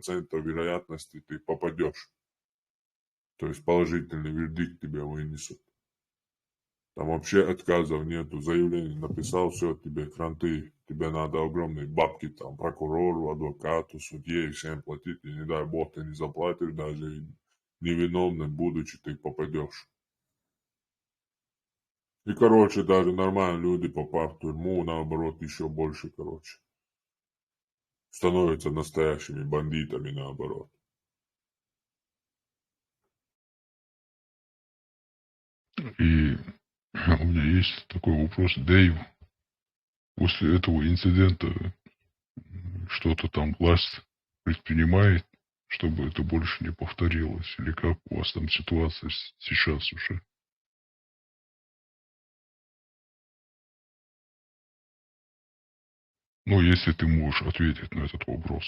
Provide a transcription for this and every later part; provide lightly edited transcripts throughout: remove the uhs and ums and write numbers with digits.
вероятности ты попадешь. То есть положительный вердикт тебе вынесут. Там вообще отказов нету. Заявление написал, все, тебе кранты. Тебе надо огромные бабки там прокурору, адвокату, судье и всем платить. И не дай бог ты не заплатишь, даже невиновным будучи, ты попадешь. И, короче, даже нормальные люди, попав в тюрьму, наоборот, еще больше, короче, становятся настоящими бандитами, наоборот. И у меня есть такой вопрос, Дэйв. После этого инцидента что-то там власть предпринимает, чтобы это больше не повторилось? Или как у вас там ситуация сейчас уже? Ну, если ты можешь ответить на этот вопрос.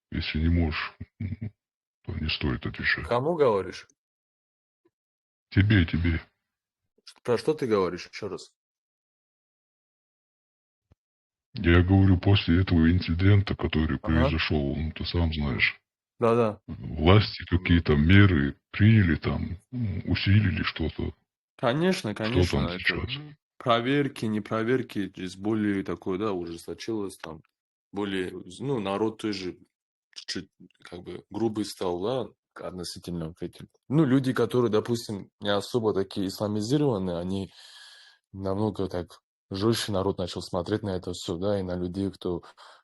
Если не можешь, то не стоит отвечать. Кому говоришь? Тебе. Про что ты говоришь еще раз? Я говорю, после этого инцидента, который Ага. произошел, ну, ты сам знаешь, Да-да. власти какие-то меры приняли там, усилили что-то. Конечно, Что там конечно. Это сейчас? проверки, не проверки, здесь более такое, да, ужесточилось там. Более, ну, народ тоже чуть-чуть, как бы, грубый стал, да, относительно к этим. Ну, люди, которые, допустим, не особо такие исламизированные, они намного так жестче народ начал смотреть на это все, да, и на людей, кто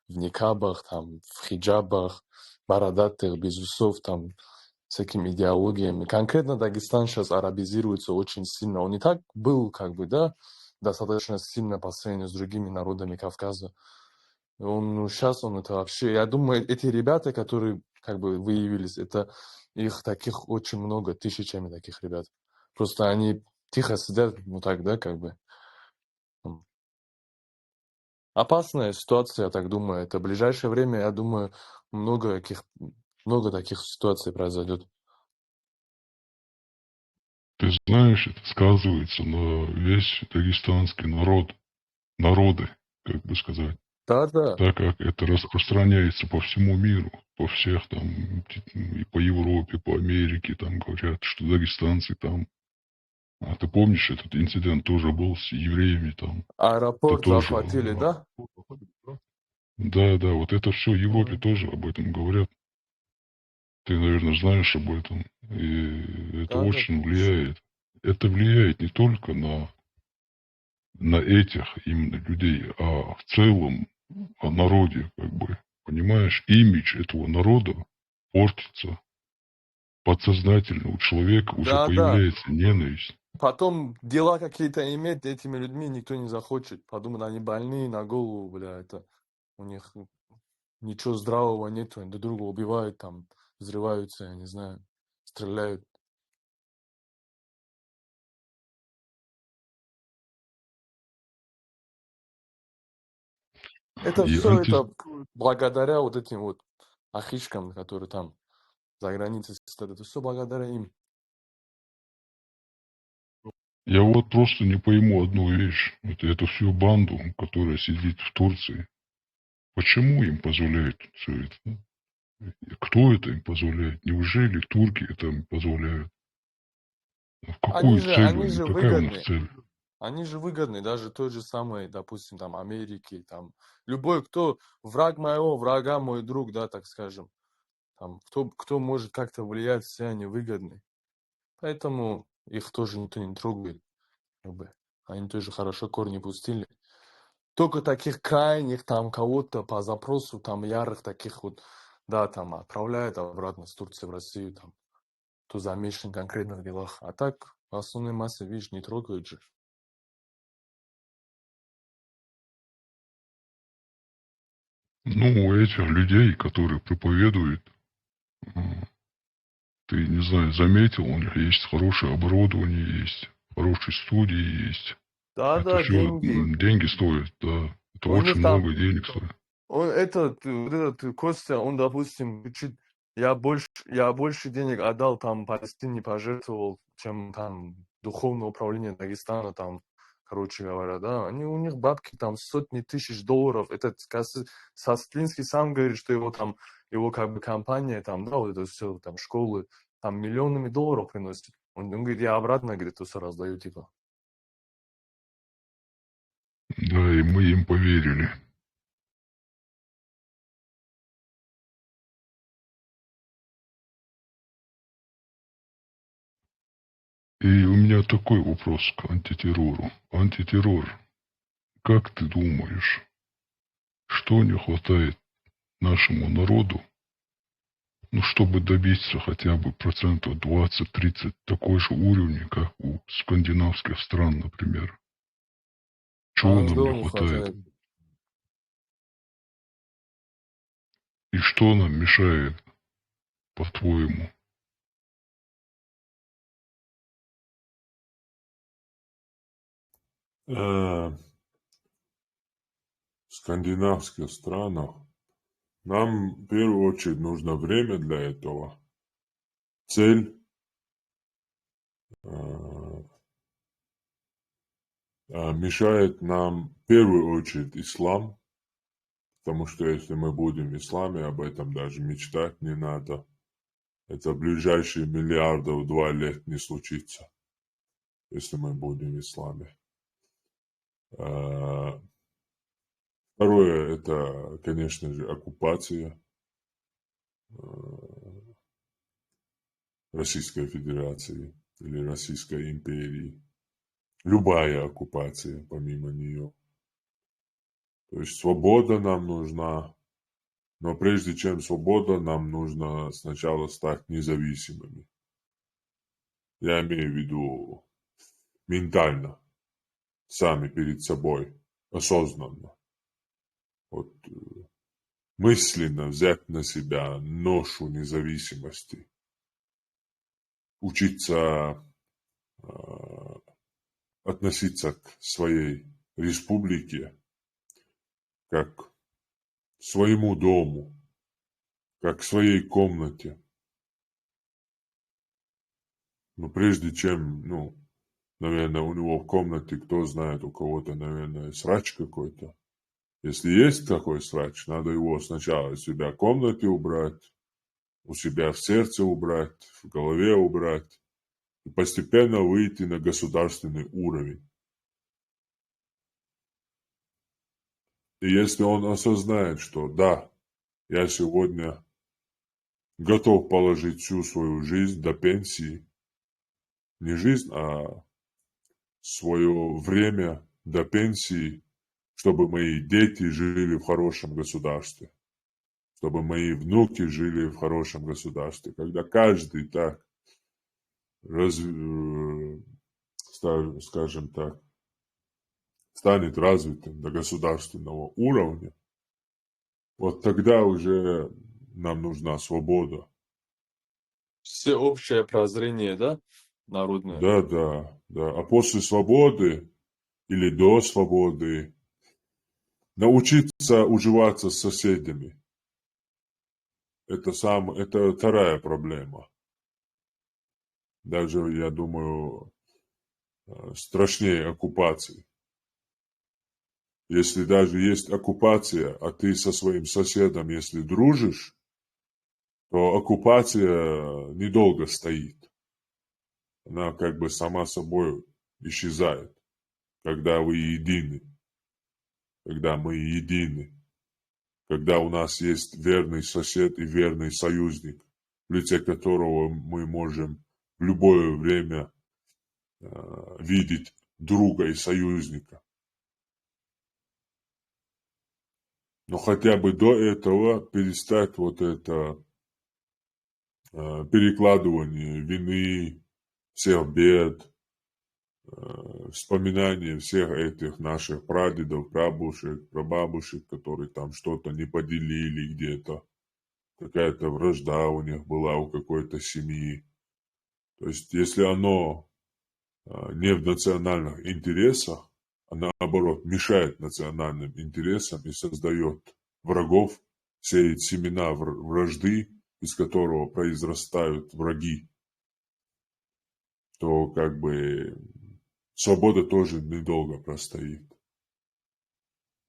в никабах, там, в хиджабах, бородатых, без усов, там, всякими идеологиями. Конкретно Дагестан сейчас арабизируется очень сильно. Он и так был, как бы, да, достаточно сильно по сравнению с другими народами Кавказа. Он, ну, сейчас он это вообще... Я думаю, эти ребята, которые, как бы, выявились, это их таких очень много, тысячами таких ребят. Просто они тихо сидят, ну так, да, как бы. Опасная ситуация, я так думаю. Это в ближайшее время, я думаю, много таких ситуаций произойдет. Ты знаешь, это сказывается на весь дагестанский народ, народы, как бы сказать. Да-да. Так как это распространяется по всему миру, по всех там, и по Европе, по Америке, там говорят, что дагестанцы там. А ты помнишь, этот инцидент тоже был с евреями там. Это Аэропорт тоже. захватили, да? Да, вот это все в Европе тоже об этом говорят. Ты, наверное, знаешь об этом. И это Да-да. очень влияет. Это влияет не только на этих именно людей, а в целом о народе, как бы. Понимаешь, имидж этого народа портится. Подсознательно у человека уже Да-да. появляется ненависть. Потом дела какие-то иметь этими людьми никто не захочет. Подумают, они больные на голову, бля, это у них ничего здравого нету, они друг друга убивают, там, взрываются, я не знаю, стреляют. Это И все это благодаря вот этим вот ахишкам, которые там за границей стоят. Это все благодаря им. Я вот просто не пойму одну вещь. Вот эту всю банду, которая сидит в Турции. Почему им позволяют все это? Кто это им позволяет? Неужели турки это им позволяют? В какую цель? Они же Какая у них выгодны. цель? Они же выгодны, даже той же самой, допустим, там, Америки, там, любой, кто враг моего врага, мой друг, да, так скажем, там, кто может как-то влиять, все они выгодны. Поэтому их тоже никто не трогает, как бы. Они тоже хорошо корни пустили. Только таких крайних, там, кого-то по запросу, там, ярых таких вот, да, там, отправляют обратно с Турции в Россию, там, кто замешан в конкретных делах. А так, в основной массе, видишь, не трогают же. Ну, у этих людей, которые проповедуют, ты, не знаю, заметил, у них есть хорошее оборудование, есть хорошие студии, есть. Это Да-да, все деньги. деньги стоит, да. Это У них очень там, много денег стоит. вот этот Костя, он, допустим, чуть я больше денег отдал, там, Палестине пожертвовал, чем там духовное управление Дагестана, там, короче говоря, да. У них бабки там сотни тысяч долларов. Этот Состлинский сам говорит, что его там его как бы компания, там, да, вот это все, там, школы, там, миллионами долларов приносит. Он говорит, я обратно, говорит, то все раздаю, типа. Да, и мы им поверили. И у меня такой вопрос к антитеррору. Антитеррор, как ты думаешь, что не хватает нашему народу, ну, чтобы добиться хотя бы процентов 20-30 такой же уровня, как у скандинавских стран, например? Чего А нам не что не хватает? хватает? И что нам мешает, по-твоему? В скандинавских странах нам в первую очередь нужно время для этого, цель, мешает нам в первую очередь ислам, потому что если мы будем в исламе, об этом даже мечтать не надо. Это в ближайшие миллиардов 2 лет не случится, если мы будем в исламе. Второе, это, конечно же, оккупация Российской Федерации или Российской империи. Любая оккупация помимо нее. То есть свобода нам нужна, но прежде чем свобода, нам нужно сначала стать независимыми. Я имею в виду ментально, сами перед собой, осознанно. Вот мысленно взять на себя ношу независимости, учиться относиться к своей республике как к своему дому, как к своей комнате. Но прежде чем, наверное, у него в комнате, кто знает, у кого-то, наверное, срач какой-то. Если есть такой срач, надо его сначала из себя в комнате убрать, у себя в сердце убрать, в голове убрать, и постепенно выйти на государственный уровень. И если он осознает, что да, я сегодня готов положить всю свою жизнь до пенсии, не жизнь, а свое время до пенсии, чтобы мои дети жили в хорошем государстве, чтобы мои внуки жили в хорошем государстве. Когда каждый так, скажем так, станет развитым до государственного уровня, вот тогда уже нам нужна свобода. Всеобщее прозрение, да, народное? Да, да, да. А после свободы или до свободы научиться уживаться с соседями. Это вторая проблема. Даже, я думаю, страшнее оккупации. Если даже есть оккупация, а ты со своим соседом, если дружишь, то оккупация недолго стоит. Она как бы сама собой исчезает, когда вы едины, когда мы едины, когда у нас есть верный сосед и верный союзник, в лице которого мы можем в любое время видеть друга и союзника. Но хотя бы до этого перестать вот это перекладывание вины, всех бед, вспоминание всех этих наших прадедов, прабабушек, прабабушек, которые там что-то не поделили где-то, какая-то вражда у них была у какой-то семьи. То есть, если оно не в национальных интересах, а наоборот мешает национальным интересам и создает врагов, сеет семена вражды, из которого произрастают враги, то как бы свобода тоже недолго простоит.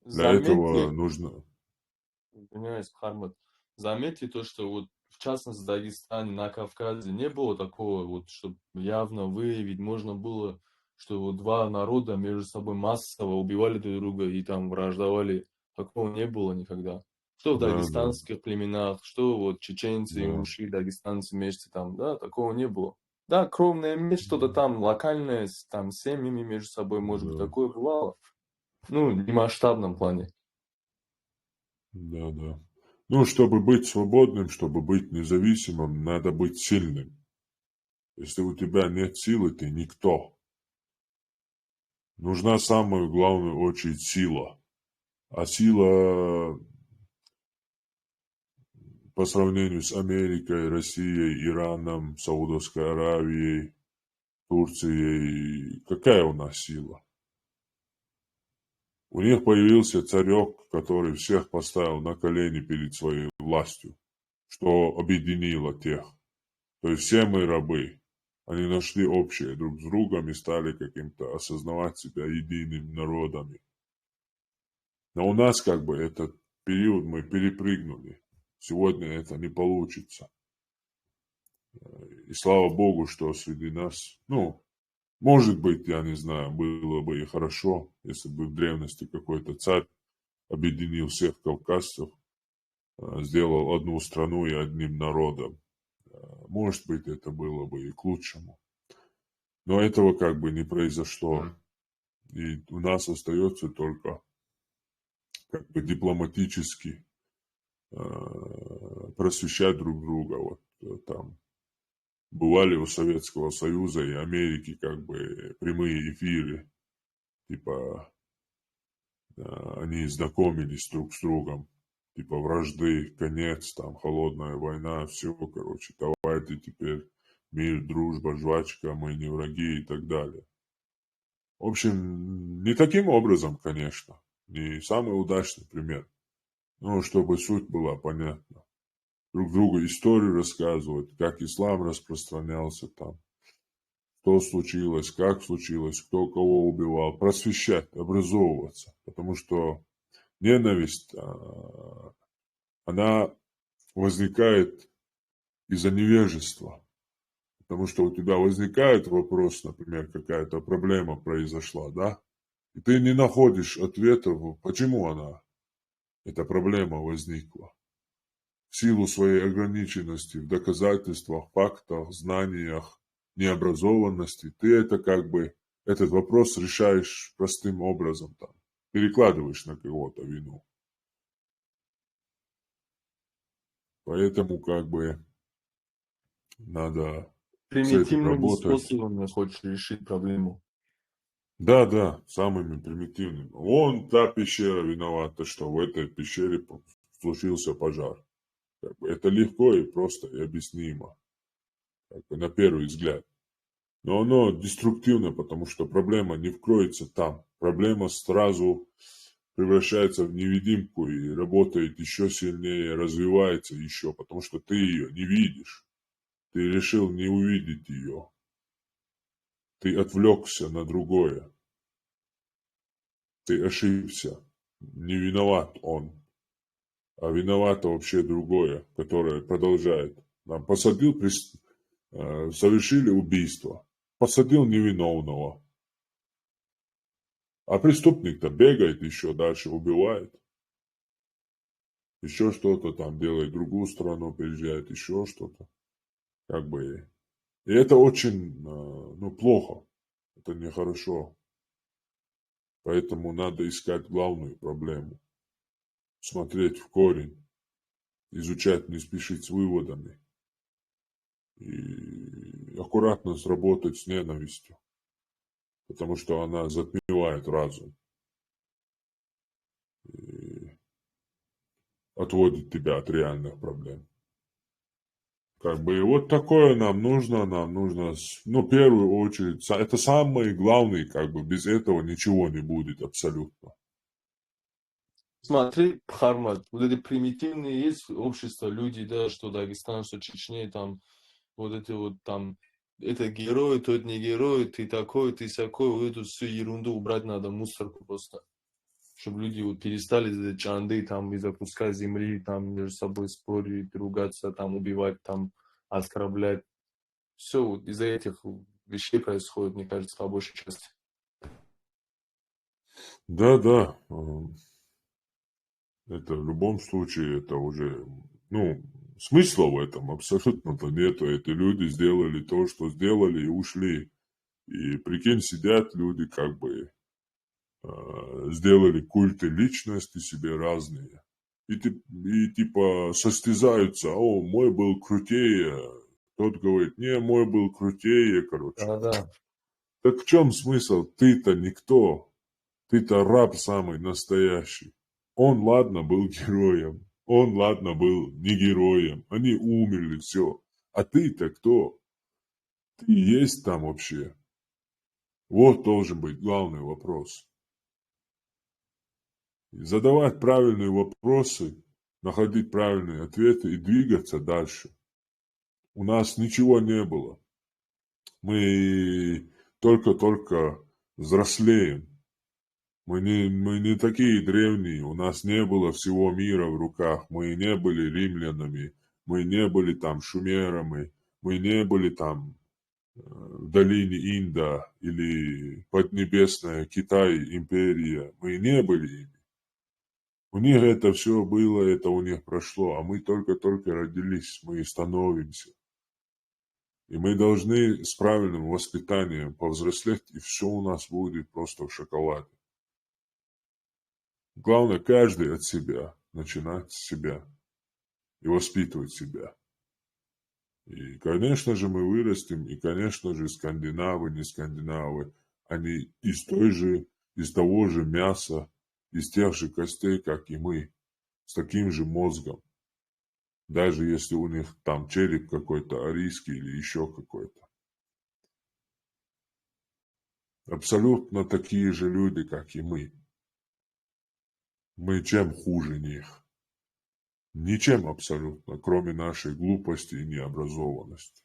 Для этого Заметьте, нужно... извиняюсь, Хармат, заметьте то, что вот в частности в Дагестане, на Кавказе не было такого, вот, чтобы явно выявить можно было, что вот два народа между собой массово убивали друг друга и там враждовали. Такого не было никогда. Что в Да, да, дагестанских племенах, что вот чеченцы, да. ингуши, дагестанцы вместе там, да, такого не было. Да, кровная месть, что-то там локальное, там с семьями между собой, может быть, Да, такое бывало. Ну, не в масштабном плане. да, да. Ну, чтобы быть свободным, чтобы быть независимым, надо быть сильным. Если у тебя нет силы, ты никто. Нужна в самую главную очередь сила. А сила по сравнению с Америкой, Россией, Ираном, Саудовской Аравией, Турцией, какая у нас сила? У них появился царек, который всех поставил на колени перед своей властью, что объединило тех. То есть все мы рабы. Они нашли общее друг с другом и стали каким-то осознавать себя единым народами. Но у нас как бы этот период мы перепрыгнули. Сегодня это не получится. И слава Богу, что среди нас, ну, может быть, я не знаю, было бы и хорошо, если бы в древности какой-то царь объединил всех кавказцев, сделал одну страну и одним народом. Может быть, это было бы и к лучшему. Но этого как бы не произошло. И у нас остается только как бы дипломатически просвещать друг друга. Вот там бывали у Советского Союза и Америки как бы прямые эфиры, типа они знакомились друг с другом, типа вражды, конец, там холодная война, все, короче, давайте теперь мир, дружба, жвачка, мы не враги и так далее. В общем, не таким образом, конечно, не самый удачный пример, но чтобы суть была понятна. Друг другу историю рассказывать, как ислам распространялся там, что случилось, как случилось, кто кого убивал, просвещать, образовываться. Потому что ненависть, она возникает из-за невежества. Потому что у тебя возникает вопрос, например, какая-то проблема произошла, да? И ты не находишь ответов, почему эта проблема возникла. В силу своей ограниченности в доказательствах, фактах, знаниях, необразованности, ты это как бы, этот вопрос решаешь простым образом, там, перекладываешь на кого-то вину. Поэтому как бы надо с этим Примитивными работать. способами хочешь решить проблему. Да, да, самыми примитивными. Вон та пещера виновата, что в этой пещере случился пожар. Как бы это легко и просто и объяснимо, как бы на первый взгляд. Но оно деструктивно, потому что проблема не вкроется там. Проблема сразу превращается в невидимку и работает еще сильнее, развивается еще, потому что ты ее не видишь. Ты решил не увидеть ее. Ты отвлекся на другое. Ты ошибся. Не виноват он, а виновато вообще другое, которое продолжает. Нам совершили убийство, посадил невиновного. А преступник-то бегает еще дальше, убивает. Еще что-то там делает, в другую страну приезжает, еще что-то. Как бы. И это очень, ну, плохо. Это нехорошо. Поэтому надо искать главную проблему. Смотреть в корень. Изучать, не спешить с выводами. И аккуратно сработать с ненавистью. Потому что она затмевает разум. И отводит тебя от реальных проблем. Как бы и вот такое нам нужно, ну, в первую очередь, это самый главный, как бы, без этого ничего не будет абсолютно. Смотри, Хармат, вот эти примитивные есть общества, люди, да, что Дагестан, что Чечня, там, вот эти вот там, это герой, тот не герой, ты такой, ты сякой, вот эту всю ерунду убрать надо, мусорку просто. чтобы люди вот перестали из-за чанды, там, из-за куска земли, там, между собой спорить, ругаться, там, убивать, там, оскорблять. Все вот из-за этих вещей происходит, мне кажется, по большей части. Да. Это в любом случае, это уже, ну, смысла в этом абсолютно-то нету. Эти люди сделали то, что сделали, и ушли. И прикинь, сидят люди, как бы, сделали культы личности себе разные. И типа состязаются, о, мой был крутее. Тот говорит, не, мой был крутее, короче. Да. Так в чем смысл? Ты-то никто. Ты-то раб самый настоящий. Он, ладно, был героем. Он, ладно, был не героем. Они умерли, все. А ты-то кто? Ты есть там вообще? Вот должен быть главный вопрос. Задавать правильные вопросы, находить правильные ответы и двигаться дальше. У нас ничего не было. Мы только-только взрослеем. Мы не такие древние, у нас не было всего мира в руках, мы не были римлянами, мы не были там шумерами, мы не были там в долине Инда или Поднебесная Китай, империя, мы не были ими. У них это все было, это у них прошло, а мы только-только родились, мы становимся. И мы должны с правильным воспитанием повзрослеть, и все у нас будет просто в шоколаде. Главное, каждый от себя, начинать с себя и воспитывать себя. И, конечно же, мы вырастем, и, конечно же, скандинавы, не скандинавы, они из того же мяса, из тех же костей, как и мы, с таким же мозгом. Даже если у них там череп какой-то арийский или еще какой-то. Абсолютно такие же люди, как и мы. Мы чем хуже них? Ничем абсолютно, кроме нашей глупости и необразованности.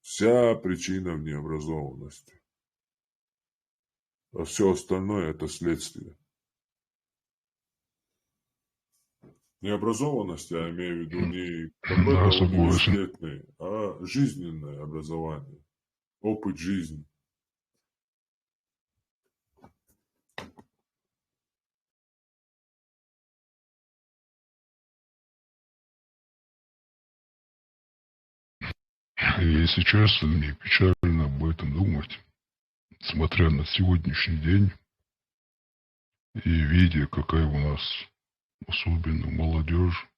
Вся причина в необразованности. А все остальное это следствие. Необразованность, я имею в виду не какое-то Да, согласен. университетное, а жизненное образование, опыт жизни. И если честно, мне печально об этом думать, смотря на сегодняшний день и видя, какая у нас, особенно молодежь,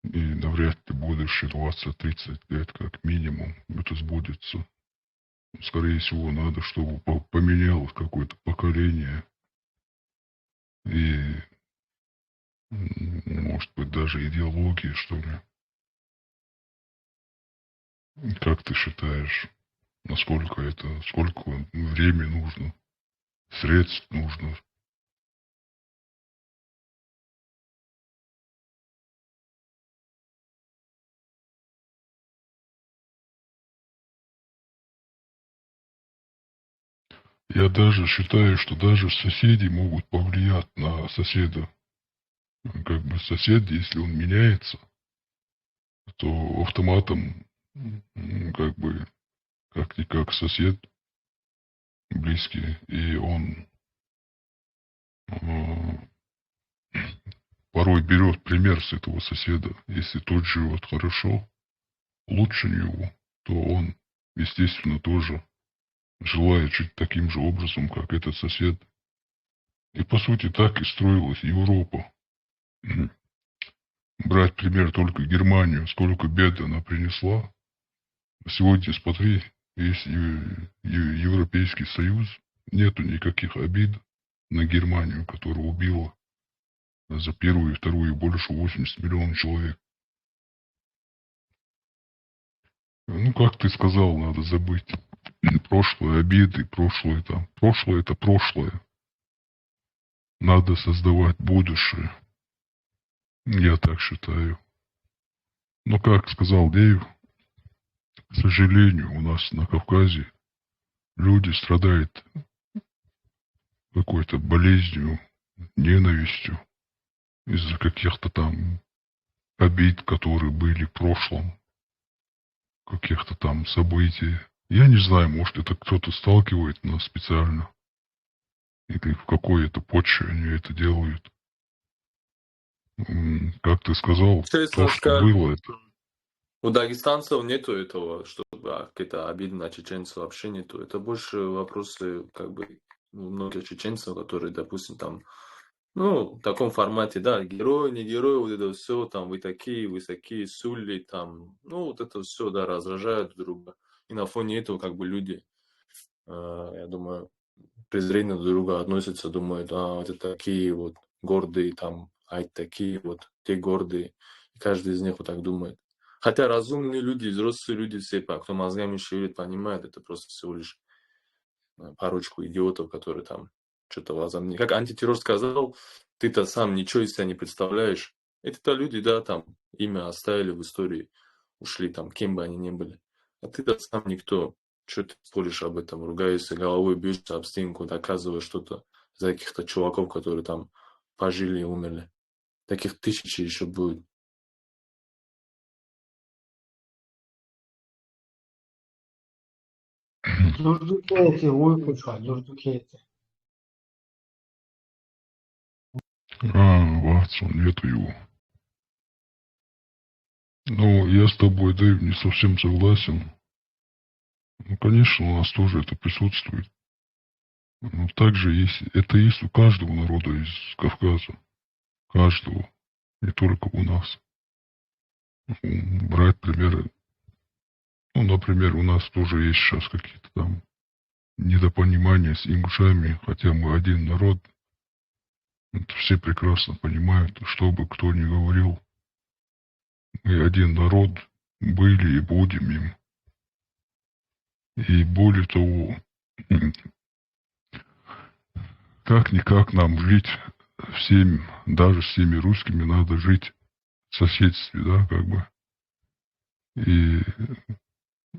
и навряд ли будущие 20-30 лет как минимум это сбудется. Скорее всего, надо, чтобы поменялось какое-то поколение. И, может быть, даже идеология, что ли. Как ты считаешь, сколько времени нужно, средств нужно? Я даже считаю, что даже соседи могут повлиять на соседа. Как бы сосед, если он меняется, то автоматом, как бы, как-никак сосед близкий, и он порой берет пример с этого соседа. Если тот живет хорошо, лучше него, то он, естественно, тоже желает жить таким же образом, как этот сосед. И, по сути, так и строилась Европа. Брать пример только Германию, сколько бед она принесла. Сегодня, смотри, есть Европейский Союз, нету никаких обид на Германию, которая убила за первую и вторую больше 80 миллионов человек. Ну, как ты сказал, надо забыть прошлое, обиды, прошлое там. Прошлое это прошлое. Надо создавать будущее. Я так считаю. Но, как сказал Дэйв, к сожалению, у нас на Кавказе люди страдают какой-то болезнью, ненавистью из-за каких-то там обид, которые были в прошлом, каких-то там событий. Я не знаю, может, это кто-то сталкивает нас специально, или в какой-то почве они это делают. Как ты сказал, то, Честно что сказать, было, это... у дагестанцев нету этого, чтобы какие-то обиды на чеченцев вообще нету. Это больше вопросы, как бы, у многих чеченцев, которые, допустим, там, ну, в таком формате, да, герой, не герой, вот это все, там, вы такие, сули, там, ну, вот это все, да, раздражают друг друга. И на фоне этого, как бы, люди, я думаю, презрительно друг друга относятся, думают, вот это такие вот гордые, там, такие вот, те гордые. И каждый из них вот так думает. Хотя разумные люди, взрослые люди, все, кто мозгами шевелит, понимают, это просто всего лишь парочку идиотов, которые там что-то возомнили. Как антитеррор сказал, ты-то сам ничего из себя не представляешь. Это-то люди, да, там имя оставили в истории, ушли там, кем бы они ни были. А ты-то сам никто. Что ты споришь об этом, ругаешься головой, бьешься об стенку, доказываешь что-то за каких-то чуваков, которые там пожили и умерли. Таких тысячи еще будет. Durduk yere uyku şu durduk yere. Ватсон, нету его. Ну, я с тобой, Дэйв, не совсем согласен. Ну, конечно, у нас тоже это присутствует. Но также есть, это есть у каждого народа из Кавказа. Каждого. Не только у нас. Брать примеры. Ну, например, у нас тоже есть сейчас какие-то там недопонимания с ингушами, хотя мы один народ. Это все прекрасно понимают, что бы кто ни говорил. Мы один народ были и будем им. И более того, как-никак нам жить всем, даже с всеми русскими надо жить в соседстве, да, как бы. И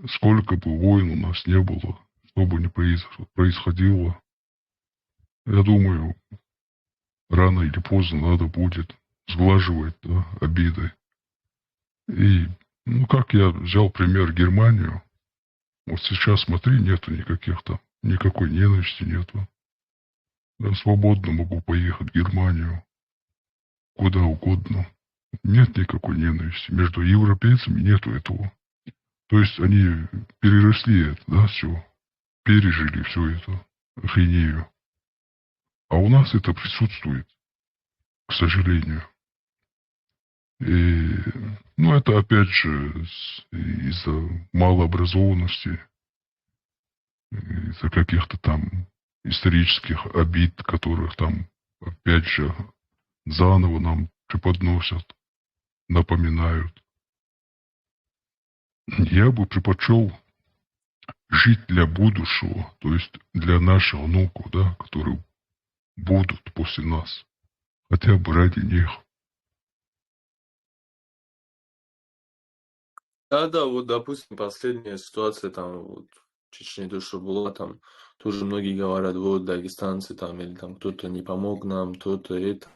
сколько бы войн у нас не было, что бы ни происходило, я думаю, рано или поздно надо будет сглаживать, да, обиды. И, ну, как я взял пример Германию, вот сейчас, смотри, нету никакой ненависти нету. Я свободно могу поехать в Германию, куда угодно. Нет никакой ненависти. Между европейцами нету этого. То есть они переросли это, да, все. Пережили всю эту ахинею. А у нас это присутствует, к сожалению. И, ну, это опять же из-за малообразованности, из-за каких-то там исторических обид, которых там, опять же, заново нам преподносят, напоминают. Я бы предпочел жить для будущего, то есть для наших внуков, да, которые будут после нас, хотя бы ради них. Да, вот, допустим, последняя ситуация там вот, в Чечне, то, что была там, тоже многие говорят, вот, дагестанцы там, или там кто-то не помог нам, кто-то это.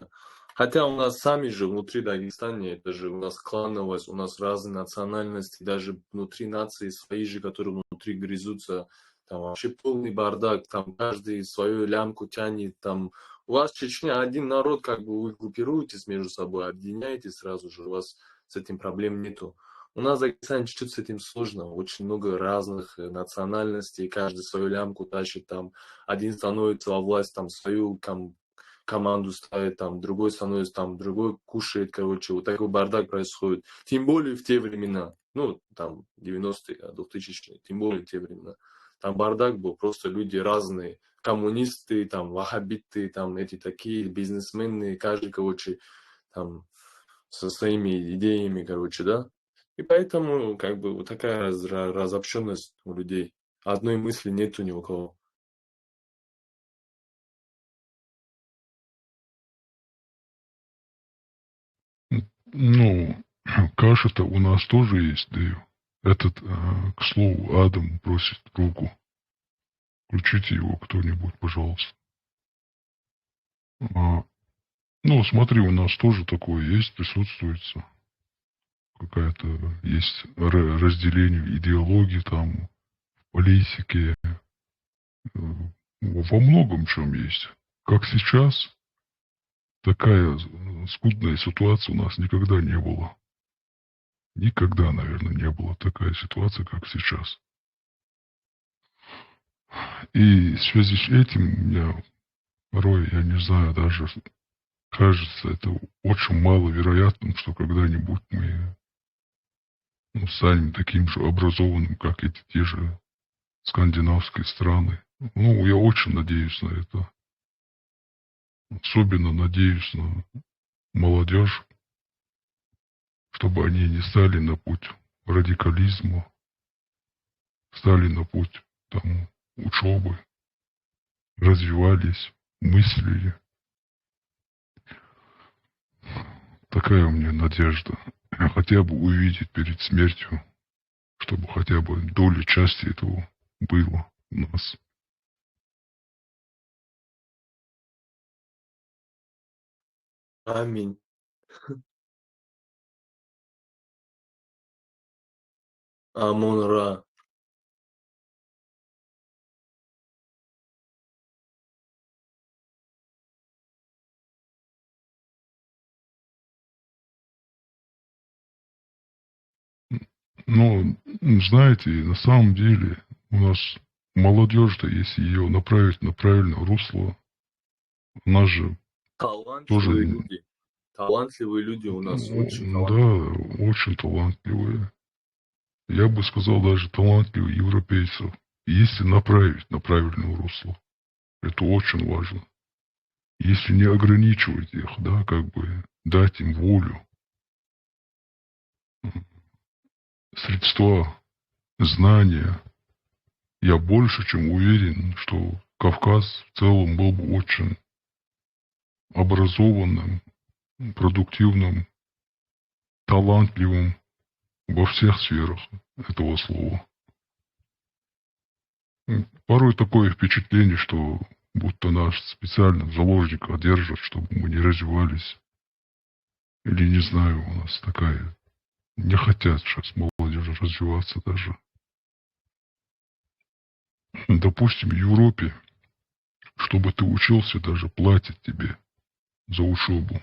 Хотя у нас сами же внутри Дагестана, это же у нас клановость, у нас разные национальности, даже внутри нации свои же, которые внутри грызутся, там вообще полный бардак, там каждый свою лямку тянет, там у вас Чечня один народ, как бы вы группируетесь между собой, объединяетесь сразу же, у вас с этим проблем нету. У нас в Дагестане чуть-чуть с этим сложно. Очень много разных национальностей, каждый свою лямку тащит там. Один становится во власть, там свою команду ставит, там другой становится, там другой кушает, короче. Вот такой бардак происходит. Тем более в те времена. Ну, там 90-е, 2000-е. Тем более в те времена. Там бардак был, просто люди разные. Коммунисты, там, ваххабиты, там, эти такие, бизнесмены, каждый, короче, там, со своими идеями, короче, да. И поэтому, как бы, вот такая разобщенность у людей. Одной мысли нету ни у кого. Ну, каша-то у нас тоже есть, Дэйв. Этот, к слову, Адам просит руку. Включите его кто-нибудь, пожалуйста. Ну, смотри, у нас тоже такое есть, присутствует какая-то, есть разделение идеологии там, политики, во многом чем есть. Как сейчас, такая скудная ситуация у нас никогда не было. Никогда, наверное, не было такая ситуация, как сейчас. И в связи с этим у меня порой, я не знаю, даже кажется, это очень маловероятным, что когда-нибудь мы станем таким же образованным, как эти те же скандинавские страны. Ну, я очень надеюсь на это. Особенно надеюсь на молодежь, чтобы они не стали на путь радикализма, стали на путь там, учебы, развивались, мыслили. Такая у меня надежда. Хотя бы увидеть перед смертью, чтобы хотя бы доля части этого было у нас. Аминь. Амон-Ра. Но, знаете, на самом деле у нас молодежь-то, если ее направить на правильное русло, у нас же тоже, Талантливые люди. Талантливые люди у нас очень талантливые. да, очень талантливые. Я бы сказал, даже талантливые европейцев. Если направить на правильное русло, это очень важно. Если не ограничивать их, да, как бы дать им волю, средства, знания, я больше чем уверен, что Кавказ в целом был бы очень образованным, продуктивным, талантливым во всех сферах этого слова. Порой такое впечатление, что будто нас специально в заложниках держат, чтобы мы не развивались. Или, не знаю, у нас такая... Не хотят сейчас молодежи развиваться даже. Допустим, в Европе, чтобы ты учился, даже платят тебе за учебу.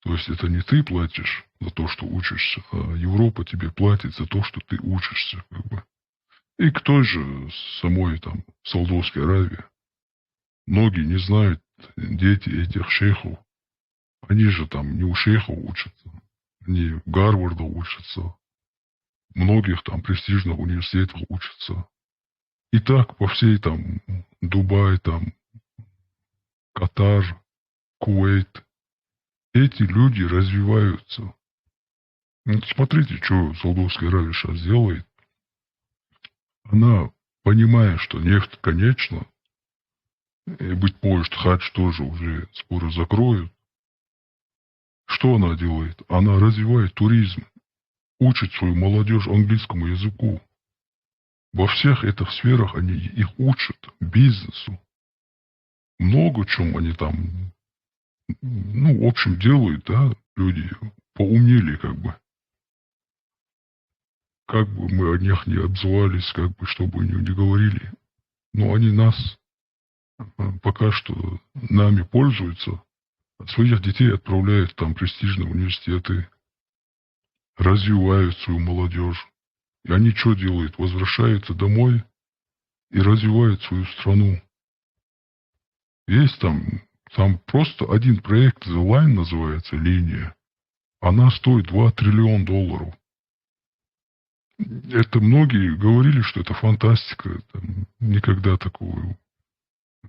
То есть это не ты платишь за то, что учишься, а Европа тебе платит за то, что ты учишься. Как бы. И к той же самой там Саудовской Аравии. Многие не знают, дети этих шейхов, они же там не у шейхов учатся, они в Гарварда учатся, многих там престижных университетах учатся. И так по всей там Дубай, там Катар, Кувейт. Эти люди развиваются. Вот смотрите, что Саудовская Аравия сейчас делает. Она, понимая, что нефть конечна, и, быть может, хадж тоже уже скоро закроют, что она делает? Она развивает туризм, учит свою молодежь английскому языку. Во всех этих сферах они их учат, бизнесу. Много чем они там, в общем, делают, да, люди поумнели как бы. Как бы мы о них не обзывались, как бы, что бы ни говорили. Но они нас пока что нами пользуются, своих детей отправляют там в престижные университеты, развивают свою молодежь. И они что делают? Возвращаются домой и развивают свою страну. Есть там просто один проект, The Line называется, линия. Она стоит $2 триллиона. Это многие говорили, что это фантастика. Там, никогда такого...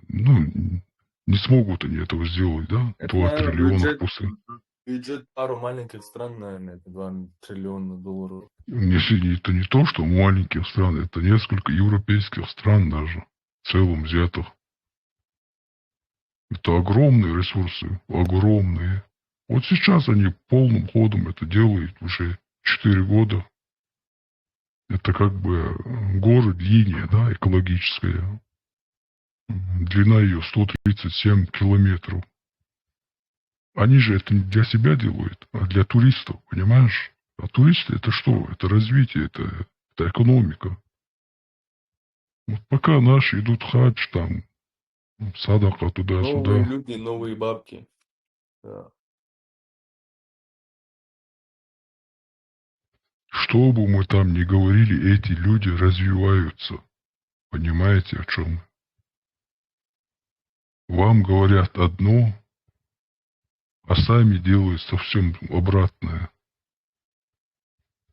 не смогут они этого сделать, да? Это, 2 наверное, триллиона после... бюджет пару маленьких стран, наверное, это $2 триллиона. Это не то, что маленьких стран, это несколько европейских стран даже, в целом взятых. Это огромные ресурсы, огромные. Вот сейчас они полным ходом это делают уже 4 года. Это как бы город-линия, да, экологическая. Длина ее 137 километров. Они же это не для себя делают, а для туристов, понимаешь? А туристы это что? Это развитие, это экономика. Вот пока наши идут хадж, там, садака Новые туда-сюда. люди, новые бабки. Да. Что бы мы там ни говорили, эти люди развиваются. Понимаете, о чем? Вам говорят одно, а сами делают совсем обратное.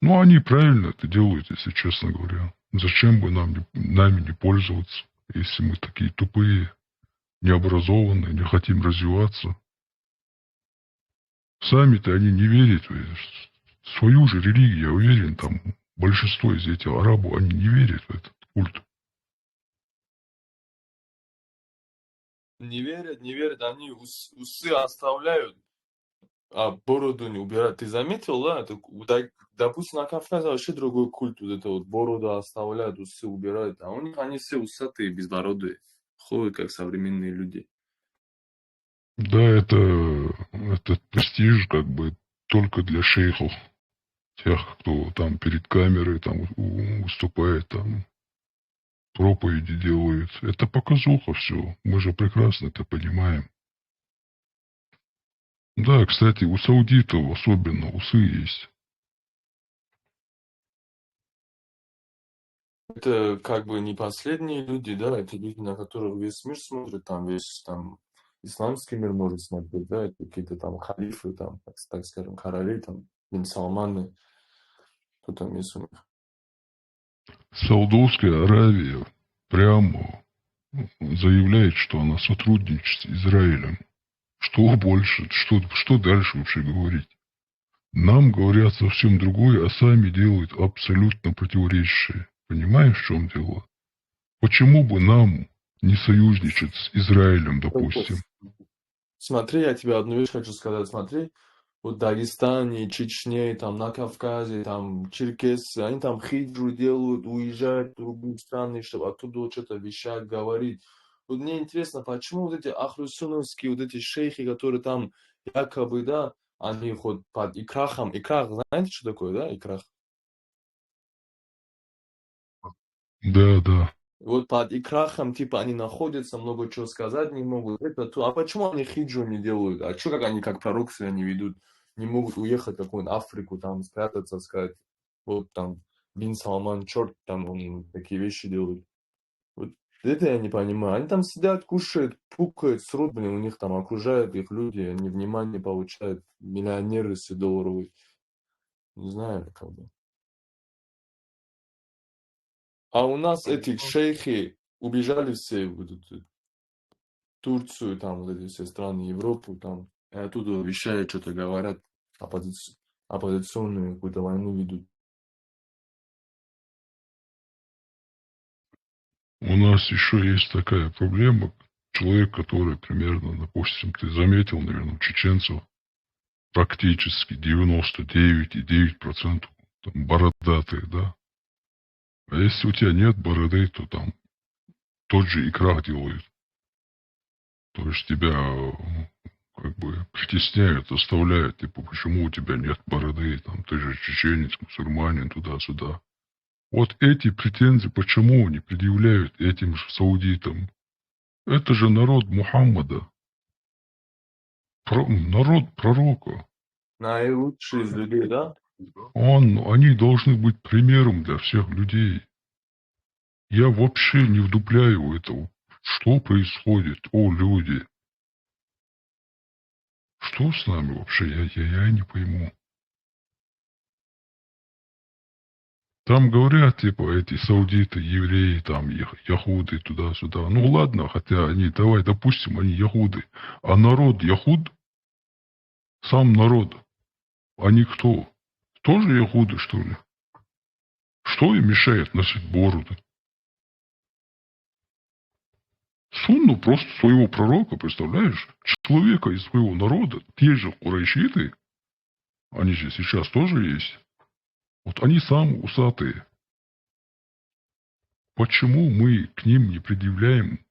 Ну, они правильно это делают, если честно говоря. Зачем бы нами не пользоваться, если мы такие тупые, необразованные, не хотим развиваться? Сами-то они не верят в свою же религию, я уверен, там большинство из этих арабов, они не верят в этот культ. Не верят, они усы оставляют, а бороду не убирают. Ты заметил, да? Допустим, на Кавказе вообще другой культ, вот это вот бороду оставляют, усы убирают, а у них они все усатые, безбородые, ходят как современные люди. Да, это престиж как бы только для шейхов, тех, кто там перед камерой там выступает, там проповеди делают. Это показуха все. Мы же прекрасно это понимаем. Да, кстати, у саудитов особенно усы есть. Это как бы не последние люди, да, это люди, на которых весь мир смотрит, там весь там исламский мир может смотреть, да, это какие-то там халифы, там, так скажем, короли, там, бин Салманы, кто там есть у них. Саудовская Аравия прямо заявляет, что она сотрудничает с Израилем. Что больше, что дальше вообще говорить? Нам говорят совсем другое, а сами делают абсолютно противоречащее. Понимаешь, в чем дело? Почему бы нам не союзничать с Израилем, допустим? Смотри, я тебе одну вещь хочу сказать, смотри, вот в Дагестане, Чечне, там на Кавказе, там черкесы, они там хиджу делают, уезжают в другие страны, чтобы оттуда что-то вещать, говорить. Вот мне интересно, почему вот эти ахлусуновские, вот эти шейхи, которые там якобы, да, они хоть под икрахом, икрах, знаете, что такое, да, икрах? Да, да. Вот под икрахом, типа, они находятся, много чего сказать не могут. Это то. А почему они хиджу не делают? А что, как они, как пророк себя не ведут? Не могут уехать в какую-нибудь Африку, там, спрятаться, сказать, вот там, Бин Салман, черт, там, он такие вещи делает. Вот это я не понимаю. Они там сидят, кушают, пукают, срут, блин, у них там окружают их люди, они внимание получают, миллионеры все долларовые. Не знаю, как бы. А у нас эти шейхи убежали все в эту Турцию, там вот эти все страны, Европу, там, и оттуда вещают, что-то говорят, оппозиционную какую-то войну ведут. У нас еще есть такая проблема. Человек, который примерно, допустим, ты заметил, наверное, чеченцев, практически 99,9% там бородатые, да? А если у тебя нет бороды, то там тот же икрах делают. То есть тебя как бы притесняют, оставляют, типа, почему у тебя нет бороды, там, ты же чеченец, мусульманин, туда-сюда. Вот эти претензии, почему они предъявляют этим же саудитам? Это же народ Мухаммада, народ пророка. Наилучшие из людей, да? Они должны быть примером для всех людей. Я вообще не вдупляю этого. Что происходит? О, люди. Что с нами вообще? Я не пойму. Там говорят, типа, эти саудиты, евреи, там, яхуды, туда-сюда. Ну, ладно, хотя они, давай, допустим, они яхуды. А народ яхуд? Сам народ. Они кто? Тоже яхуды, что ли? Что им мешает носить бороды? Сунну просто своего пророка, представляешь? Человека из своего народа, те же курайшиты, они же сейчас тоже есть. Вот они самые усатые. Почему мы к ним не предъявляем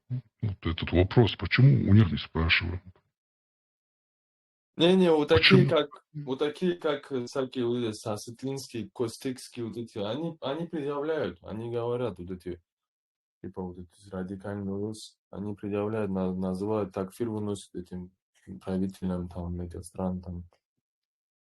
Вот этот вопрос, почему у них не спрашивают? Не-не, Почему? вот такие, как всякие вот эти Сасытлинские, Костикские, вот эти, они предъявляют, они говорят вот эти, типа вот эти радикальные ус, они предъявляют, называют такфир выносят этим правителям там этих стран там.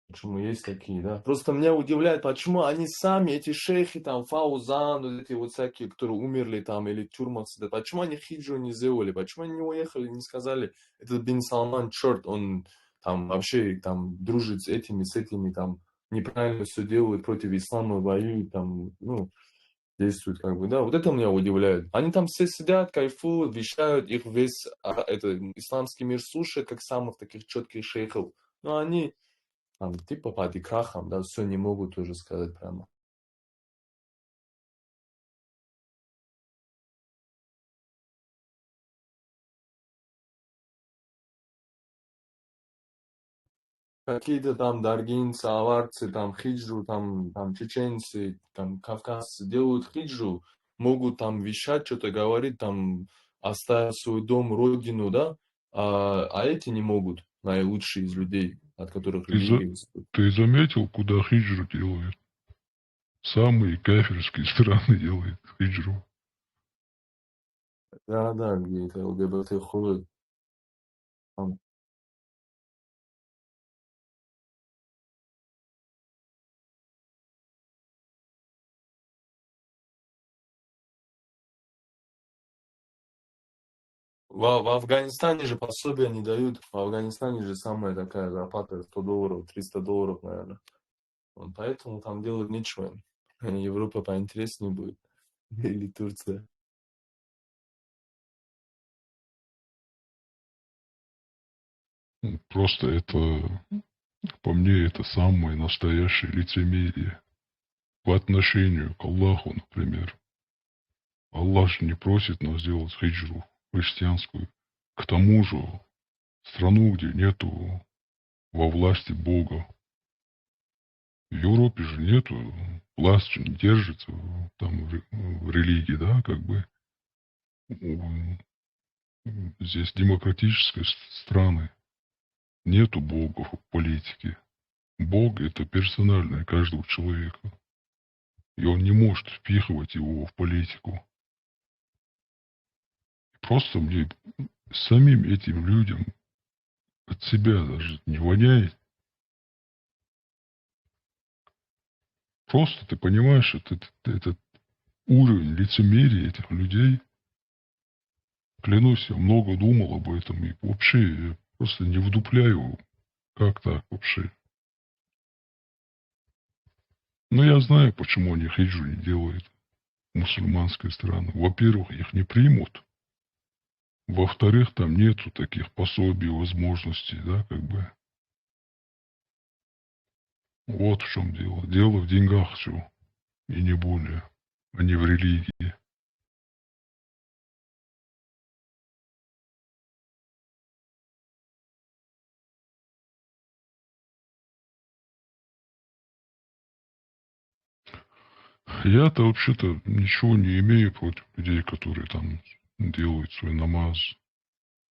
Почему есть такие, да? Просто меня удивляет, почему они сами, эти шейхи, там, Фаузан, вот эти вот всякие, которые умерли там или в тюрьмах сидят, почему они хиджу не сделали, почему они не уехали, не сказали, этот Бин Салман, черт, он там вообще там дружит с этими, там, неправильно все делает, против ислама воюет, там, ну, действует как бы, да, вот это меня удивляет. Они там все сидят, кайфуют, вещают, их весь это, исламский мир слушает, как самых таких четких шейхов, но они там, типа по дикрахам, да, все не могут уже сказать прямо. Какие-то там даргинцы, аварцы, там хиджу, там чеченцы, там кавказцы делают хиджу, могут там вещать, что-то говорить, там оставить свой дом, родину, да, а эти не могут, наилучшие из людей, от которых религия исходит. Ты заметил, куда хиджру делают? Самые кафирские страны делают хиджру. Да, да, где это ЛГБТ ходят. Там. В Афганистане же пособия не дают. В Афганистане же самая такая зарплата $100, $300, наверное. Вот поэтому там делать нечего. Европа поинтереснее будет. Или Турция. Просто это, по мне, это самое настоящее лицемерие по отношению к Аллаху, например. Аллах же не просит нас сделать хиджру христианскую. К тому же, страну, где нету во власти Бога. В Европе же нету, власть же не держится там в религии, да, как бы. Здесь демократические страны. Нету Бога в политике. Бог это персональное каждого человека. И он не может впихивать его в политику. Просто мне самим этим людям от себя даже не воняет. Просто ты понимаешь, этот уровень лицемерия этих людей. Клянусь, я много думал об этом. И вообще, я просто не вдупляю, как так вообще. Но я знаю, почему они хиджу не делают мусульманские страны. Во-первых, их не примут. Во-вторых, там нету таких пособий, возможностей, да, как бы. Вот в чем дело. Дело в деньгах все. И не более. А не в религии. Я-то вообще-то ничего не имею против людей, которые там делают свой намаз,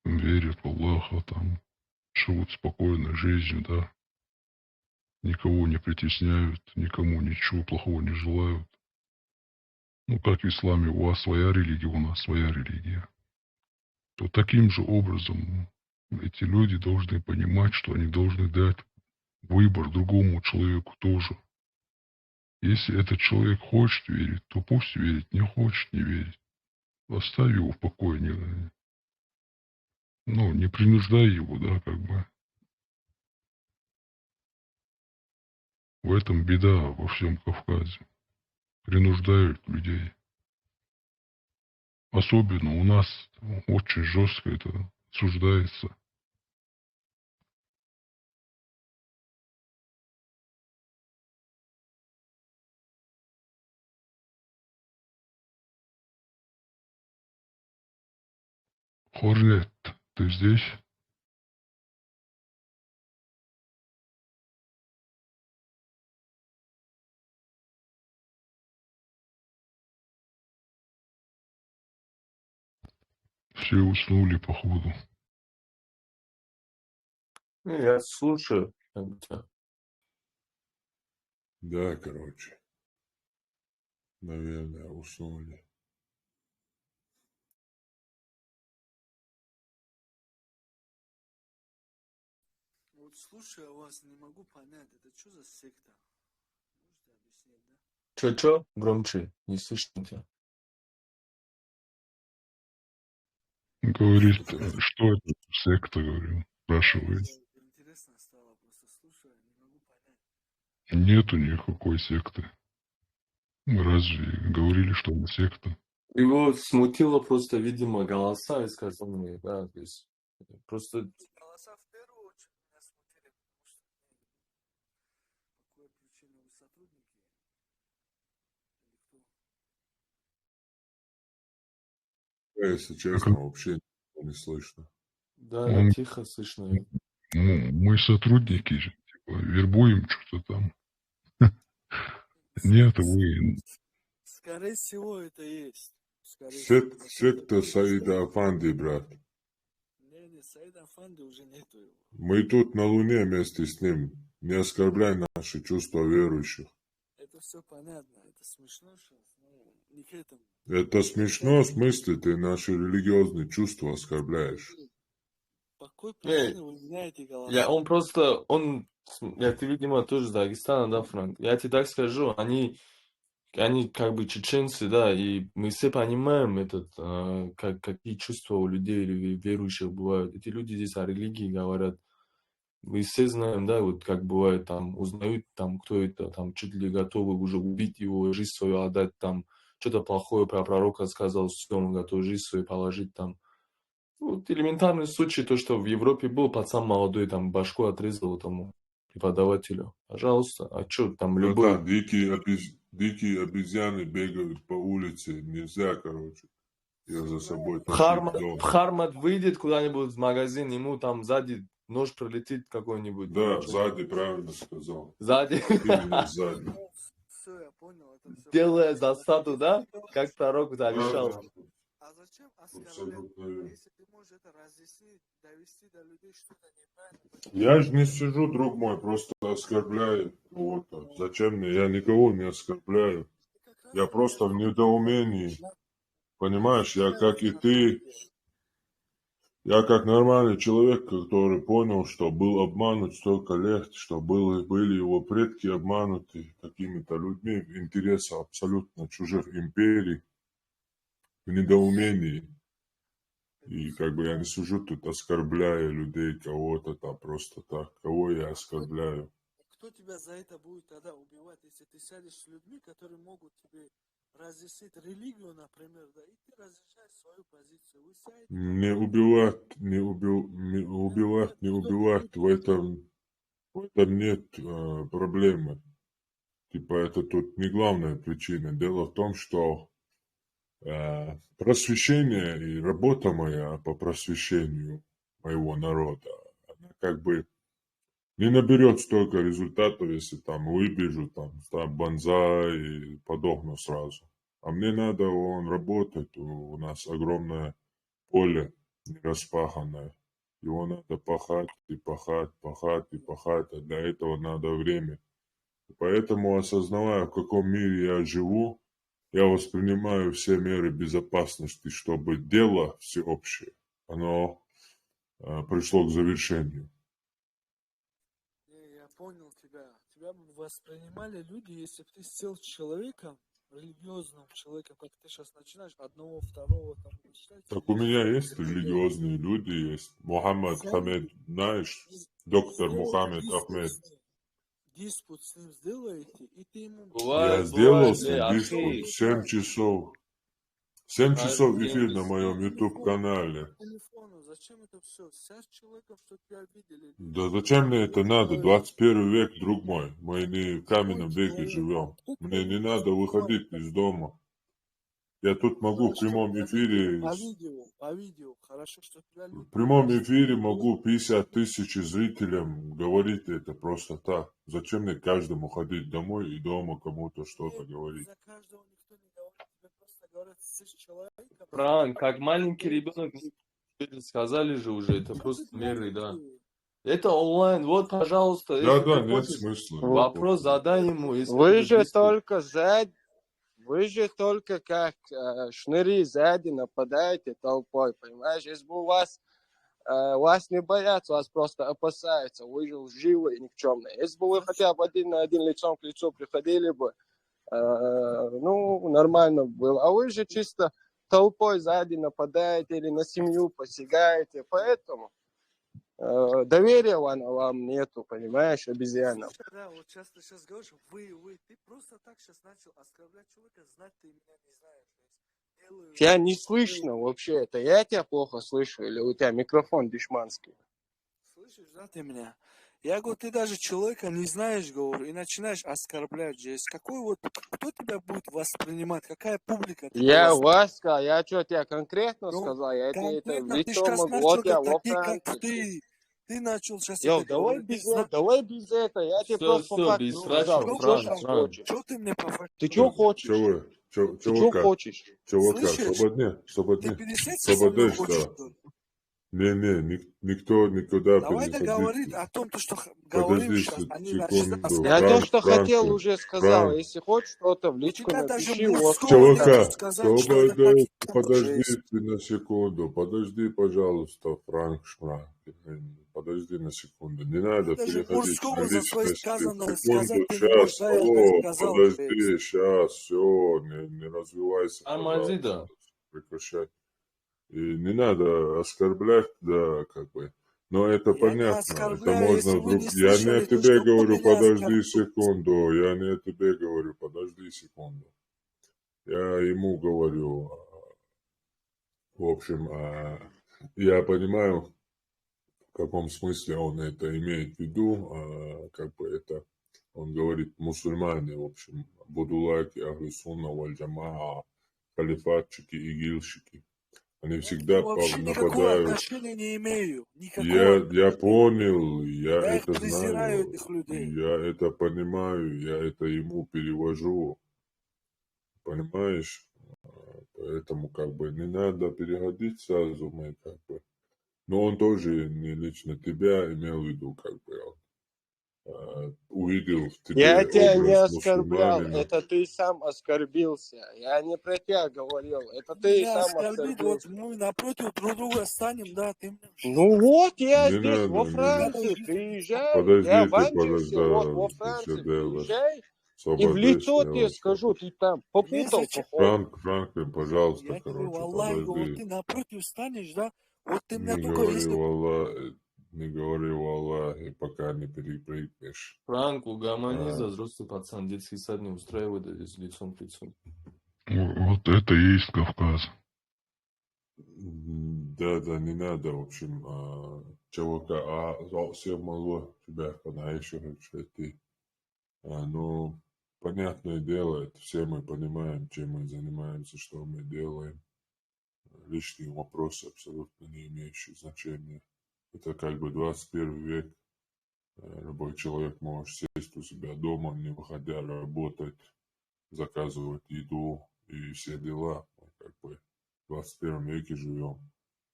верят в Аллаха, там, живут спокойной жизнью, да. Никого не притесняют, никому ничего плохого не желают. Ну, как в исламе, у вас своя религия, у нас своя религия. То таким же образом эти люди должны понимать, что они должны дать выбор другому человеку тоже. Если этот человек хочет верить, то пусть верит, не хочет не верить. Оставь его в покое, не принуждай его, да, как бы. В этом беда во всем Кавказе. Принуждают людей. Особенно у нас очень жестко это осуждается. Хорлет, ты здесь? Все уснули, походу. Я слушаю. Как бы, да. Да, короче. Наверное, уснули. Вот слушая вас, не могу понять, это что за секта? Можете объяснить, да? Чё? Громче. Не слышно тебя. Говорит, Это- что это секта, говорю. Спрашивает. Интересно стало, просто слушая, не могу понять. Нету никакой секты. Разве говорили, что это секта? Его смутило просто, видимо, голоса искаженные, да, то есть просто Голоса в первую очередь меня смутили, потому что по какой причине вы сотрудники или кто? Если честно, вообще ничего не слышно. да, Он, тихо слышно. мы сотрудники же, типа, вербуем что-то там. Нет, вы... Скорее всего, это есть. Скорее всего. Секта Саида Афанди, брат. Не, Саида Афанди уже нету его. Мы тут на Луне вместе с ним. Не оскорбляй наши чувства верующих. Это все понятно, это смешно сейчас, но не к этому. Это смешно, в смысле ты наши религиозные чувства оскорбляешь. По какой причине вы меняете голоса? Ты, видимо, тоже из Дагестана, да, Франк? Я тебе так скажу, они как бы чеченцы, да, и мы все понимаем какие чувства у людей или верующих бывают. Эти люди здесь о религии говорят. Мы все знаем, да, вот как бывает, там, узнают, там, кто это, там, чуть ли готовы уже убить его, жизнь свою отдать, там, что-то плохое про пророка сказал, все, он готов жизнь свою положить, там. Вот элементарный случай, то, что в Европе был пацан молодой, там, башку отрезал этому преподавателю. Пожалуйста, а что там любой... Братан, дикие обезьяны бегают по улице. Нельзя, короче. Я за собой тащить дома. Хармат выйдет куда-нибудь в магазин, ему там сзади нож пролетит какой-нибудь. Да, сзади правильно сказал. Сзади. Именно сзади. Все, я понял, это все. Делая засаду, да? Как пророк завещал. Да, А зачем оскорблять? абсолютно верно. Если ты можешь это разъяснить, довести до людей что-то неправильно. Я же не сижу, друг мой, просто оскорбляю кого-то. Зачем мне? Я никого не оскорбляю. Я просто в недоумении. Понимаешь, я как и ты, я как нормальный человек, который понял, что был обманут столько лет, что были его предки обмануты какими-то людьми в интересах абсолютно чужих империй, в недоумении. И как бы я не сижу тут, оскорбляя людей, кого-то там просто так. Кого я оскорбляю? Кто тебя за это будет тогда убивать, если ты сядешь с людьми, которые могут тебе разъяснить религию, например, да, и ты разъясняешь свою позицию. Вы сядете, Не убивать, не убивать, в этом нет проблемы. Типа это тут не главная причина. Дело в том, что просвещение и работа моя по просвещению моего народа, она как бы не наберет столько результатов, если там выбежу, там, банзай и подохну сразу. А мне надо работать, у нас огромное поле распаханное. Его надо пахать и пахать, пахать и пахать, а для этого надо время. Поэтому, осознавая, в каком мире я живу, я воспринимаю все меры безопасности, чтобы дело всеобщее, оно пришло к завершению. я понял тебя. Тебя бы воспринимали люди, если бы ты сел с человеком, религиозным человеком, как ты сейчас начинаешь, одного, второго, там, читать. Так у меня есть религиозные люди, есть Мухаммад Хамед, знаешь, доктор Мухаммед Ахмед. Диспут с ним сделаете, и ты ему... Я сделал с ним диспут 7 часов. 7 часов эфир на моем YouTube-канале. Телефону, зачем это все? Сядь с человеком, чтобы тебя видели. Да зачем мне это надо? 21 век, друг мой. Мы не в каменном веке живем. Мне не надо выходить из дома. Я тут могу в прямом эфире... По видео. Хорошо, что тебя люди... В прямом эфире могу 50 тысяч зрителям говорить это просто так. Зачем мне каждому ходить домой и дома кому-то что-то говорить? За каждого никто не говорит. Тебе просто говорят, с человеком. Франк, как маленький ребенок, сказали же уже, это Что просто ты меры, да. маленький? Это онлайн, вот, пожалуйста, Да, если да, ты нет хочешь смысла. вопрос, задай ему, если Вы тебе же близко. только сзади, вы же только как шныри сзади нападаете толпой, понимаешь? Если бы вас не боятся, вас просто опасаются, вы же лживые и никчемные. Если бы вы хотя бы один на один лицом к лицу приходили бы, ну, нормально было. А вы же чисто толпой сзади нападаете или на семью посягаете, поэтому доверия вам нету, понимаешь, обезьянам. Слушай, да, вот сейчас ты сейчас говоришь, вы, ты просто так сейчас начал оскорблять человека, знать ты меня не знаешь. То есть, делаю, Тебя не слышно вообще, это я тебя плохо слышу или у тебя микрофон дешманский? Слышишь, да, ты меня? Я говорю, ты даже человека не знаешь, говорю, и начинаешь оскорблять здесь. Какой вот, кто тебя будет воспринимать, какая публика тебя Я воспринимает? вас сказал, я что тебе конкретно Ну, сказал, я тебе это в конкретно ты лицо сейчас могу, начал вот я во такие, как Франции. ты начал сейчас Йоу, это говорить, ты знаешь. давай без этого, я тебе Все, просто по все, факту без сказал, фрачов, ты что Франк, сейчас Франк. хочешь? Что ты мне по факту Ты что говоришь? хочешь? Чего? Ты что хочешь? Чувака, Слышишь? свободне, Ты свободне. пересеться со мной Свободешь, хочешь? да. что ли? Не, никто никуда Давай переходить. договорить о том, что говорим Подожди сейчас, а не начать секунду. Я то, оскорблять. что хотел, Франк, уже сказал. Франк. Если хочешь что-то в У личку тебя даже напиши, вот мужского нету Чувака, сказать, что это подожди, как подожди жесть. ты на секунду. Подожди, пожалуйста, Франк Шмранк. Подожди на секунду. Не надо Даже переходить на мужского за свои личности. сказанное Секунду, сказать ты не можешь. сейчас. Да, я так Алло, сказал. подожди, сейчас. Все, не развивайся, Тормози, пожалуйста. да. Прекращай. И не надо оскорблять, да, как бы. Но это Я не понятно. Это оскорбляю, если можно вы вдруг. не Я не слышали, то тебе что говорю, меня подожди оскорбляют. секунду. Я не тебе говорю, подожди секунду. Я ему говорю, в общем, я понимаю, в каком смысле он это имеет в виду, как бы это, он говорит, мусульмане, в общем, будулаки, ахлю сунна, валь джамаа, халифатчики, игильщики. Они Я к всегда ним вообще никакого нападают. отношения не имею. Никакого. Я понял, я Я их это презираю, знаю, этих людей. я это понимаю, я это ему перевожу, понимаешь? Поэтому как бы не надо переходить сразу, мы как бы. Но он тоже не лично тебя имел в виду, как бы он увидел в я тебе тебя не образ оскорблял, мусульманина. это ты сам оскорбился. Я не про тебя говорил, это ты Меня сам оскорбит, вот оскорбился. мы напротив друг друга станем, да, ты мне... Ну вот, я Не здесь, во надо, Франции, приезжай, подожди, я в ты Анджерсе, вот во подожди, ты все Франции, делаешь. приезжай, и в Свободишь, лицо я тебе вам скажу, скажу. ты там попутал, Если походу. Франклин, пожалуйста, я тебе, короче, Аллах, вот подожди. ты напротив станешь, да, вот ты меня Не только говори если... Аллах, не говори Аллах, и пока не перепрыгнешь. Франк, угомонись, А, взрослый пацан, детский сад не устраивает здесь лицом к лицу. Вот это и есть Кавказ. Да, не надо, в общем, чувака, все могло тебя понаешивать, что ты. Ну, понятное дело, это все мы понимаем, чем мы занимаемся, что мы делаем. Лишние вопросы абсолютно не имеющие значения. Это как бы 21 век. Любой человек может сесть у себя дома, не выходя работать, заказывать еду и все дела. Как бы в 21 веке живем.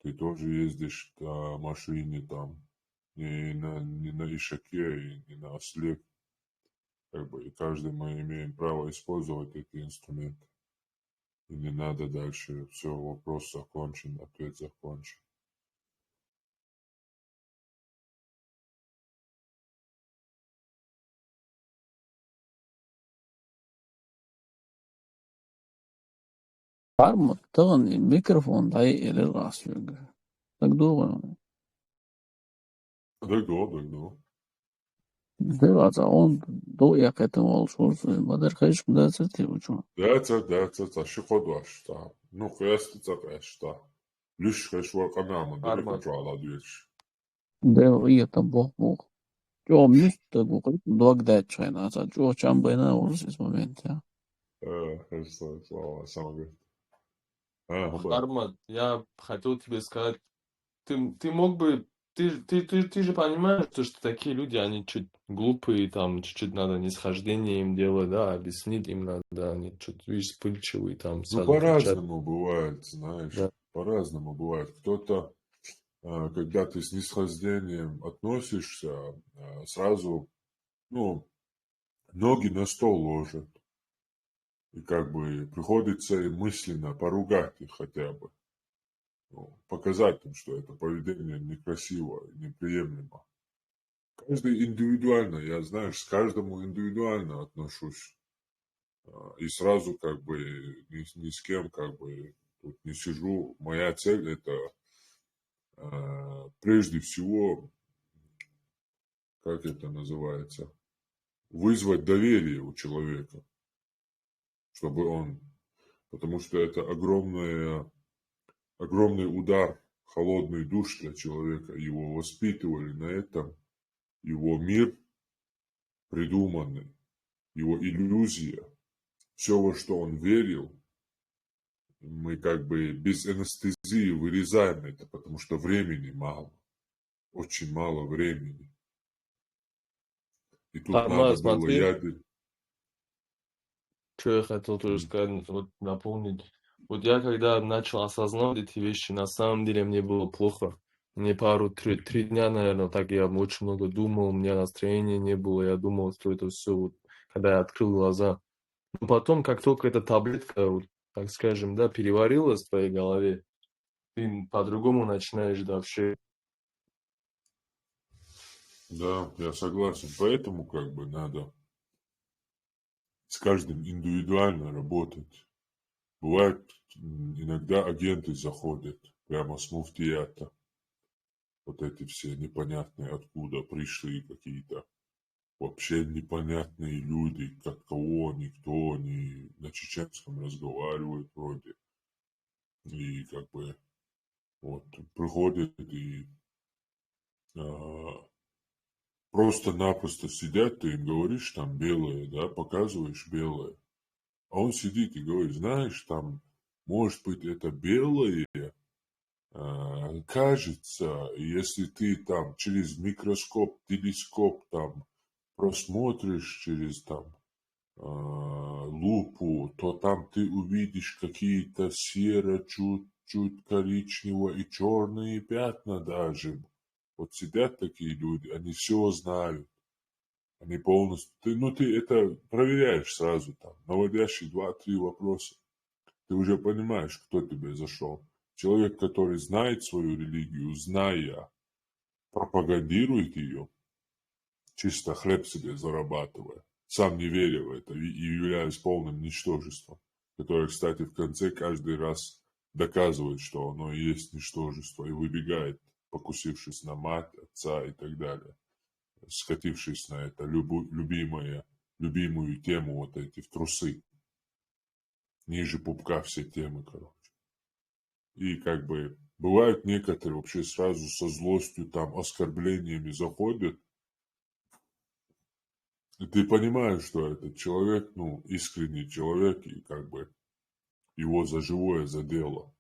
Ты тоже ездишь на машине там, не на ишаке и не на осле. Как бы, и каждый мы имеем право использовать эти инструменты. И не надо дальше. Все, вопрос закончен, ответ закончен. Armut, tăvăni, microfon, dar ele las jag. Tak då, Да. det var alltså on då jag kan vara så vad där kanske det så till och Да, шиходваш, да. Ну, хэст цакэш, да. Лиш хэшвар канама, да, Армат. контрол дверь. det var это бог. Jo, just det går då det чайна, alltså jo чамбайна уже момент, ja. Хорошо, слава, самое. Да. Армат, я хотел тебе сказать, ты мог бы ты же понимаешь, что такие люди, они чуть глупые, там чуть-чуть надо нисхождение им делать, да, объяснить им надо, они чуть, видишь, вспыльчивые, там Ну, сразу кричат, по-разному бывает, знаешь, да. по-разному бывает. Кто-то, когда ты с нисхождением относишься, сразу, ну, ноги на стол ложат. И как бы приходится им мысленно поругать их хотя бы. Ну, показать им, что это поведение некрасиво и неприемлемо. Каждый индивидуально, я, знаешь, с каждому индивидуально отношусь. И сразу как бы ни с кем как бы тут не сижу. Моя цель это прежде всего, как это называется, вызвать доверие у человека, чтобы он, потому что это огромный удар, холодный душ для человека. Его воспитывали на этом, его мир придуманный, его иллюзия, все, во что он верил, мы как бы без анестезии вырезаем это, потому что времени мало, очень мало времени. И тут надо Арман, было смотри, я... что я хотел тоже сказать, вот напомнить. Вот я когда начал осознавать эти вещи, на самом деле мне было плохо. Мне три дня, наверное, так я очень много думал, у меня настроения не было, я думал, что это все, вот, когда я открыл глаза. Но потом, как только эта таблетка, вот, так скажем, да, переварилась в твоей голове, ты по-другому начинаешь да, вообще. Да, я согласен. Поэтому как бы надо с каждым индивидуально работать. Бывает, иногда агенты заходят прямо с муфтията. Вот эти все непонятные откуда пришли какие-то вообще непонятные люди, как кого, никто, они на чеченском разговаривают вроде. И как бы вот приходят и просто-напросто сидят, ты им говоришь там белое, да, показываешь белое. А он сидит и говорит, знаешь, там, может быть, это белое, кажется, если ты там через микроскоп, телескоп там просмотришь через там лупу, то там ты увидишь какие-то чуть-чуть коричневые и черные пятна даже. Вот сидят такие люди, они все знают. Они полностью... Ты это проверяешь сразу там, наводящие 2-3 вопроса. Ты уже понимаешь, кто тебе зашел. Человек, который знает свою религию, зная, пропагандирует ее, чисто хлеб себе зарабатывая, сам не веря в это и являясь полным ничтожеством, которое, кстати, в конце каждый раз доказывает, что оно и есть ничтожество, и выбегает, покусившись на мать, отца и так далее, скатившись на это любимую тему, вот эти в трусы, ниже пупка все темы, короче. И как бы бывают некоторые вообще сразу со злостью, там, оскорблениями заходят, и ты понимаешь, что этот человек, ну, искренний человек, и как бы его за живое задело.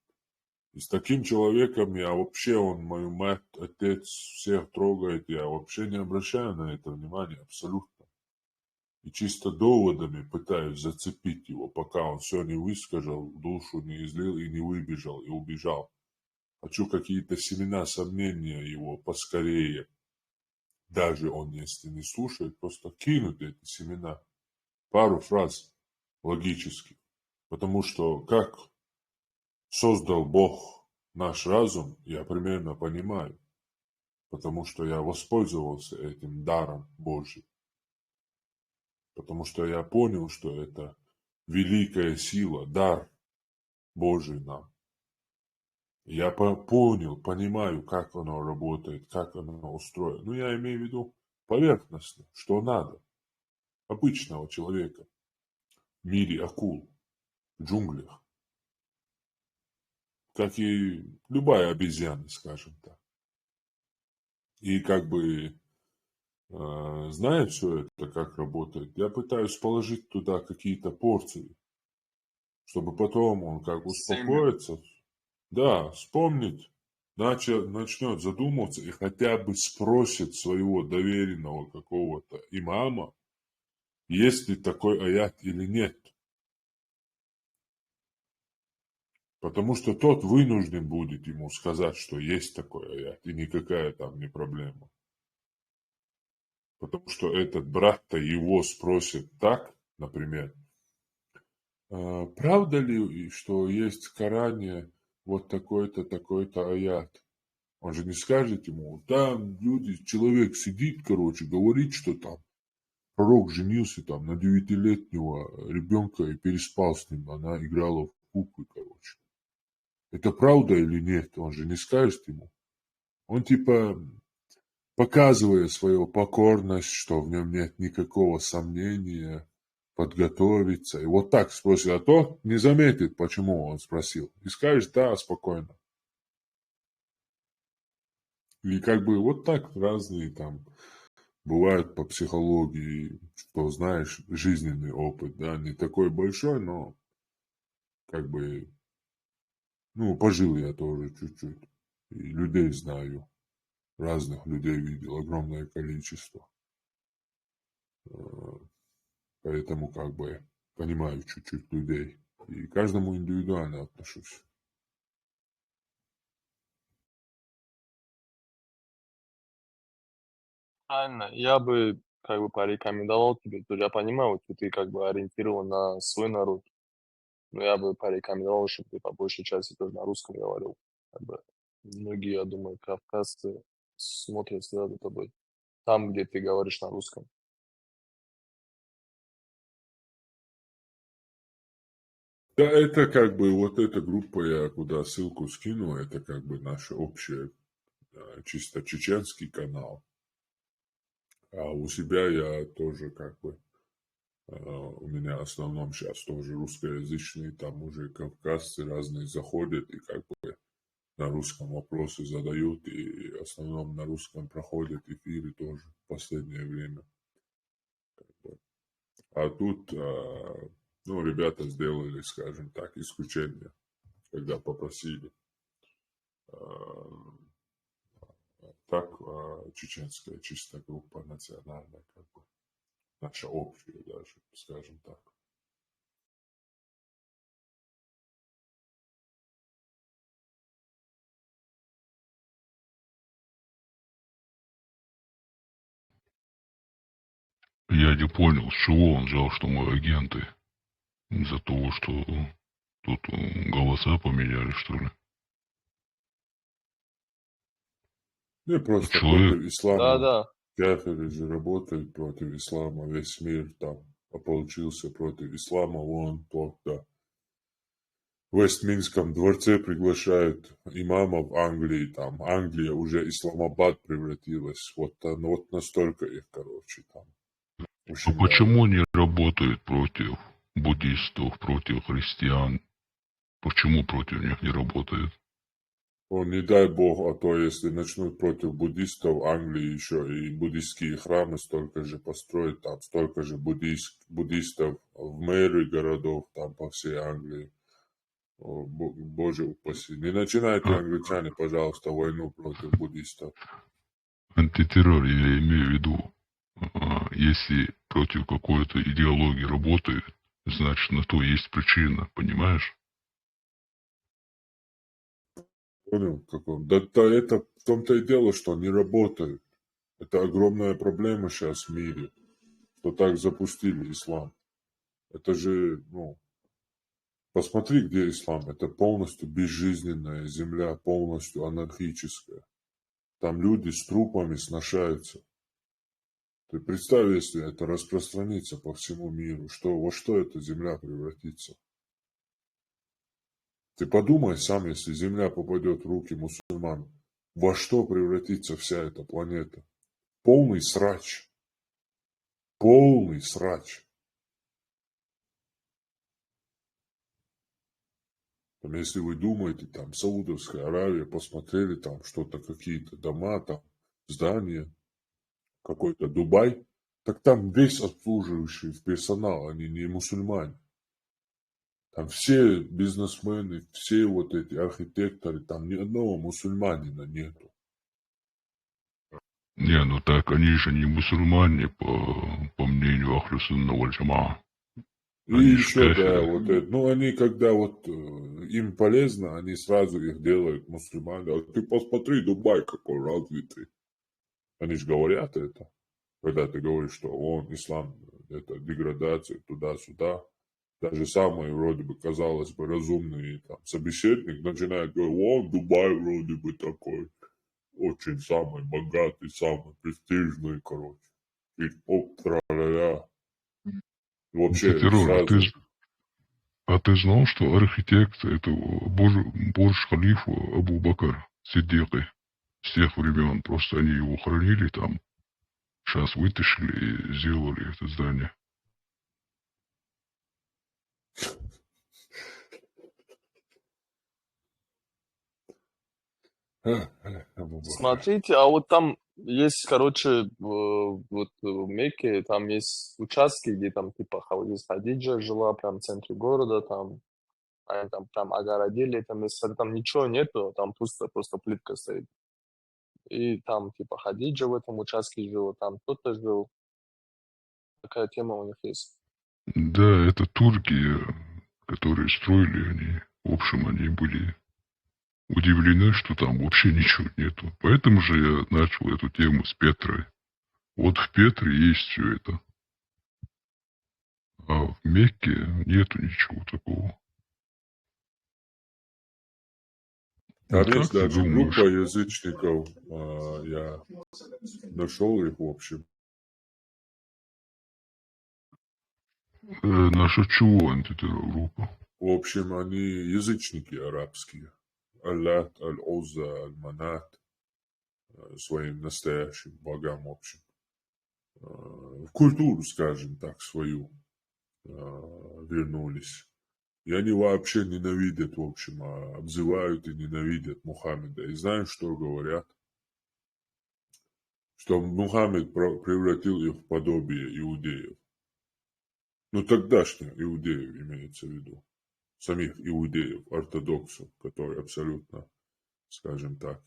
И с таким человеком я вообще, он мою мать, отец, всех трогает, я вообще не обращаю на это внимания абсолютно. И чисто доводами пытаюсь зацепить его, пока он все не высказал, душу не излил и не выбежал, и убежал. Хочу какие-то семена сомнения его поскорее, даже он, если не слушает, просто кинуть эти семена. Пару фраз логически. Потому что как создал Бог наш разум, я примерно понимаю. Потому что я воспользовался этим даром Божьим. Потому что я понял, что это великая сила, дар Божий нам. Я понял, понимаю, как оно работает, как оно устроено. Ну, я имею в виду поверхностно, что надо. Обычного человека в мире акул, в джунглях. Как и любая обезьяна, скажем так. И как бы, зная все это, как работает, я пытаюсь положить туда какие-то порции, чтобы потом он как Семя. успокоится. Да, вспомнить, начнет задумываться и хотя бы спросит своего доверенного какого-то имама, есть ли такой аят или нет. Потому что тот вынужден будет ему сказать, что есть такой аят, и никакая там не проблема. Потому что этот брат-то его спросит так, например, правда ли, что есть в Коране вот такой-то аят? Он же не скажет ему, там человек сидит, говорит, что там пророк женился там на 9-летнего ребенка и переспал с ним, она играла в куклы, Это правда или нет? Он же не скажет ему. Он типа, показывая свою покорность, что в нем нет никакого сомнения, подготовиться. И вот так спросит, а то не заметит, почему он спросил. И скажет, да, спокойно. И вот так разные там бывают по психологии, что знаешь, жизненный опыт, да, не такой большой, но пожил я тоже чуть-чуть. И людей знаю, разных людей видел, огромное количество. Поэтому понимаю чуть-чуть людей. И к каждому индивидуально отношусь. Правильно. Я бы порекомендовал тебе, то я понимаю, что ты ориентирован на свой народ, но я бы порекомендовал, чтобы ты по большей части тоже на русском говорил. Многие, я думаю, кавказцы смотрят всегда за тобой. Там, где ты говоришь на русском. Да, это вот эта группа, я куда ссылку скину, это наш общий чисто чеченский канал. А у себя я тоже у меня в основном сейчас тоже русскоязычные, там уже кавказцы разные заходят и на русском вопросы задают, и в основном на русском проходят эфиры тоже в последнее время. А тут, ребята сделали, скажем так, исключение, когда попросили. Так, чеченская чистая группа национальная, наша общая даже, скажем так. Я не понял, с чего он взял, что мы агенты? Из-за того, что тут голоса поменяли, что ли? Просто Человек, против ислама. Да. Кафиры же работают против ислама, весь мир там получился против ислама, вон да. В Вестминском дворце приглашают имамов Англии, там Англия уже Исламабад превратилась, вот настолько их, там. а почему не работают против буддистов, против христиан? Почему против них не работает? Не дай бог, а то если начнут против буддистов Англии еще и буддистские храмы столько же построить, там столько же буддистов в мэры городов там по всей Англии. Боже упаси. Не начинайте, англичане, пожалуйста, войну против буддистов. Антитеррор, я имею в виду, если против какой-то идеологии работает, значит, на то есть причина, понимаешь? Понял, Да это в том-то и дело, что не работает. Это огромная проблема сейчас в мире, что так запустили ислам. Это же, посмотри, где ислам. Это полностью безжизненная земля, полностью анархическая. Там люди с трупами сношаются. Ты представь, если это распространится по всему миру, во что эта земля превратится? Ты подумай сам, если земля попадет в руки мусульман, во что превратится вся эта планета? Полный срач. Полный срач. Если вы думаете, там, Саудовская Аравия, посмотрели там что-то, какие-то дома, там, здания, какой-то Дубай, так там весь обслуживающий персонал, они не мусульмане. Там все бизнесмены, все вот эти архитекторы, там ни одного мусульманина нету. Не, ну так они же не мусульмане, по мнению Ахлю Сунна валь Джамаа. И Они же еще, да, кафиры. вот это, ну, они, когда вот им полезно, они сразу их делают мусульманами. А ты посмотри, Дубай какой развитый. Они же говорят это, когда ты говоришь, что он, ислам, это деградация туда-сюда. Даже самый, вроде бы, казалось бы, разумный там, собеседник начинает говорить, он, Дубай вроде бы такой, очень самый богатый, самый престижный, короче. И оп, тра-ля-ля. Вообще, Тетирон, сразу. а ты знал, что архитект этого Бурдж-Халифа Абу Бакр Сиддиқи с тех времен, просто они его хранили там, сейчас вытащили и сделали это здание. Абу Бакр. Смотрите, а вот там есть, короче, вот в Мекке, там есть участки, где там типа здесь Хадиджа жила, прям в центре города, там они там прям огородили это место, там ничего нету, там просто плитка стоит. И там типа Хадиджа в этом участке жила, там кто-то жил. Такая тема у них есть. Да, это турки, которые строили, они, в общем, они были удивлены, что там вообще ничего нету. Поэтому же я начал эту тему с Петрой. Вот в Петре есть все это. А в Мекке нету ничего такого. Там Вот есть как ты даже думаешь, группа язычников, я нашел их, в общем. насчет чего антитеррор-группа? В общем, они язычники арабские. Аллат, Аль-Уза, Аль-Манат, своим настоящим богам, в общем. В культуру, скажем так, свою вернулись. И они вообще ненавидят, в общем, обзывают и ненавидят Мухаммеда. И знаешь, что говорят? Что Мухаммед превратил их в подобие иудеев. Ну, тогдашних иудеев имеется в виду. Самих иудеев, ортодоксов, которые абсолютно, скажем так,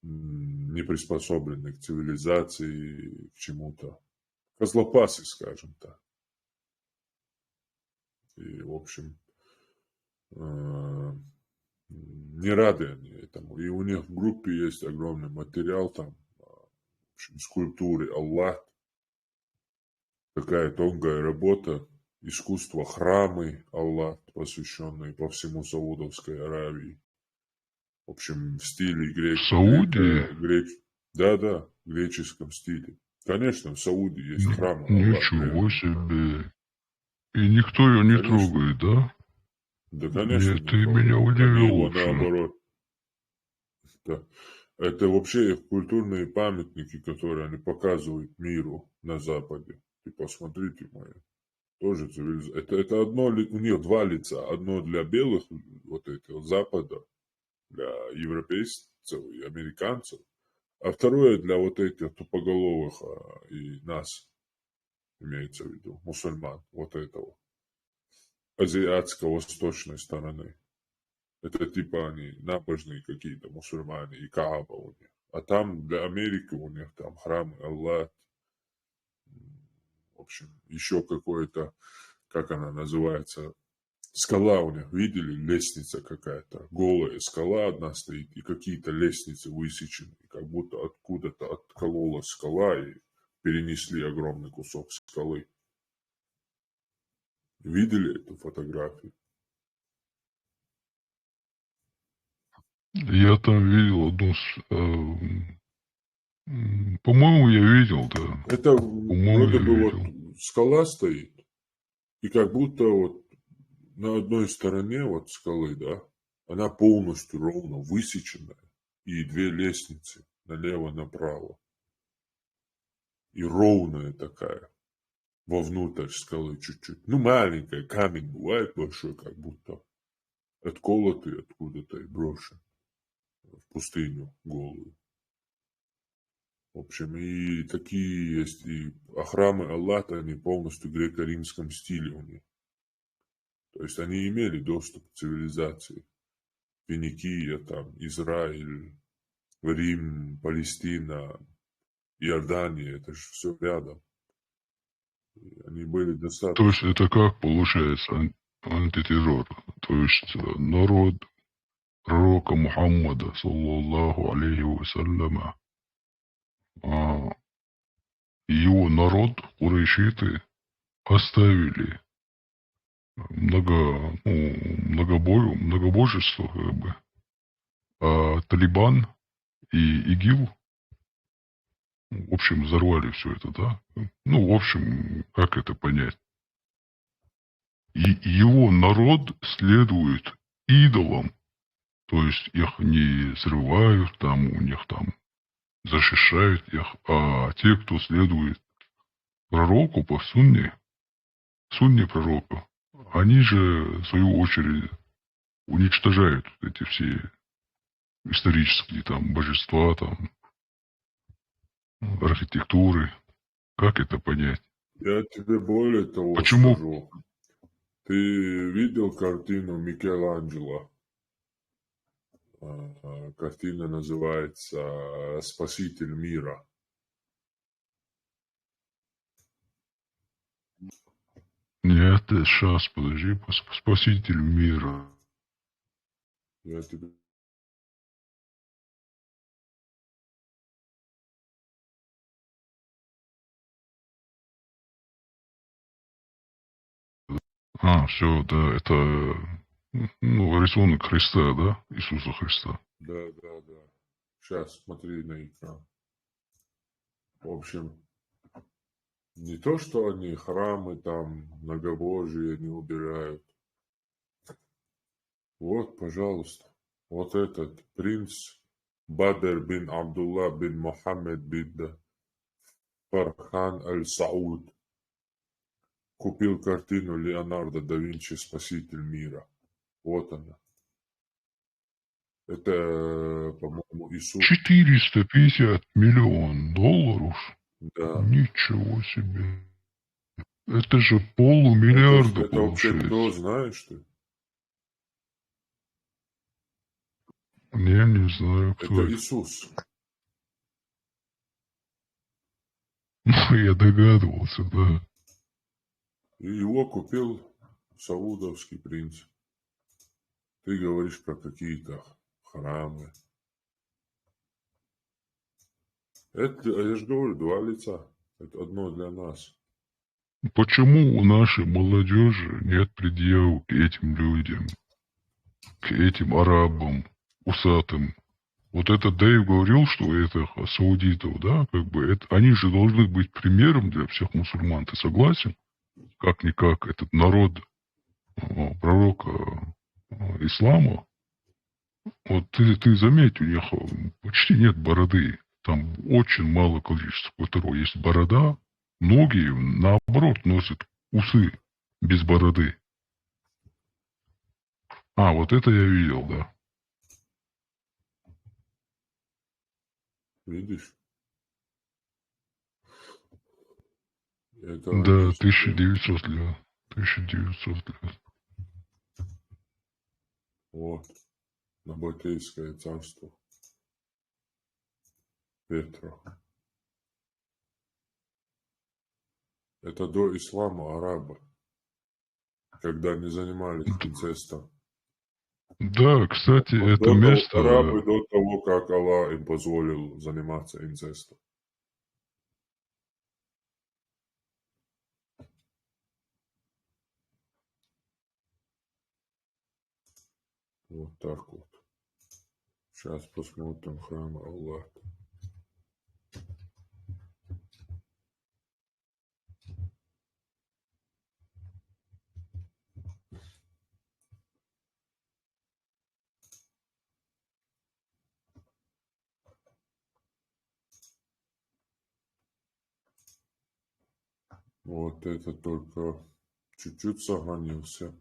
не приспособлены к цивилизации, к чему-то. Козлопасы, скажем так. И, в общем, не рады они этому. И у них в группе есть огромный материал там, в общем, скульптуры Аллах. Такая тонкая работа, искусство, храмы Аллах, посвященные по всему Саудовской Аравии. В общем, в стиле В Саудии? Да, в греческом стиле. Конечно, в Сауде есть храмы Аллах Ничего древние. себе. И никто ее не Конечно. трогает, да? Да, конечно, Нет, не ты меня трогают. Они удивил его вообще. наоборот. Да. Это вообще их культурные памятники, которые они показывают миру на Западе. И посмотрите, мои. Тоже цивилизация. Это одно, у них два лица. Одно для белых, вот этого Запада, для европейцев и американцев. А второе для вот этих тупоголовых и нас, имеется в виду, мусульман, вот этого, азиатско-восточной стороны. Это типа они набожные какие-то мусульмане и Кааба у них. А там для Америки у них там храмы Аллах, в общем, еще какое-то, как она называется, скала у них, видели, лестница какая-то, голая скала одна стоит, и какие-то лестницы высечены, как будто откуда-то откололась скала и перенесли огромный кусок скалы. Видели эту фотографию? Я там видел одну... по-моему, я видел, да. Это По-моему, вроде я бы видел. вот скала стоит, и как будто вот на одной стороне вот скалы, да, она полностью ровно высеченная, и две лестницы налево-направо. И ровная такая, вовнутрь скалы чуть-чуть. Ну, маленькая, камень бывает большой, как будто отколотый откуда-то и брошен в пустыню голую. В общем, и такие есть, и храмы Аллаха, они полностью в греко-римском стиле у них. То есть они имели доступ к цивилизации. Финикия, там, Израиль, Рим, Палестина, Иордания, это же все рядом. И они были То есть достаточно. это как получается антитеррор? То есть народ пророка Мухаммада, саллаллаху алейхи вассаляма, его народ, курайшиты, оставили многобожество, как бы, а Талибан и ИГИЛ, в общем, взорвали все это, да? Ну, в общем, как это понять? И его народ следует идолам, то есть их не срывают, там у них там защищают их, а те, кто следует пророку по сунне пророка, они же, в свою очередь, уничтожают эти все исторические там божества, там, архитектуры. Как это понять? Я тебе более того Почему? скажу. Ты видел картину Микеланджело? Картина называется «Спаситель мира». Нет, сейчас, подожди, спаситель мира. Я тебе... Все, да, это рисунок Христа, да? Иисуса Христа. Да. Сейчас смотри на экран. В общем, не то, что они храмы там, многобожие не убирают. Вот, пожалуйста, вот этот принц Бадр бин Абдулла бин Мухаммед бин Фархан аль-Сауд купил картину Леонардо да Винчи «Спаситель мира». Вот она. Это, по-моему, Иисус. 450 миллионов долларов? Да. Ничего себе. Это же полумиллиарда Это вообще кто, получается. знаешь ты? Я не знаю, кто Это это. Иисус. Я догадывался, да. И его купил саудовский принц. Ты говоришь про какие-то храмы. Это, я же говорю, два лица. Это одно для нас. Почему у нашей молодежи нет предъяв к этим людям, к этим арабам, усатым? Вот это Дэйв говорил, что это саудитов, да, как бы, это, они же должны быть примером для всех мусульман. Ты согласен? Как-никак этот народ пророка ислама, вот ты заметь, у них почти нет бороды. Там очень мало количества, у которого есть борода. Многие, наоборот, носят усы без бороды. Вот это я видел, да. Видишь? Это Да, они себе. 1900 лет. 1900 лет. Вот. Набатейское царство. Петра. Это до ислама арабы. Когда они занимались инцестом. Да, кстати, Вот это место... арабы до того, как Аллах им позволил заниматься инцестом. Вот так вот. Сейчас посмотрим храм Аллаха. Вот это только чуть-чуть сохранился.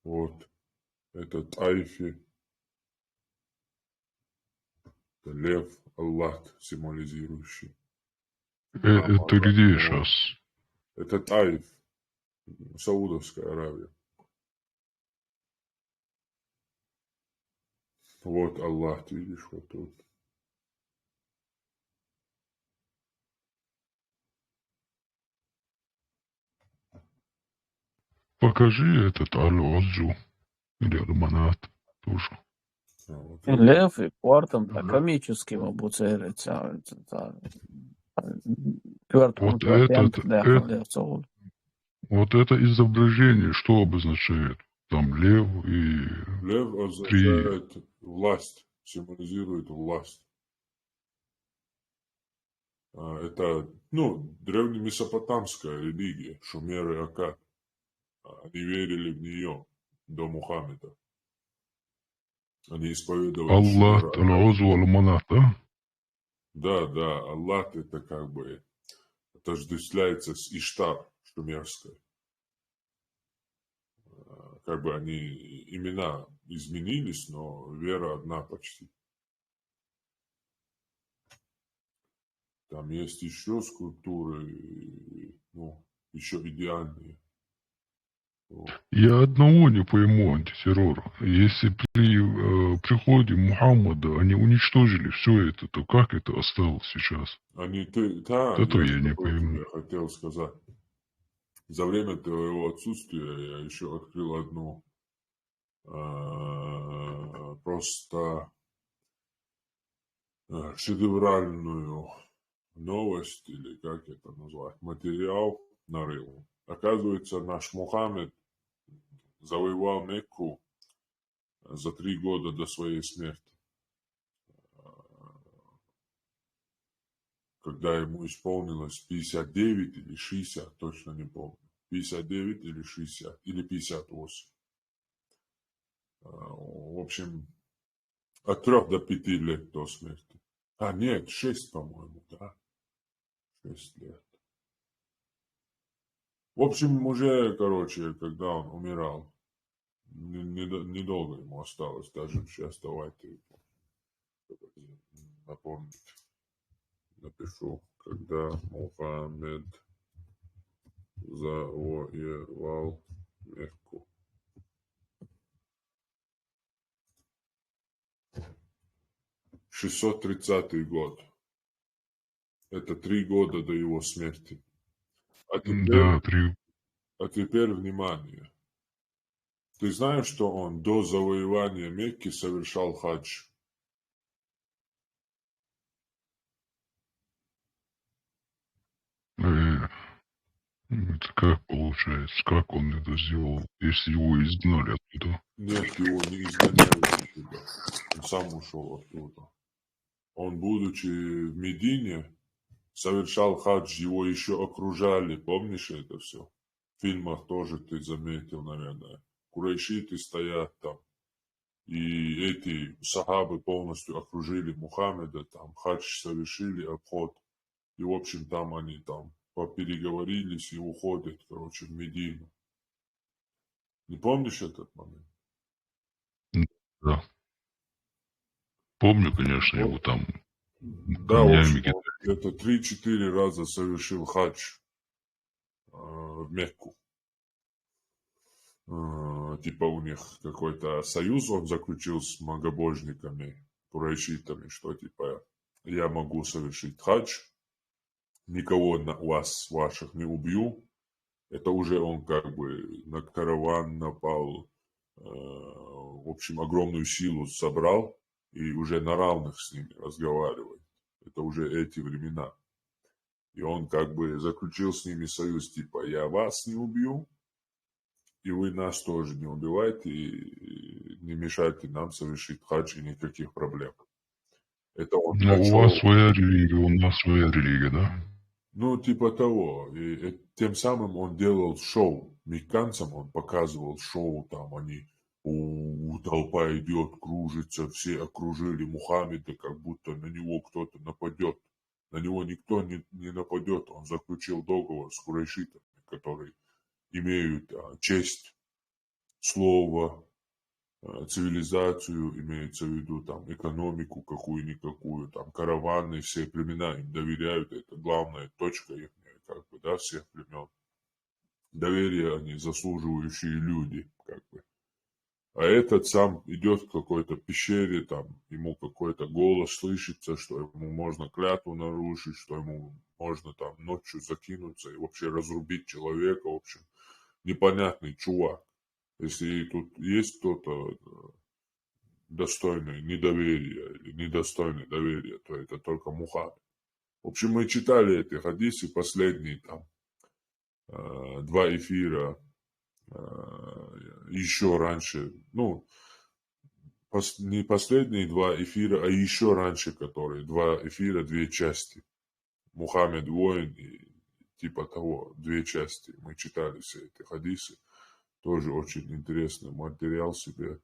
Вот. Этот Айфи. Это лев, Аллах символизирующий. Это где сейчас? Это Таиф. Саудовская Аравия. Вот Аллах, ты видишь, вот тут. Покажи этот Аль-Озджу или Аль-Манат тоже. Вот. Лев и Квартом, да, Ага. комически обуцерится. Кварт, он Вот этот, вот это изображение что обозначает? Там лев и Лев три... означает власть, символизирует власть. Это, древнемесопотамская религия, шумеры и Аккад. Они верили в нее до Мухаммеда. Они исповедовали Аллах, шумера. Аль-Озу, Аль-Манат, да? Да, Аллах это как бы отождествляется с Иштар шумерской. Как бы они, имена изменились, но вера одна почти. Там есть еще скульптуры, еще идеальные. Я одного не пойму, антитеррор. Если при приходе Мухаммада они уничтожили все это, то как это осталось сейчас? Это я не пойму. Я хотел сказать. За время твоего отсутствия я еще открыл одну просто шедевральную новость, или как это назвать, материал нарыл. Оказывается, наш Мухаммед завоевал Мекку за 3 года до своей смерти. Когда ему исполнилось 59 или 60, точно не помню. 59 или 60, или 58. В общем, от 3 до 5 лет до смерти. Нет, 6, по-моему, да. 6 лет. В общем, уже, когда он умирал, недолго ему осталось, даже сейчас давайте напомнить. Напишу, когда Мухаммед завоевал Мекку. — 630 год. Это 3 года до его смерти. А теперь внимание. Ты знаешь, что он до завоевания Мекки совершал хадж? Это как получается? Как он это сделал, если его изгнали оттуда? Нет, его не изгоняли оттуда. Он сам ушел оттуда. Он, будучи в Медине, совершал хадж, его еще окружали. Помнишь это все? В фильмах тоже ты заметил, наверное. Курайшиты стоят там. И эти сахабы полностью окружили Мухаммеда, там хадж совершили, обход. И, в общем, там они там попереговорились и уходят, в Медину. Не помнишь этот момент? Да. Помню, конечно, его там Да, в общем, он это 3-4 раза совершил хадж в Мекку. Типа у них какой-то союз он заключил с многобожниками, курайшитами, что типа я могу совершить хадж, никого ваших не убью. Это уже он как бы на караван напал, в общем, огромную силу собрал и уже на равных с ними разговаривает. Это уже эти времена. И он как бы заключил с ними союз, типа я вас не убью, и вы нас тоже не убивайте, и не мешайте нам совершить хадж, и никаких проблем. Это он у вас своя религия, у нас своя религия, да? Типа того. И тем самым он делал шоу. Мекканцам он показывал шоу, там они, толпа идет, кружится, все окружили Мухаммеда, как будто на него кто-то нападет. На него никто не нападет. Он заключил договор с курайшитами, которые имеют честь, слово, цивилизацию, имеется в виду там экономику какую-никакую, там караваны, все племена им доверяют, это главная точка их, как бы, да, всех племен. доверия они заслуживающие люди, как бы. А этот сам идет в какой-то пещере, там ему какой-то голос слышится, что ему можно клятву нарушить, что ему можно там ночью закинуться и вообще разрубить человека, в общем, непонятный чувак. Если тут есть кто-то достойный недоверия или недостойный доверия, то это только Мухаммед. В общем, мы читали эти хадисы, последние там два эфира еще раньше, ну, не последние два эфира, а еще раньше, которые два эфира, две части. Мухаммед воин и типа того, две части. Мы читали все эти хадисы. Тоже очень интересный материал себе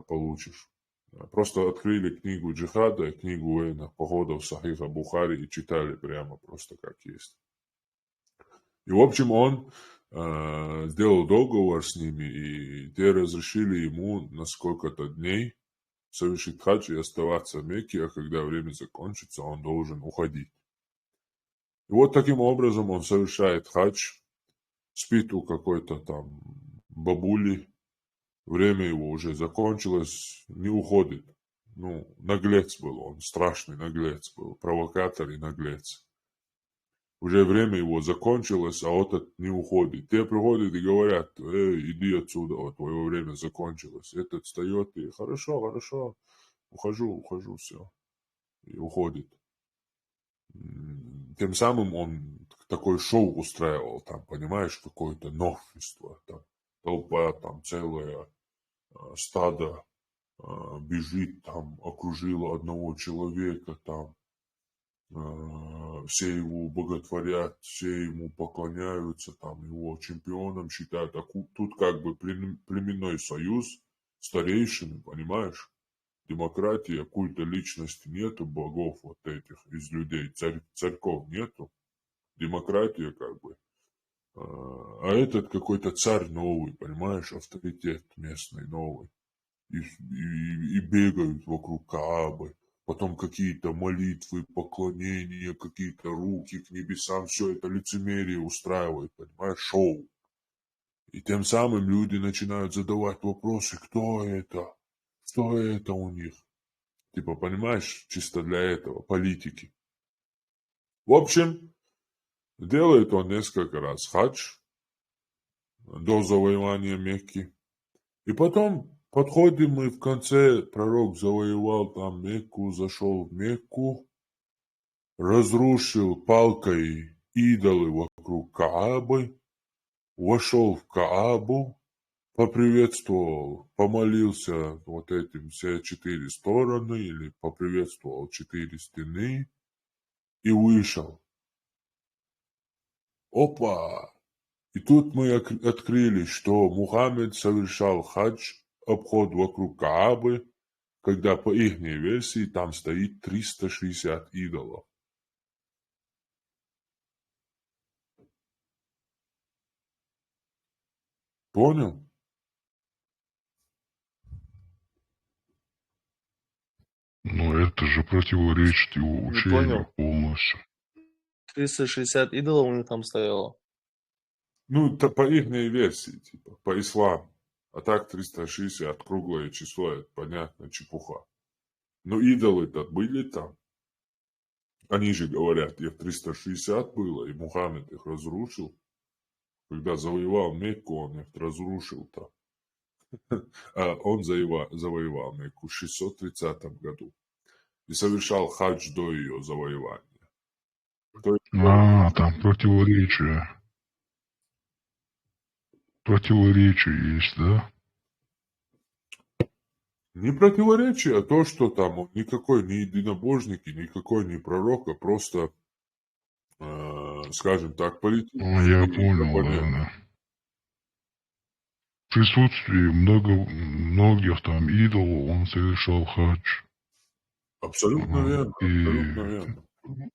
получишь. Просто открыли книгу джихада и книгу военных походов Сахиха Бухари и читали прямо просто как есть. И, в общем, он сделал договор с ними, и те разрешили ему на сколько-то дней совершить хадж и оставаться в Мекке, а когда время закончится, он должен уходить. И вот таким образом он совершает хадж, спит у какой-то там бабули, время его уже закончилось, не уходит. Ну, наглец был он, страшный наглец был, провокатор и наглец. Уже время его закончилось, а этот не уходит. Те приходят и говорят: иди отсюда, вот твое время закончилось. Этот встает и хорошо, ухожу, все. И уходит. Тем самым он такое шоу устраивал, там, понимаешь, какое-то новшество. Там, толпа, там целое стадо бежит, там, окружило одного человека, там, все его боготворят, все ему поклоняются, там его чемпионом считают. А тут как бы племенной союз, старейшины, понимаешь? Демократия, культа личности нету, богов вот этих из людей, царьков нету. Демократия как бы. А этот какой-то царь новый, понимаешь, авторитет местный новый. И бегают вокруг Каабы. Потом какие-то молитвы, поклонения, какие-то руки к небесам. Все это лицемерие устраивает, понимаешь, шоу. И тем самым люди начинают задавать вопросы: кто это? Что это у них? Типа, понимаешь, чисто для этого, политики. В общем, делает он несколько раз хадж до завоевания Мекки. И потом подходим мы в конце, пророк завоевал там Мекку, зашел в Мекку, разрушил палкой идолы вокруг Каабы, вошел в Каабу, поприветствовал, помолился вот этим все 4 стороны, или поприветствовал 4 стены и вышел. Опа! И тут мы открыли, что Мухаммед совершал хадж, обход вокруг Каабы, когда по их версии там стоит 360 идолов. Понял? Но это же противоречит его Не учению понял. полностью. 360 идолов у них там стояло. Ну, по их версии, типа, по исламу. А так 360, круглое число, это понятно, чепуха. Но идолы-то были там. Они же говорят, их 360 было, и Мухаммед их разрушил. Когда завоевал Мекку, он их разрушил-то. А он завоевал Мекку в 630 году. И совершал хадж до ее завоевания. Там противоречие. Противоречие есть, да? Не противоречие, а то, что там он никакой не единобожник и никакой не пророк, а просто, скажем так, политический. Я понял, да. В присутствии многих там идолов он совершал хадж. Абсолютно верно, абсолютно верно.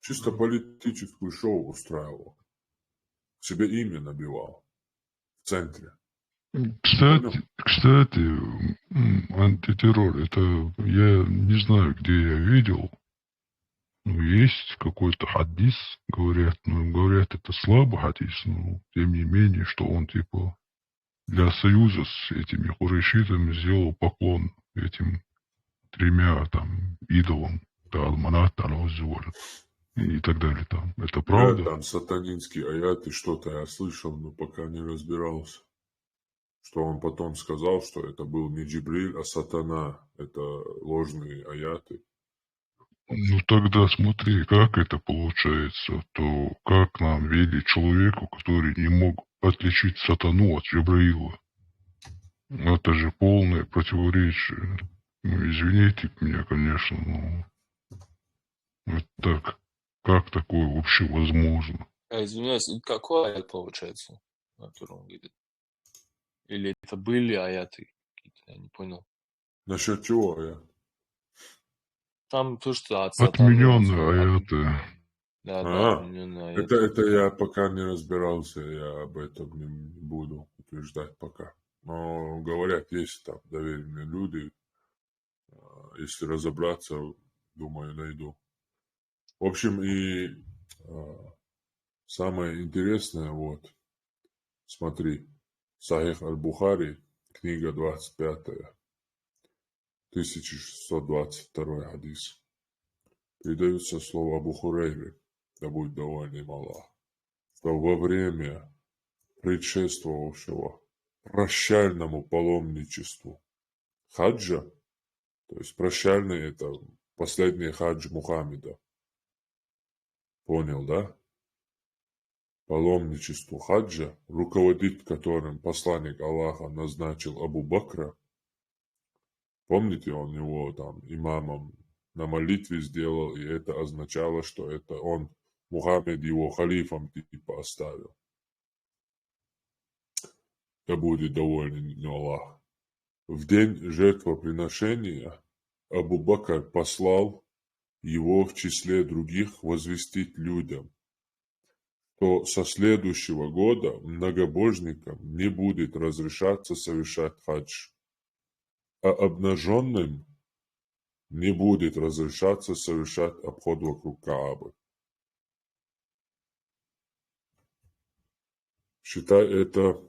Чисто политическую шоу устраивал. Себе имя набивал в центре. Кстати, антитеррор, это я не знаю, где я видел. Ну, есть какой-то хадис, говорят, ну, говорят, это слабый хадис, но тем не менее, что он, типа, для союза с этими хурайшитами сделал поклон этим тремя, там, идолам, Алманат, Аль-Уззур и так далее, там. Это Да, правда? там сатанинский аят и что-то я слышал, но пока не разбирался. Что он потом сказал, что это был не Джибриль, а сатана. Это ложные аяты. Ну, тогда смотри, как это получается, то как нам верить человеку, который не мог отличить сатану от Джабраила? Это же полное противоречие. Ну, извините меня, конечно, но это так. Как такое вообще возможно? Извиняюсь, и какой аят получается, о котором он говорит? Или это были аяты какие-то, я не понял. Насчет чего аят? Там то, что от сатаны, Отмененные аяты. да, отмененные аяты. Это я пока не разбирался, я об этом не буду утверждать пока. Но говорят, есть там доверенные люди. Если разобраться, думаю, найду. В общем, и самое интересное, вот, смотри, Сахих Аль-Бухари, книга 25, 1622 хадис. Передается слово Абу Хурейре, да будет доволен им Аллах, что во время предшествовавшего прощальному паломничеству хаджа, то есть прощальный это последний хадж Мухаммеда, понял, да? Паломничеству хаджа, руководить которым посланник Аллаха назначил Абу Бакра. Помните, он его там имамом на молитве сделал, и это означало, что это он, Мухаммед, его халифом типа оставил. Да будет доволен Аллах. В день жертвоприношения Абу Бакр послал его в числе других возвестить людям, что со следующего года многобожникам не будет разрешаться совершать хадж, а обнаженным не будет разрешаться совершать обход вокруг Каабы. Считай, это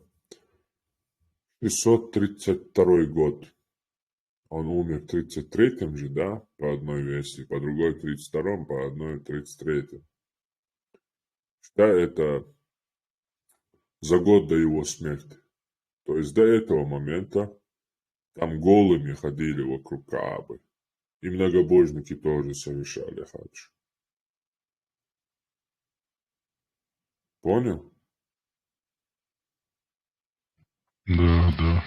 632 год. Он умер в 33-м же, да, по одной версии, по другой в 32-м, по одной в 33-м. Считай, это за год до его смерти. То есть до этого момента там голыми ходили вокруг Каабы. И многобожники тоже совершали хадж. Понял? Да, да.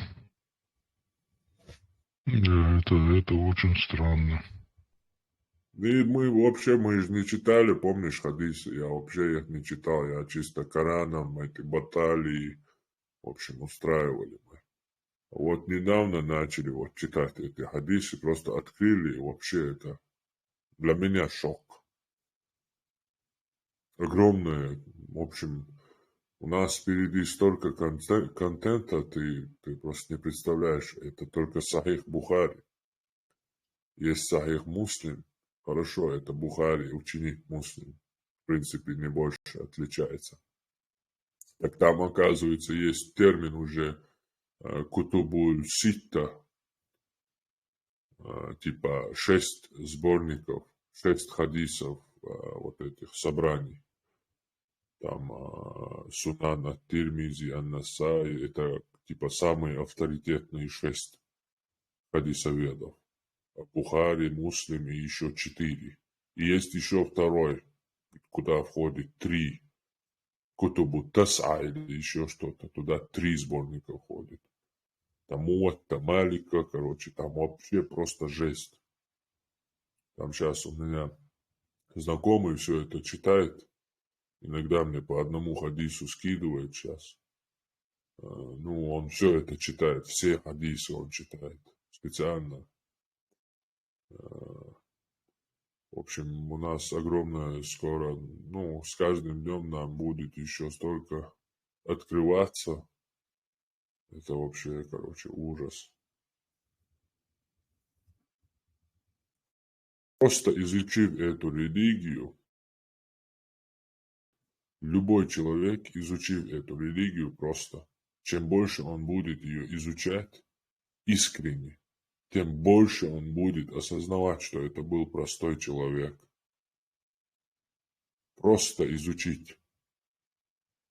Да, это очень странно. И мы же не читали, помнишь, хадисы? Я вообще их не читал, я чисто Кораном, эти баталии, в общем, устраивали мы. Вот недавно начали вот читать эти хадисы, просто открыли, и вообще это для меня шок. Огромное, в общем, у нас впереди столько контента, ты просто не представляешь, это только Сахих Бухари. Есть Сахих Муслим, хорошо, это Бухари, ученик Муслим, в принципе, не больше отличается. Так там, оказывается, есть термин уже Кутубуль Ситта, типа 6 сборников, 6 хадисов вот этих собраний. Там Сунан ат-Тирмизи, ан-Насаи, это типа самые авторитетные 6 хадисоведов. Бухари, Муслим и еще 4. И есть еще второй, куда входит 3. Кутубу Тас'а или еще что-то. Туда 3 сборника входит. Там Муатта, Малика, короче, там вообще просто жесть. Там сейчас у меня знакомый все это читает. Иногда мне по одному хадису скидывает сейчас. Ну, он все это читает, все хадисы он читает специально. В общем, у нас огромное скоро, ну, с каждым днем нам будет еще столько открываться. Это вообще, короче, ужас. Просто изучив эту религию, любой человек, изучив эту религию просто, чем больше он будет ее изучать искренне, тем больше он будет осознавать, что это был простой человек. Просто изучить.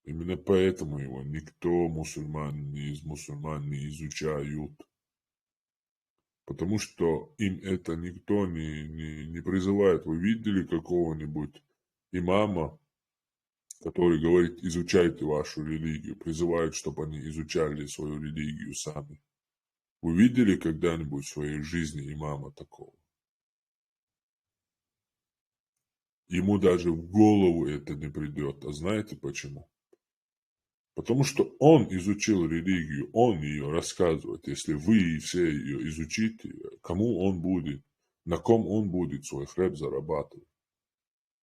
Именно поэтому его никто из мусульман не изучают. Потому что им это никто не призывает. Вы видели какого-нибудь имама, который говорит: изучайте вашу религию, призывает, чтобы они изучали свою религию сами. Вы видели когда-нибудь в своей жизни имама такого? Ему даже в голову это не придет. А знаете почему? Потому что он изучил религию, он ее рассказывает. Если вы все ее изучите, кому он будет, на ком он будет свой хлеб зарабатывать?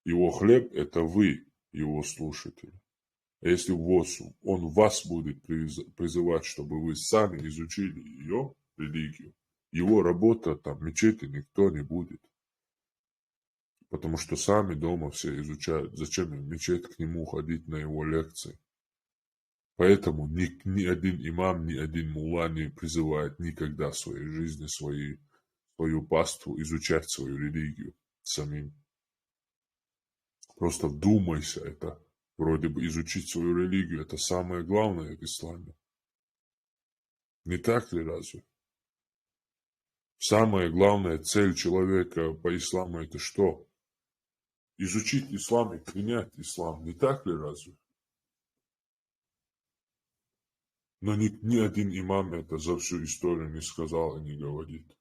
Его хлеб – это вы, его слушатели. А если он вас будет призывать, чтобы вы сами изучили ее религию, его работа там, мечети никто не будет. Потому что сами дома все изучают. Зачем им мечеть к нему ходить на его лекции? Поэтому ни один имам, ни один мулла не призывает никогда в своей жизни свою паству изучать свою религию самим. Просто вдумайся, это вроде бы изучить свою религию, это самое главное в исламе. Не так ли разве? Самая главная цель человека по исламу это что? Изучить ислам и принять ислам. Не так ли разве? Но ни один имам это за всю историю не сказал и не говорит.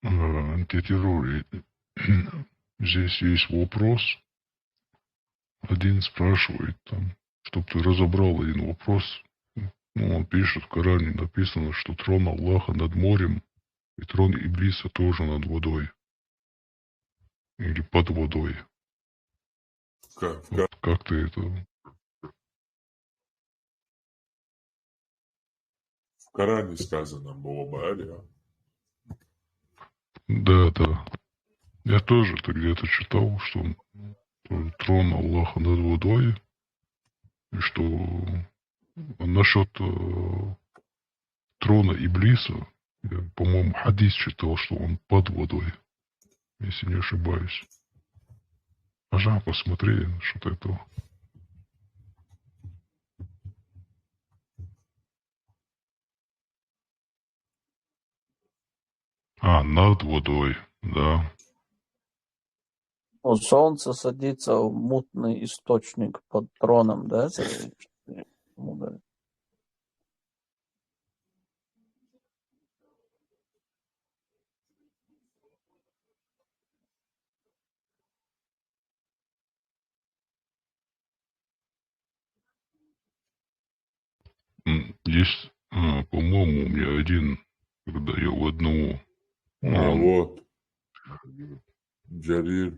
Антитеррор. Здесь есть вопрос. Один спрашивает, там, чтобы ты разобрал один вопрос. Ну, он пишет, в Коране написано, что трон Аллаха над морем и трон Иблиса тоже над водой. Или под водой. Вот как ты это... В Коране сказано Боба Алия. Да. Я тоже это где-то читал, что трон Аллаха над водой. И что насчет трона Иблиса, я, по-моему, хадис читал, что он под водой, если не ошибаюсь. Ага, посмотри, что-то это. Над водой, да. Ну, солнце садится в мутный источник под троном, да? Есть, по-моему, у меня один, когда я в одного... Вот. Джарир.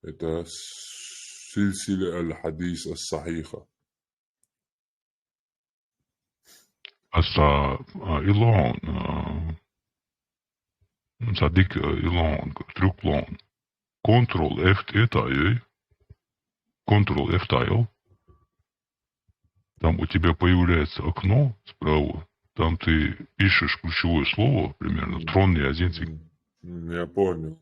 Это сильсиля аль-хадис ас-сахиха. Илон, Садик Илон, трюклон. Ctrl-F Ctrl-F-Tile. Там у тебя появляется окно справа. Там ты пишешь ключевое слово, примерно, трон и азинцик. Я понял.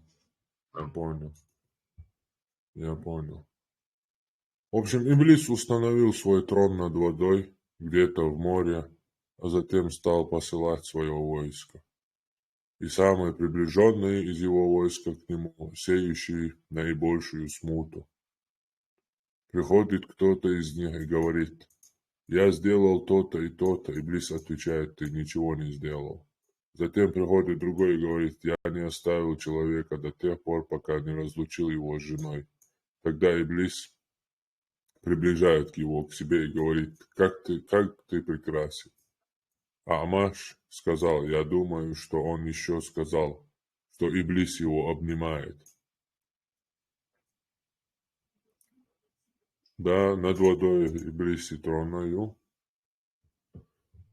В общем, Иблис установил свой трон над водой, где-то в море, а затем стал посылать свое войско. И самые приближенные из его войска к нему, сеющие наибольшую смуту. Приходит кто-то из них и говорит: я сделал то-то и то-то. Иблис отвечает: ты ничего не сделал. Затем приходит другой и говорит: я не оставил человека до тех пор, пока не разлучил его с женой. Тогда Иблис приближает его к себе и говорит: как ты прекрасен. А Амаш сказал: я думаю, что он еще сказал, что Иблис его обнимает. Да, над водой Иблис и троною.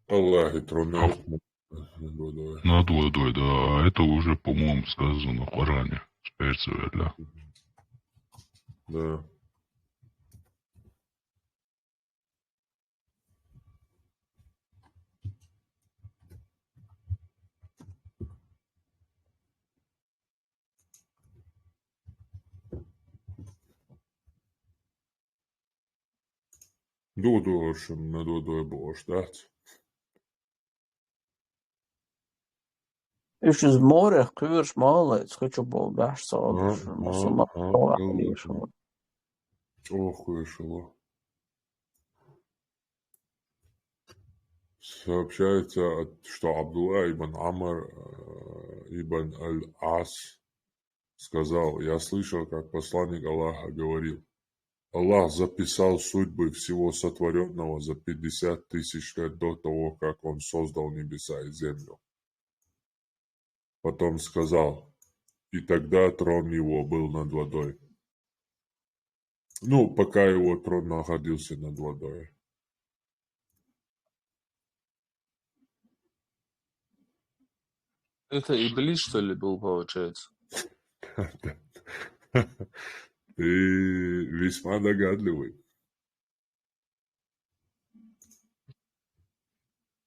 Аллах и тронет над водой. Над водой, да. А это уже, по-моему, сказано в Коране. Специально. Да. Dodošana nад водой было ждать. Viņš uz morja kurs mālēts, хочу был дашь салдыш, мусульман Аллах вышел. Ох, вышло. Сообщается, что Абдулла ибн Амр ибн Аль-Ас сказал: я слышал, как посланник Аллаха говорил: Аллах записал судьбы всего сотворенного за 50 тысяч лет до того, как он создал небеса и землю. Потом сказал: и тогда трон его был над водой. Ну, пока его трон находился над водой. Это Иблис, что ли, был, получается? Ты весьма догадливый.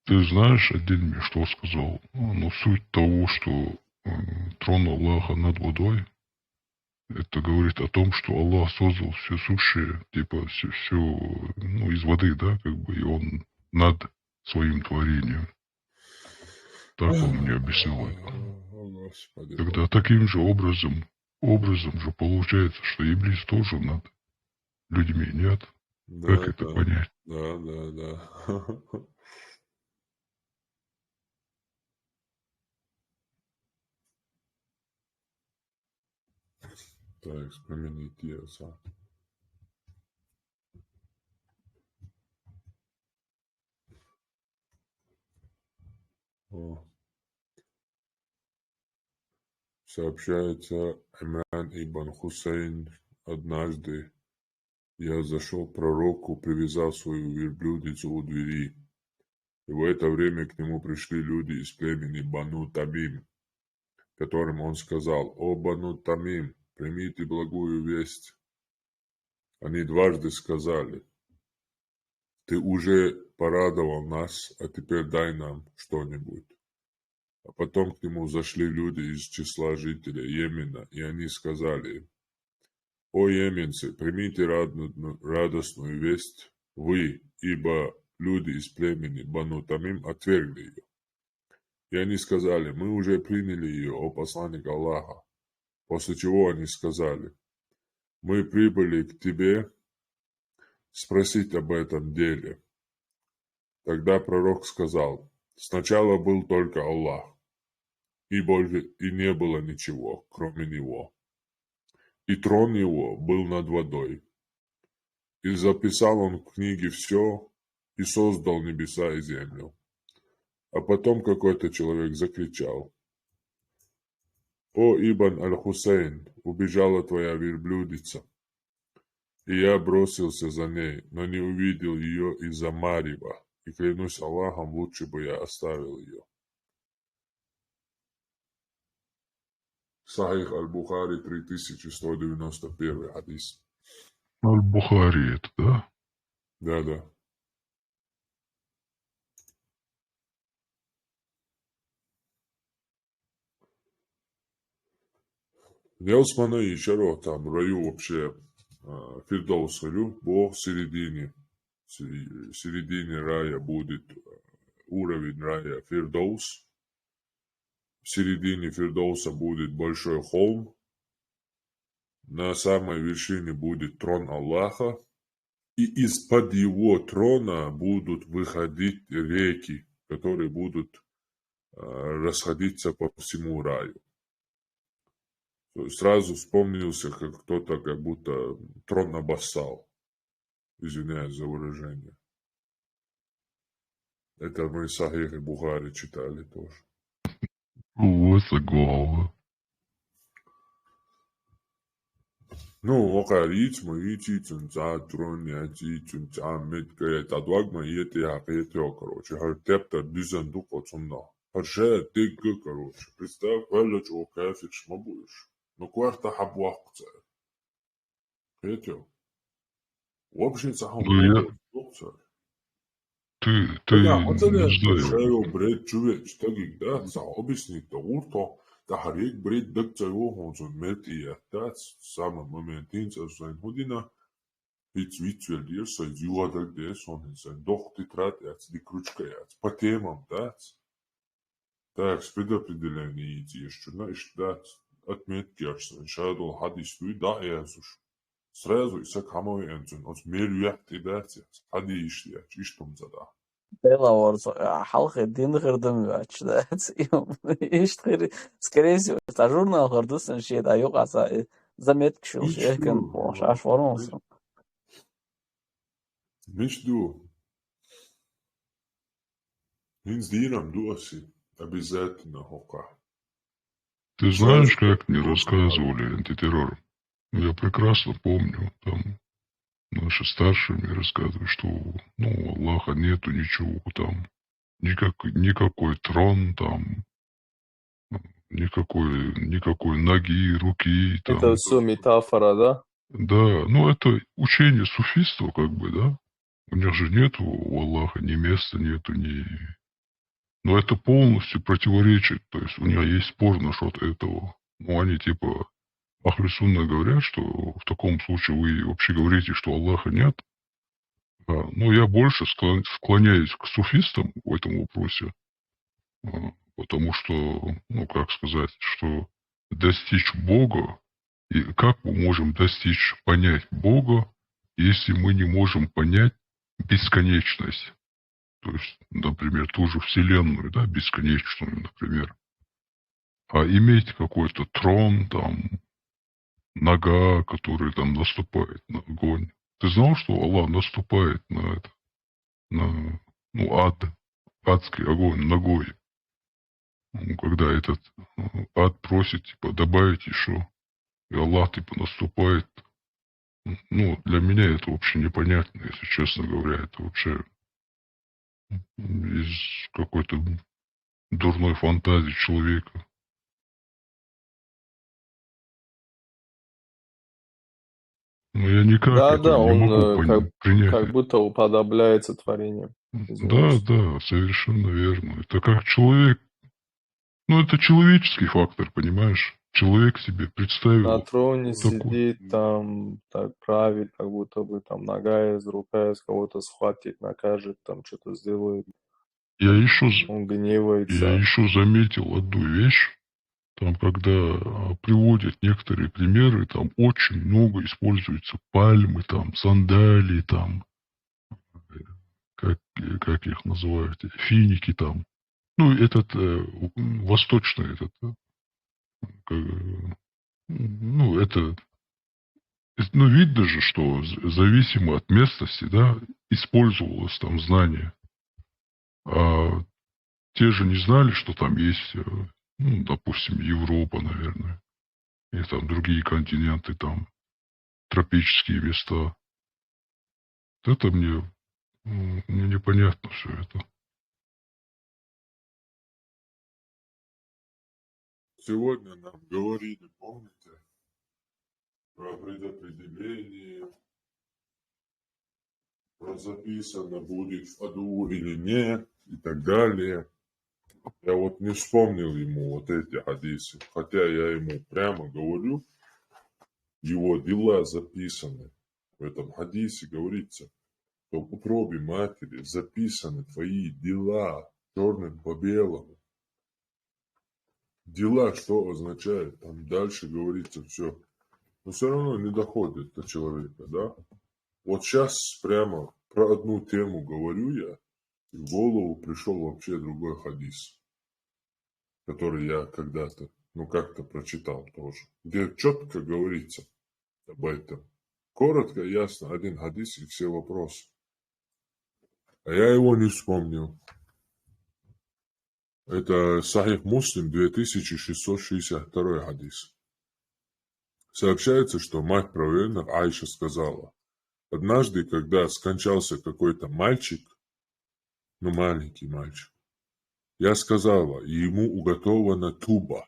Ты знаешь, один мне что сказал? Ну, суть того, что трон Аллаха над водой, это говорит о том, что Аллах создал все сущее, типа все ну, из воды, да, как бы, и он над своим творением. Так он мне объяснил это. Господи. Тогда таким же образом же получается, что Иблис тоже над людьми, нет? Да, Как это да, понять? да. Так, вспомните отца. Сообщается, Имран ибн Хусейн: однажды я зашел к пророку, привязал свою верблюдицу у двери, и в это время к нему пришли люди из племени Бану Тамим, которым он сказал: «О, Бану Тамим, примите благую весть». Они дважды сказали: «Ты уже порадовал нас, а теперь дай нам что-нибудь». А потом к нему зашли люди из числа жителей Йемена, и они сказали: «О, йеменцы, примите радостную весть вы, ибо люди из племени Бану Тамим отвергли ее». И они сказали: «Мы уже приняли ее, о посланник Аллаха». После чего они сказали: «Мы прибыли к тебе спросить об этом деле». Тогда пророк сказал: «Сначала был только Аллах, и больше и не было ничего, кроме Него. И трон Его был над водой. И записал Он в книге все, и создал небеса и землю». А потом какой-то человек закричал: «О, Ибн Аль-Хусейн, убежала твоя верблюдица». И я бросился за ней, но не увидел ее из-за марева, и клянусь Аллахом, лучше бы я оставил ее. Сахих Аль-Бухари, 3191 хадис. Аль-Бухари это, да? Да. Я смотрю, чаро там раю вообще Фирдоус раю, бо в середине рая будет уровень рая Фирдоус. В середине Фирдоуса будет большой холм. На самой вершине будет трон Аллаха. И из-под его трона будут выходить реки, которые будут расходиться по всему раю. Сразу вспомнился, как кто-то как будто трон обоссал. Извиняюсь за выражение. Это мы Сахих и Бухари читали тоже. Вот голова. Ну, окей, ритм, ритм, затрон, я ритм, замет, говорит, а двагма, и это я, короче, тептер, дизайн, духоцунда. Харше, ты, короче, представь, вэлэч, окей, фикш, мабуешь. Ну, кварта хабуахца. Петё, вообще, сахам, Ну, мабуешь, ты مثلا не знаю. شايو بريد чувеч тагик да за обяснить то урто да харик бред дак цао хонзо метия да сама моментин за sein hodina вицвел дир со юадаг де сон sein doch тетрадь яц ди кручка яц по темам да так с предопределение идти что знаешь да отметки аж шадол хадис туй да ясуш сразу иса камой энзен от мерюят да хадиш я чистом зада Делавор, حلقة دين غير دم بچه ايش غير скорее всего это журнал гордостен шеет а yok аса замет кшил Мечту, шекен пош аш формулсын мечту. Инздирам дуаси. Обязательно хока. Ты Сразу знаешь, как мне просто рассказывали антитеррор? Я прекрасно помню, там наши старшие мне рассказывали, что, ну, Аллаха нету ничего, там, никакой трон, там, никакой ноги, руки, Это там. все метафора, да? Да, ну, это учение суфийства, как бы, да? У них же нету у Аллаха ни места, нету ни... Но это полностью противоречит, то есть у меня есть спор насчет этого. Ну, они типа Ахлю Сунна говорят, что в таком случае вы вообще говорите, что Аллаха нет. Но я больше склоняюсь к суфистам в этом вопросе, а, потому что, ну, как сказать, что достичь Бога, и как мы можем достичь, понять Бога, если мы не можем понять бесконечность? То есть, например, ту же Вселенную, да, бесконечную, например. А иметь какой-то трон, там, нога, которая там наступает на огонь. Ты знал, что Аллах наступает на это, на, ну, адский огонь ногой? Ну, когда этот ад просит, типа, добавить еще, и Аллах, типа, наступает. Ну, для меня это вообще непонятно, если честно говоря. Это вообще из какой-то дурной фантазии человека. Но я никак Да, этого да, не он могу принять. как будто уподобляется творению. Да, Извиняюсь. да, совершенно верно. Это как человек, ну, это человеческий фактор, понимаешь? Человек себе На представил троне такой. сидит, там так правит, как будто бы там нога из рука из кого-то схватит, накажет, там что-то сделает. Я еще, Он я гневается. еще заметил одну вещь. Там, когда приводят некоторые примеры, там очень много используются пальмы, там, сандалии, там, как их называют, финики там. Ну, этот восточный, этот, ну, это, ну, видно же, что зависимо от местности, да, использовалось там знание. А те же не знали, что там есть, ну, допустим, Европа, наверное, и там другие континенты, там, тропические места. Вот это мне непонятно все это. Сегодня нам говорили, помните, про предопределение, про записано будет в аду или нет и так далее. Я вот не вспомнил ему вот эти хадисы, хотя я ему прямо говорю, его дела записаны. В этом хадисе говорится, что в утробе матери записаны твои дела черным по белому. Дела что означает? Там дальше говорится все. Но все равно не доходит до человека, да? Вот сейчас прямо про одну тему говорю я, и в голову пришел вообще другой хадис, который я когда-то, ну как-то прочитал тоже, где четко говорится об этом. Коротко, ясно, один хадис и все вопросы. А я его не вспомнил. Это Сахих Муслим, 2662 хадис. Сообщается, что мать правоверных Айша сказала, однажды, когда скончался какой-то мальчик, маленький мальчик, я сказала, ему уготована туба,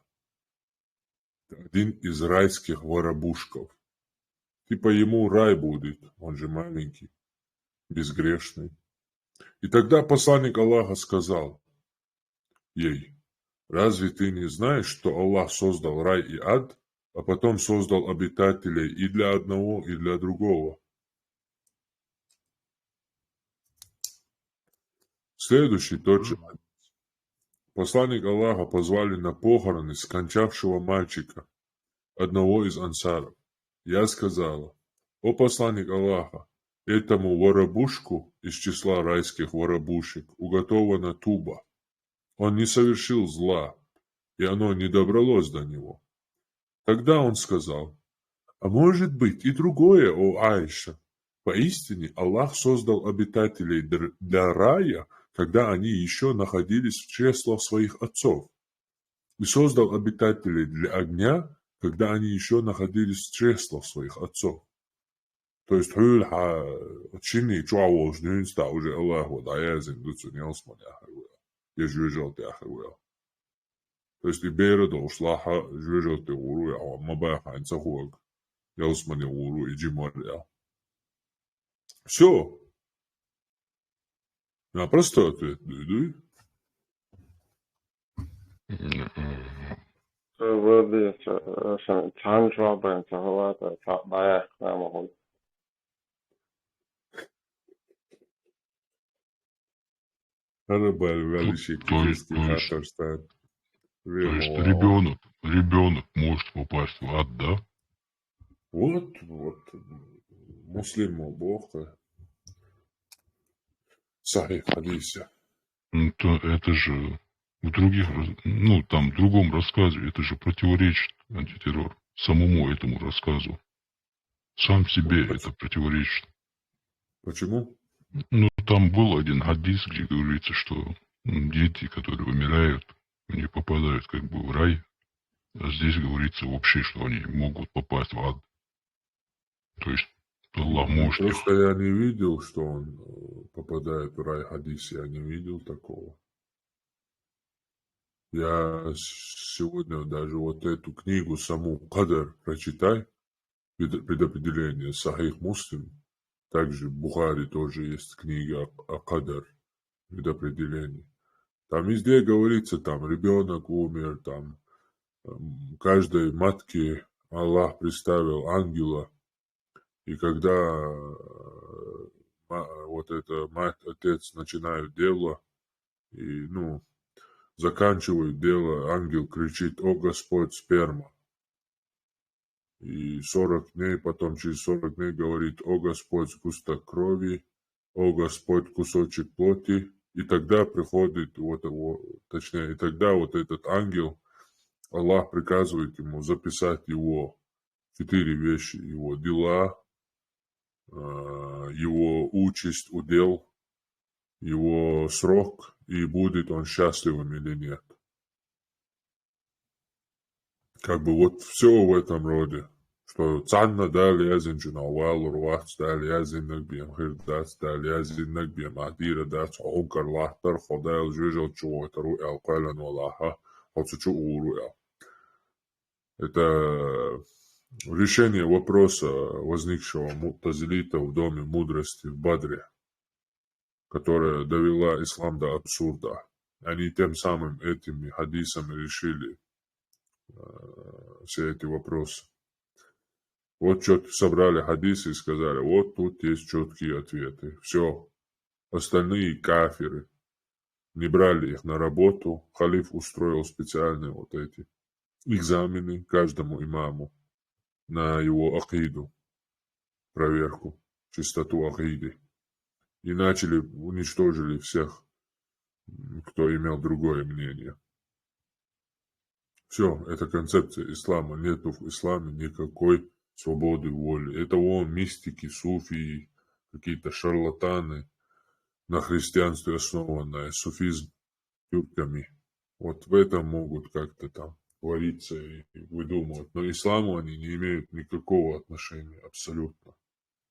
один из райских воробушков. Типа ему рай будет, он же маленький, безгрешный. И тогда посланник Аллаха сказал ей, разве ты не знаешь, что Аллах создал рай и ад, а потом создал обитателей и для одного, и для другого? Следующий тот же. Посланник Аллаха позвали на похороны скончавшего мальчика, одного из ансаров. Я сказала, о посланник Аллаха, этому воробушку из числа райских воробушек уготована туба. Он не совершил зла, и оно не добралось до него. Тогда он сказал, а может быть и другое, о Айша. Поистине Аллах создал обитателей для рая, когда они еще находились в чреслах своих отцов, и создал обитателей для огня, когда они еще находились в чреслах своих отцов. То есть, чинни чуавош нюнста уже Аллах вот аязин дуцу не осман яхавуя. Я жужжал ты яхавуя. То есть, и бейра до ушлаха жужжал ты уру я, мабаха инцахуаг. Я осман я уру и джимар я. Все. На простой ответ. Вроде чан чуабан чахавата чабая намахун. Арабаль вялищий кефирский хатор стоит. То есть ребенок может попасть в ад, да? Вот, муслиму Бог, сахих хадисе. Ну, то это же в других, там в другом рассказе, это же противоречит антитеррор самому этому рассказу. Сам себе это противоречит. Почему? Ну, там был один хадис, где говорится, что дети, которые умирают, они попадают как бы в рай, а здесь говорится вообще, что они могут попасть в ад. То есть Аллах может их... Просто я не видел, что он попадает в рай хадисе, я не видел такого. Я сегодня даже вот эту книгу саму Кадар прочитай, предопределение Сахих Муслим, также в Бухари тоже есть книга о Кадар, предопределение. Там везде говорится, там ребенок умер, там каждой матке Аллах представил ангела, и когда вот эта мать, отец начинают дело, и, заканчивают дело, ангел кричит, о Господь, сперма. И 40 дней, потом через 40 дней говорит, о Господь, сгусток крови, о Господь, кусочек плоти. И тогда приходит, и тогда вот этот ангел, Аллах приказывает ему записать его 4 вещи, его дела, его участь, удел, его срок, и будет он счастливым или нет. Как бы вот все в этом роде. Что цанна дали язин уал руац дали язин нагбием хирдац дали язин нагбием адира дац онкар лахтар ходайл жужел чуотару эл кайлан валаха хоцучу уруя. Это решение вопроса, возникшего мутазилита в Доме мудрости в Бадре, которая довела ислам до абсурда. Они тем самым этими хадисами решили все эти вопросы. Вот что-то собрали хадисы и сказали, вот тут есть четкие ответы. Все. Остальные кафиры. Не брали их на работу. Халиф устроил специальные вот эти экзамены каждому имаму на его акиду, проверку, чистоту акиды. И уничтожили всех, кто имел другое мнение. Все, это концепция ислама. Нету в исламе никакой свободы воли. Это мистики, суфии, какие-то шарлатаны, на христианстве основанное, суфизм тюрками. Вот в этом могут как-то там творится и выдумывать. Но исламу они не имеют никакого отношения абсолютно.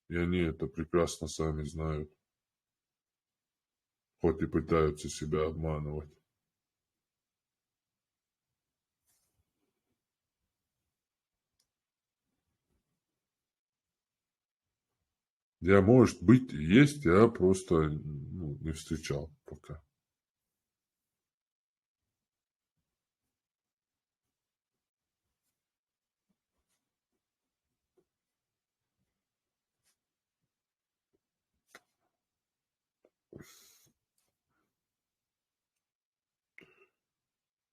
И они это прекрасно сами знают. Хоть и пытаются себя обманывать. Я, может быть, и есть, я просто не встречал пока.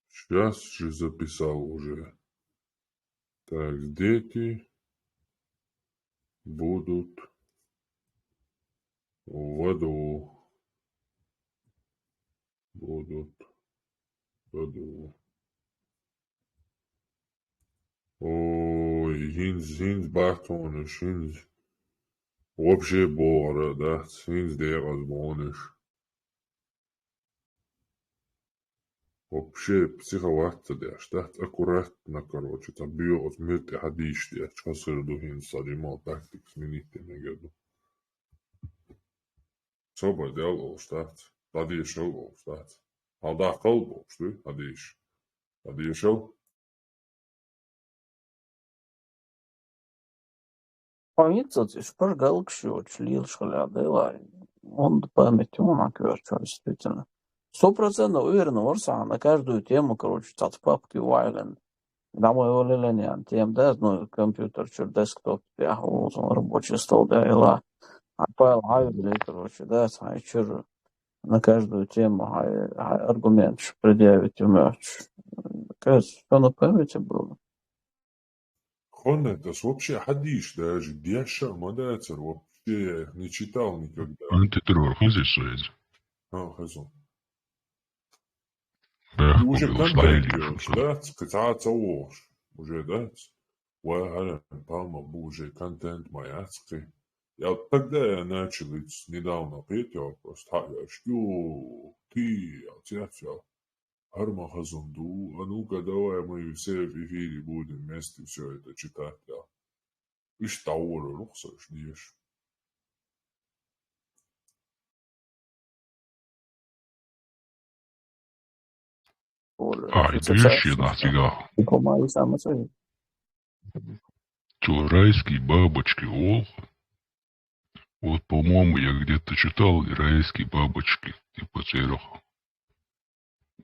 Сейчас же записал уже. Так, дети будут в аду. Будут в аду. Ой, hins bachtonis, hins вообще бора, да, hins дерас бониш. Вообще психоваться деш, да, аккуратно, короче, там биос мирте хадиш деш, касырду hins саримал тактикс мините негеду. Soba dialogu stāsts. Tādieši dialogu stāsts. Aldā kalboks, tu? Tādieši. Tādieši jau. Palīdzot, par galkšu очень liela дела. Он память он короче, действительно. 100% уверен, Орса на каждую тему, короче, от папки Вайлен. Домой волеления, тем, да, ну, компьютер, десктоп, я рабочий стол, да, и файл хайвели, короче, да, чур на каждую тему аргумент предъявить умеешь. Кажется, что на памяти было. Хонна, это вообще хадиш, даже Деша, Мадацер, вообще не читал никогда. Антитеррор хазишает. Хазон. Да, И уже было контент стайлиш, делаешь, что. да, скататься ложь. Уже, да? Уахарен, палма, уже контент маяцкий. Я вот тогда я начал недавно петь вопрос, что ты, отец, Армахазунду, а ну-ка давай мы все в эфире будем вместе все это читать, да. И штауры, рухсаш, дешь. А, это еще нафига. Что, райские бабочки, ол? Вот, по-моему, я где-то читал райские бабочки, типа целых.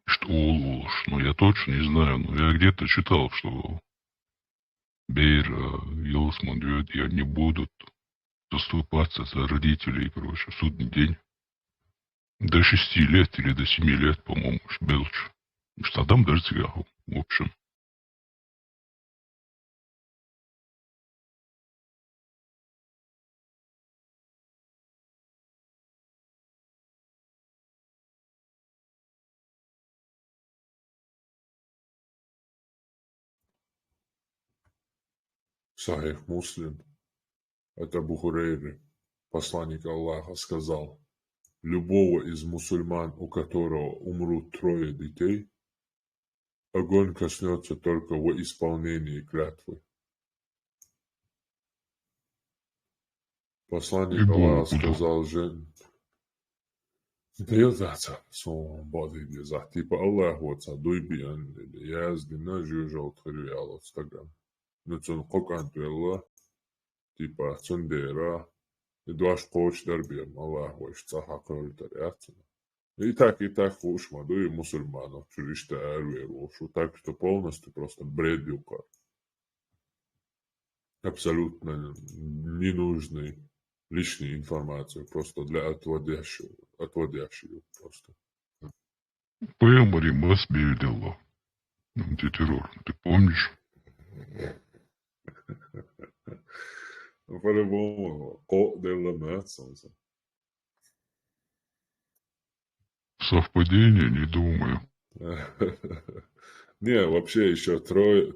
Что олуш, ну я точно не знаю, но я где-то читал, что Бейр, Йосман, и они будут заступаться за родителей, короче, в судный день. До 6 лет или до 7 лет, по-моему, Белч. Что там даже цигаху, в общем. Сахих Муслим, это Бухурейры, посланник Аллаха, сказал, любого из мусульман, у которого умрут 3 детей, огонь коснется только во исполнении клятвы. Посланник Аллаха сказал же, Dievzāca son bodīgi za tipa Allahoca duibian yazdina jujal trivial Instagram. Nu cun qokantu Allah tipa cundera duaš qoch darbiem Allahoš caha кролитаряцина. И так уж мадуи мусульманов чуришта верушу. Так что полностью просто бредюка. Абсолютно ненужный лишней информации, просто для отводящего просто. Пэмори Масбелила. Антитеррор, ты помнишь? По-любому, солнце. Совпадение, не думаю. Не, вообще еще 3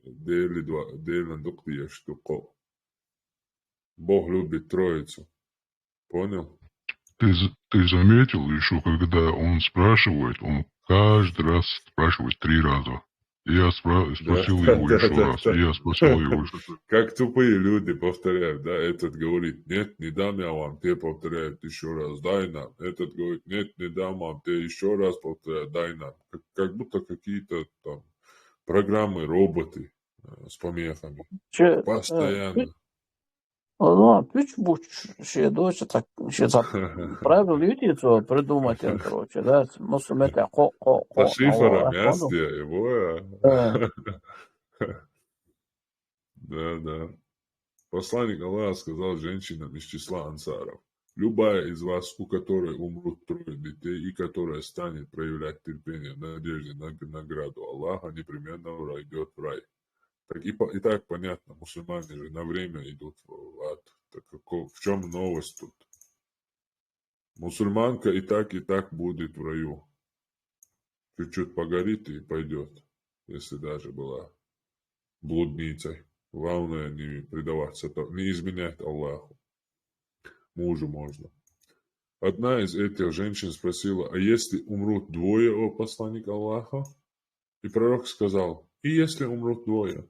дели дуктия штуко. Бог любит троицу. Понял? Ты заметил еще, когда он спрашивает, он каждый раз спрашивать 3 раза. И я Да, спросил да, его да, еще да, раз. И я спросил его еще. Как тупые люди повторяют, да, этот говорит, нет, не дам я вам, те повторяют еще раз, дай нам. Этот говорит, нет, не дам вам, те еще раз повторяют, дай нам. Как будто какие-то там программы, роботы с помехами. Че, Постоянно. ну, Пичбуч, ще дочь, так, ще за правил ютицу придумать, короче, да, мусумете, Со шифрами, Аллах, его. да. Да, да. Посланник Аллаха сказал женщинам из числа ансаров: любая из вас, у которой умрут 3 детей, и которая станет проявлять терпение в надежде на награду Аллаха, непременно войдет в рай. Так и так понятно, мусульмане же на время идут в ад. Так в чем новость тут? Мусульманка и так будет в раю. Чуть-чуть погорит и пойдет, если даже была блудницей. Главное не предаваться, не изменять Аллаху. Мужу можно. Одна из этих женщин спросила: а если умрут 2, о посланник Аллаха? И пророк сказал: и если умрут 2.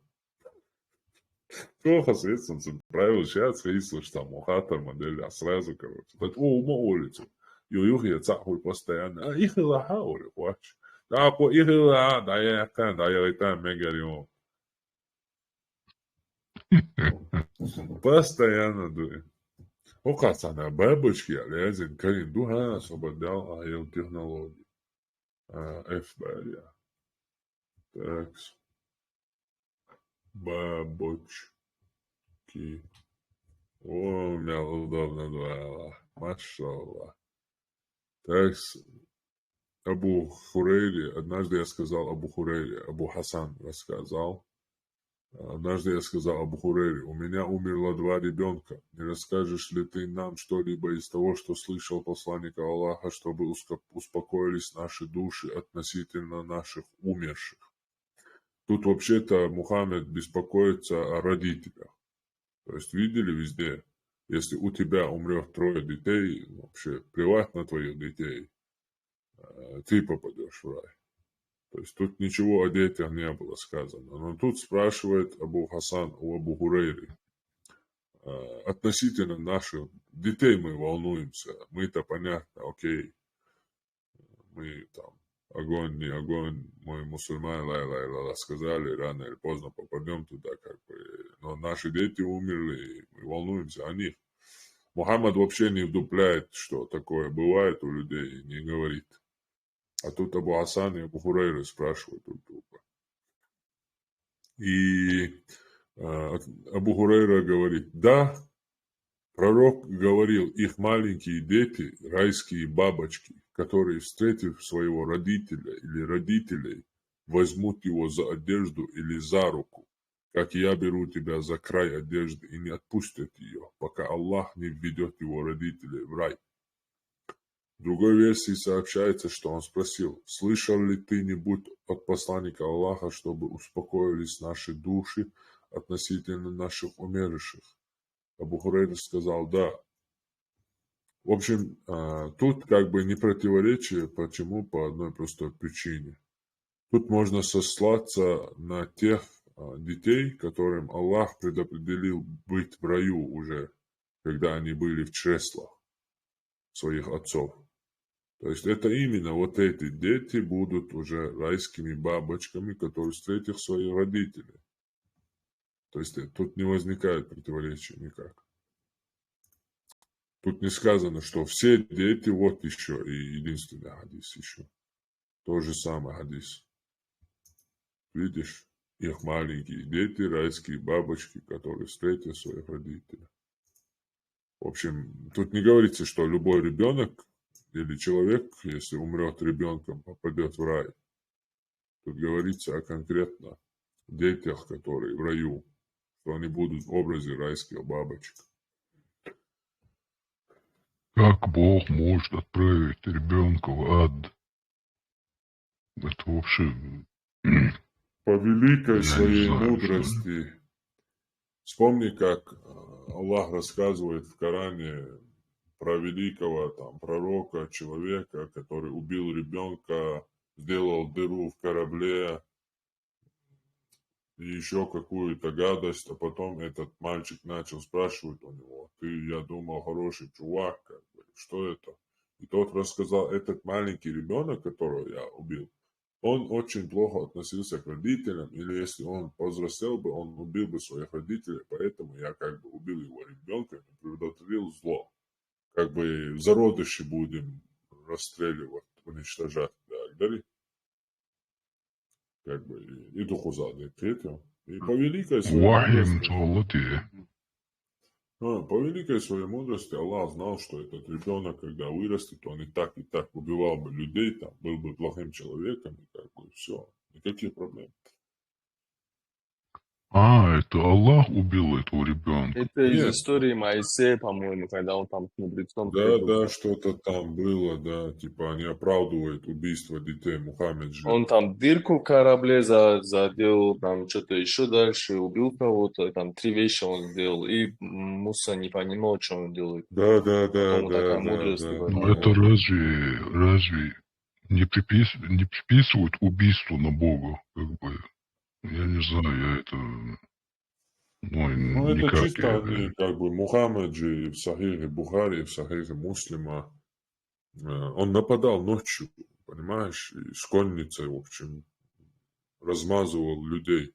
Плохо средством правил общаться и слушать там мухатор модель, а сразу, короче. Так, мы улицу. Ююх я цахуй постоянно. А их и лаха, ули, хвач. Да, по их и лаха, да я летаю мегарион. Постоянно дует. Оказывается, бабочки, лезет, Карин Духа освободил АИЛ технологии. ФБР. Так. Бабочки. О, у меня удобно дуэла. Машаллах. Так. Абу Хурейри. Однажды я сказал Абу Хурейри. Абу Хасан рассказал. Однажды я сказал Абу Хурейре: у меня умерло 2 ребенка. Не расскажешь ли ты нам что-либо из того, что слышал посланника Аллаха, чтобы успокоились наши души относительно наших умерших? Тут вообще-то Мухаммед беспокоится о родителях. То есть видели везде, если у тебя умрет 3 детей, вообще плевать на твоих детей, ты попадешь в рай. То есть тут ничего о детях не было сказано. Но тут спрашивает Абу Хасан у Абу Хурейри: относительно наших детей мы волнуемся. Мы-то понятно, окей. Мы там огонь, не огонь, мы мусульмане, ла-ла-ла, сказали, рано или поздно попадем туда, как бы. Но наши дети умерли, и мы волнуемся о них. Мухаммад вообще не вдупляет, что такое бывает у людей, и не говорит. А тут Абу Хасан и Абу Хурейра спрашивают друг друга. И Абу Хурейра говорит: да, пророк говорил, их маленькие дети, райские бабочки, которые, встретив своего родителя или родителей, возьмут его за одежду или за руку, как я беру тебя за край одежды, и не отпустят ее, пока Аллах не введет его родителей в рай. В другой версии сообщается, что он спросил: слышал ли ты нибудь от посланника Аллаха, чтобы успокоились наши души относительно наших умерших? Абу Хурейра сказал: да. В общем, тут как бы не противоречие. Почему? По одной простой причине. Тут можно сослаться на тех детей, которым Аллах предопределил быть в раю уже, когда они были в чреслах своих отцов. То есть это именно вот эти дети будут уже райскими бабочками, которые встретят своих родителей. То есть тут не возникает противоречия никак. Тут не сказано, что все дети, вот еще, и единственный хадис еще. То же самое хадис. Видишь, их маленькие дети, райские бабочки, которые встретят своих родителей. В общем, тут не говорится, что любой ребенок или человек, если умрет ребенком, попадет в рай. Тут говорится о конкретно детях, которые в раю, что они будут в образе райских бабочек. Как Бог может отправить ребенка в ад? Это вообще... По великой Я не своей знаю, мудрости. Вспомни, как Аллах рассказывает в Коране про великого там пророка, человека, который убил ребенка сделал дыру в корабле и еще какую-то гадость, а потом этот мальчик начал спрашивать у него: ты, я думал, хороший чувак, как бы, что это? И тот рассказал: этот маленький ребенок, которого я убил, он очень плохо относился к родителям, или если он повзрослел бы, он убил бы своих родителей, поэтому я как бы убил его ребенка и предотвратил зло. Как бы в зародыши будем расстреливать, уничтожать. Да, как бы и духу зады ответил. И по великой своей Вахим мудрости, Талати. по великой своей мудрости Аллах знал, что этот ребенок, когда вырастет, он и так убивал бы людей, там, был бы плохим человеком, и как бы все, никаких проблем. Это Аллах убил этого ребенка. Это из Нет, истории Моисея, по-моему, когда он там с мудрецом да, встретился. что-то там было, да, типа они оправдывают убийство детей Мухаммед же. Он там дырку в корабле заделал, там что-то еще дальше, убил кого-то, там 3 вещи он сделал, и Муса не понимал, что он делает. Да, Потом такая мудрость Но говорит. это разве не приписывают убийство на Бога? Как бы, я не знаю, я это, Ну, это никак чисто я... они, как бы, Мухаммед же в Сахихе Бухари, в Сахихе Муслима, он нападал ночью, понимаешь, и школьницей, в общем, размазывал людей.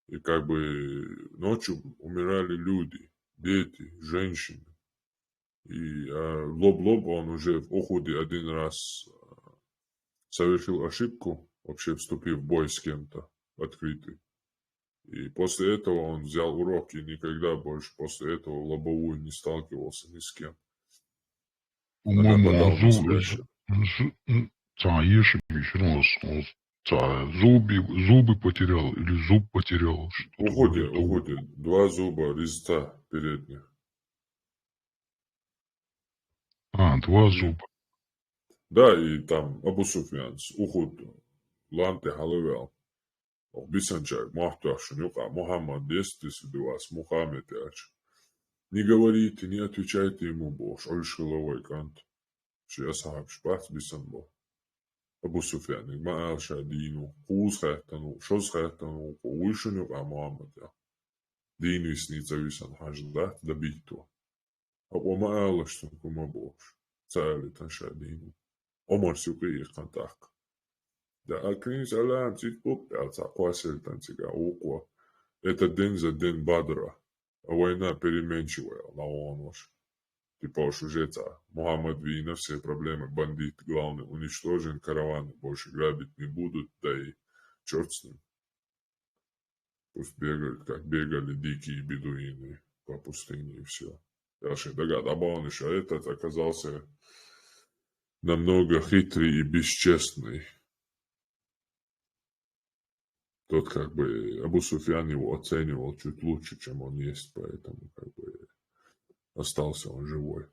И как бы ночью умирали люди, дети, женщины. И в лоб он уже в Ухуде один раз совершил ошибку, вообще вступив в бой с кем-то открытый. И после этого он взял урок и никогда больше после этого в лобовую не сталкивался ни с кем. А По-моему, нападал на спящих. зубы потерял или зуб потерял. В Ухуде 2 зуба резца передних. 2 зуба. Да, и там Абу Суфьян с Ухуд ланте халавел. Бисанчак, Махташин, Юка, Мухаммад, 10 тысяч вас, Мухаммед, не говорите, не отвечайте ему, Бож, Ольшиловой кант. Ши асхаб шпац бисанбо. Абу Суфьян, Маал Шадину, Хуз Хайтану, Шоз Хайтану, Уишин Юка, Мухаммад, Дин висница висан хаждат, да биту. Абу Маал Штункума Бож, Цалитан Шадину. Омар Сюкри Кантак. Да, Акринс Алан Цитбук, Ацаквасельтан Цига Уква. Это день за день Бадра. А война переменчивая, Лаонваш. Типа уж уже Мухаммад Вина, все проблемы, бандит, главный, уничтожен, караваны больше грабить не будут, да и черт с ним. Пусть бегают, как бегали дикие бедуины по пустыне и все. Дальше догадабан еще этот оказался намного хитрый и бесчестный. Тот как бы Абу Суфьян его оценивал чуть лучше, чем он есть, поэтому как бы остался он живой.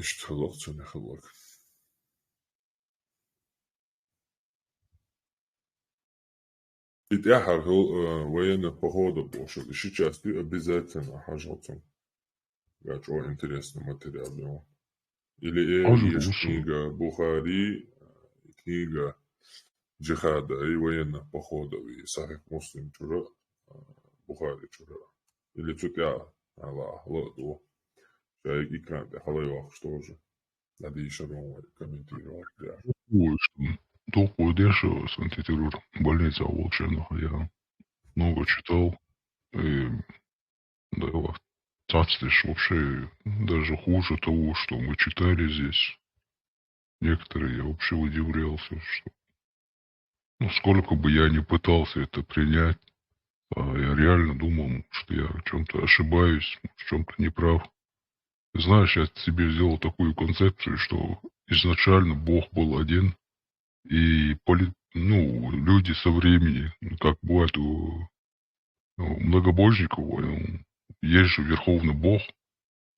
Что ловца не халак. И тяхар военных походов пошел. И сейчас ты обязательно хажался. Я очень интересный материал его. Или есть книга Бухари, книга джихада и военных походов, и Сахих Муслим чура, Бухари чура. Или тут я, Аллах, ладу. Я и кран, я халайвах, что же. Надо еще комментировать, да. Ой, что толку дешево с антитеррор. Больница Волчанах. Я много читал. И, да, цацлишь вообще даже хуже того, что мы читали здесь. Некоторые я вообще удивлялся, что сколько бы я ни пытался это принять, я реально думал, что я в чем-то ошибаюсь, в чем-то неправ. Знаешь, я себе сделал такую концепцию, что изначально Бог был один, и люди со времени, как бывает у многобожников, есть же Верховный Бог.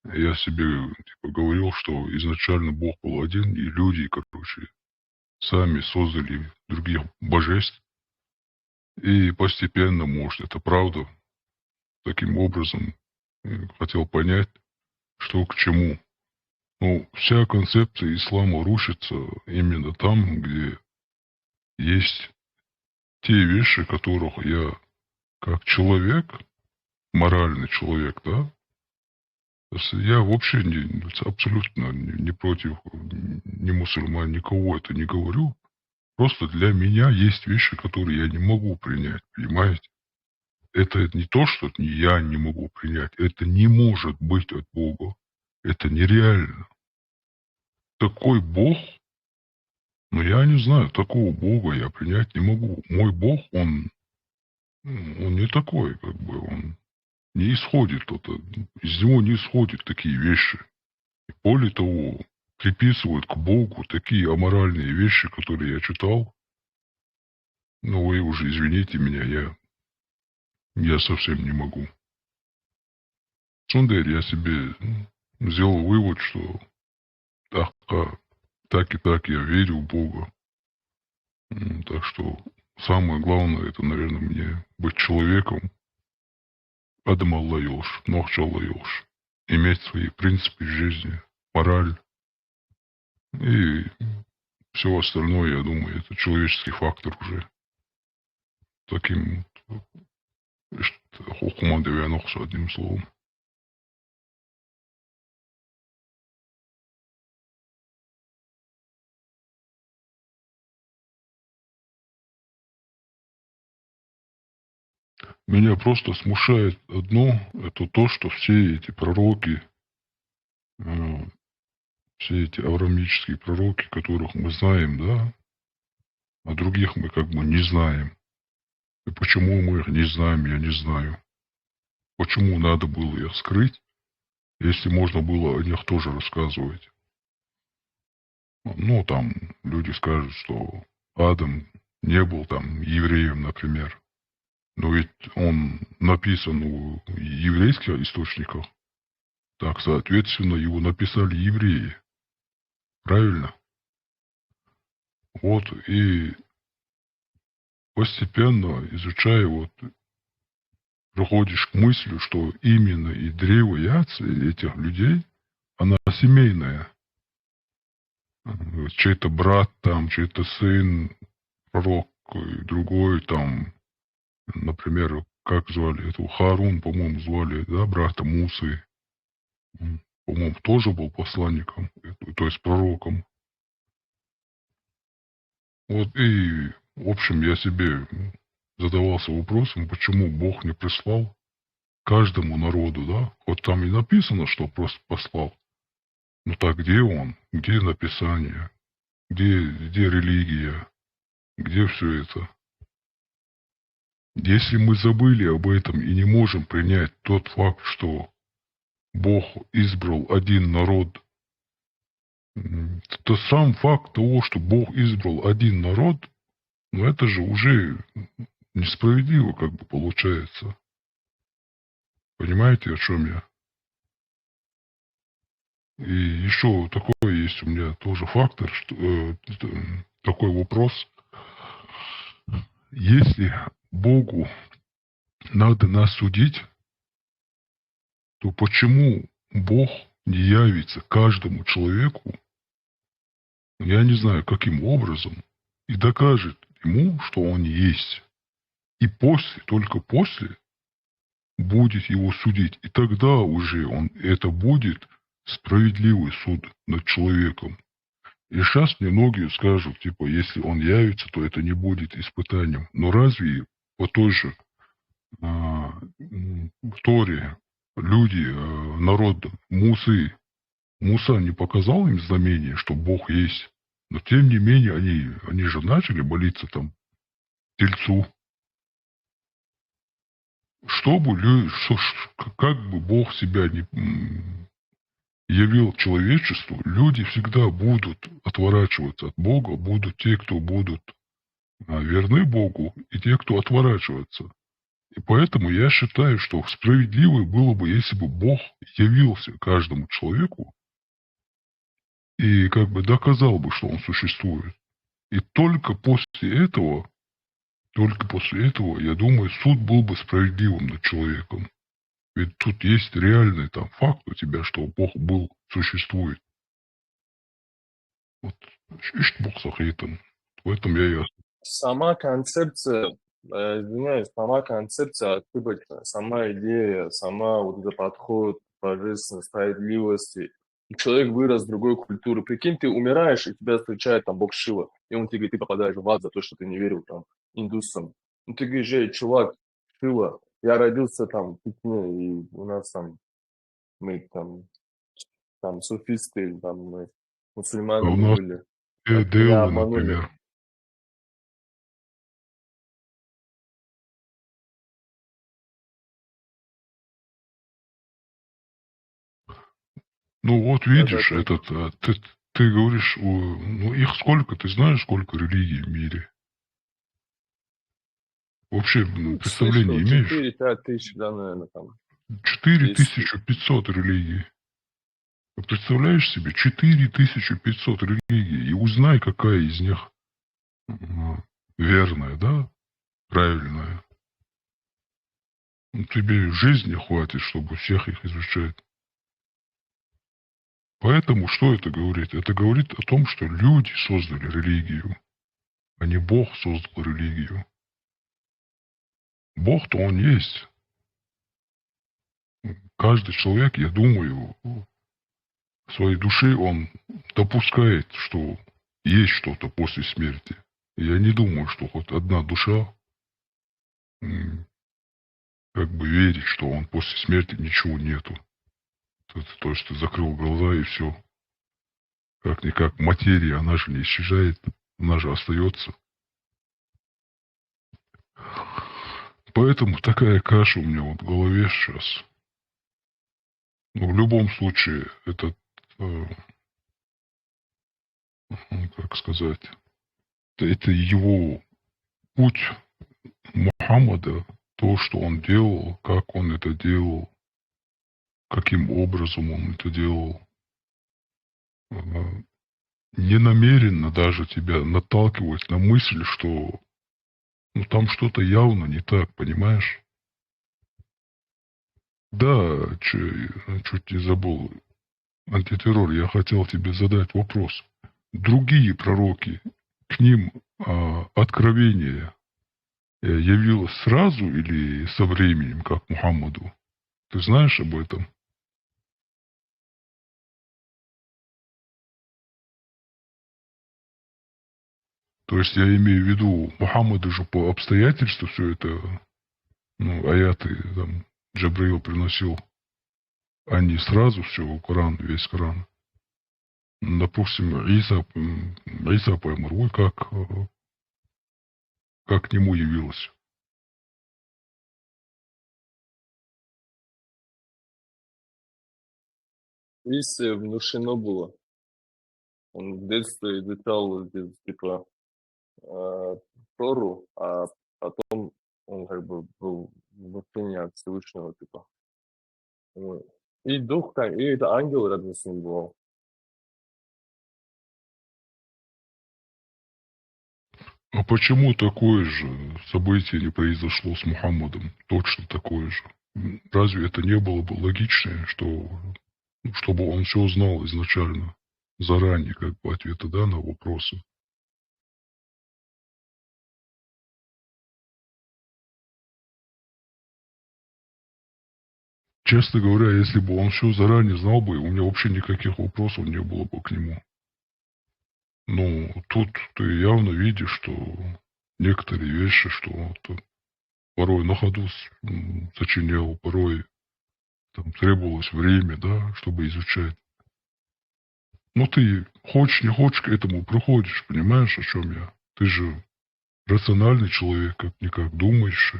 Я себе говорил, что изначально Бог был один, и люди, сами создали других божеств. И постепенно, может, это правда. Таким образом, хотел понять, что к чему. Ну, вся концепция ислама рушится именно там, где есть те вещи, которых я, как человек, моральный человек, да, то есть я вообще абсолютно не против ни мусульман, никого это не говорю. Просто для меня есть вещи, которые я не могу принять, понимаете? Это не то, что я не могу принять. Это не может быть от Бога. Это нереально. Такой Бог, но я не знаю, такого Бога я принять не могу. Мой Бог, он не такой, как бы, он не исходит, из него не исходят такие вещи. И более того, приписывают к Богу такие аморальные вещи, которые я читал. Ну, вы уже извините меня, я совсем не могу. Сундер, я себе сделал вывод, что так и так я верю в Бога. Так что самое главное, это, наверное, мне быть человеком, Адам Алла Йолш, Нохча Алла Йолш, иметь свои принципы жизни, мораль и все остальное, я думаю, это человеческий фактор уже. Таким хухума девянохса, одним словом. Меня просто смущает одно, это то, что все эти пророки, все эти авраамические пророки, которых мы знаем, да, а других мы как бы не знаем. И почему мы их не знаем, я не знаю. Почему надо было их скрыть, если можно было о них тоже рассказывать. Ну, там люди скажут, что Адам не был там евреем, например. Но ведь он написан в еврейских источниках. Так, соответственно, его написали евреи. Правильно? Вот, и постепенно, изучая, приходишь к мысли, что именно и древо яйца этих людей, она семейная. Чей-то брат там, чей-то сын, пророк, и другой там, например, как звали этого, Харун, по-моему, звали, да, брата Мусы. По-моему, тоже был посланником, то есть пророком. Вот и, в общем, я себе задавался вопросом, почему Бог не прислал каждому народу, да? Вот там и написано, что просто послал. Ну так где он? Где написание? Где религия? Где все это? Если мы забыли об этом и не можем принять тот факт, что Бог избрал один народ, то сам факт того, что Бог избрал один народ, ну это же уже несправедливо как бы получается. Понимаете, о чем я? И еще такой есть у меня тоже фактор, что, такой вопрос. Если Богу надо нас судить, то почему Бог не явится каждому человеку, я не знаю, каким образом, и докажет ему, что он есть. И только после будет его судить. И тогда уже это будет справедливый суд над человеком. И сейчас мне многие скажут, типа, если он явится, то это не будет испытанием. Но разве по той же в Торе люди, народ Муса не показал им знамение, что Бог есть. Но тем не менее они же начали молиться там Тельцу. Как бы Бог себя не явил человечеству, люди всегда будут отворачиваться от Бога, будут те, кто будут верны Богу, и те, кто отворачиваются. И поэтому я считаю, что справедливо было бы, если бы Бог явился каждому человеку и как бы доказал бы, что он существует. И только после этого, я думаю, суд был бы справедливым над человеком. Ведь тут есть реальный там факт у тебя, что Бог существует. Вот, ишь хейтом. В этом я и Сама концепция, извиняюсь, сама концепция ошибочная, сама идея, сама вот этот подход божественной справедливости. И человек вырос в другой культуре. Прикинь, ты умираешь, и тебя встречает там бог Шива, и он тебе говорит, ты попадаешь в ад за то, что ты не верил там индусам. Ну ты говоришь, эй, чувак, Шива, я родился там в Пекине, и у нас там, мы там суфисты, там мы А у мусульманами нас были. Меня Делла, обманули. например. Ну вот видишь, Да-да-да. ты говоришь, ну их сколько, ты знаешь, сколько религий в мире? Вообще представление Слышал, имеешь? 4-5 тысяч, да, наверное, там, 10 тысяч. 4500 религий. Ты представляешь себе? 4500 религий. И узнай, какая из них верная, да? Правильная. Ну, тебе жизни хватит, чтобы всех их изучать. Поэтому что это говорит? Это говорит о том, что люди создали религию, а не Бог создал религию. Бог-то он есть. Каждый человек, я думаю, в своей душе он допускает, что есть что-то после смерти. Я не думаю, что хоть одна душа как бы верит, что он после смерти ничего нету. То есть ты закрыл глаза и все. Как-никак материя, она же не исчезает, она же остается. Поэтому такая каша у меня вот в голове сейчас. Но в любом случае, этот, как сказать, это его путь Мухаммада, то, что он делал, как он это делал, каким образом он это делал. Не намеренно даже тебя наталкивать на мысль, что ну, там что-то явно не так, понимаешь? Да, чуть не забыл. Антитеррор, я хотел тебе задать вопрос. Другие пророки, к ним откровение явилось сразу или со временем, как Мухаммаду? Ты знаешь об этом? То есть я имею в виду, Мухаммаду же по обстоятельству все это, ну, аяты там Джабраил приносил, а не сразу все, Коран, весь Коран. Допустим, Иса Паймарвой, как к нему явилось. Исе внушено было. Он в детстве изучал, типа, Тору, а потом он как бы был внутренне от Всевышнего, типа. Вот. И дух, и это ангел рядом с ним был. А почему такое же событие не произошло с Мухаммадом? Точно такое же. Разве это не было бы логичнее, чтобы он все знал изначально, заранее, как бы ответы, да, на вопросы? Честно говоря, если бы он все заранее знал бы, у меня вообще никаких вопросов не было бы к нему. Но тут ты явно видишь, что некоторые вещи, что он порой на ходу сочинял, порой там требовалось время, да, чтобы изучать. Ну, ты хочешь, не хочешь, к этому приходишь, понимаешь, о чем я? Ты же рациональный человек, как-никак думаешь.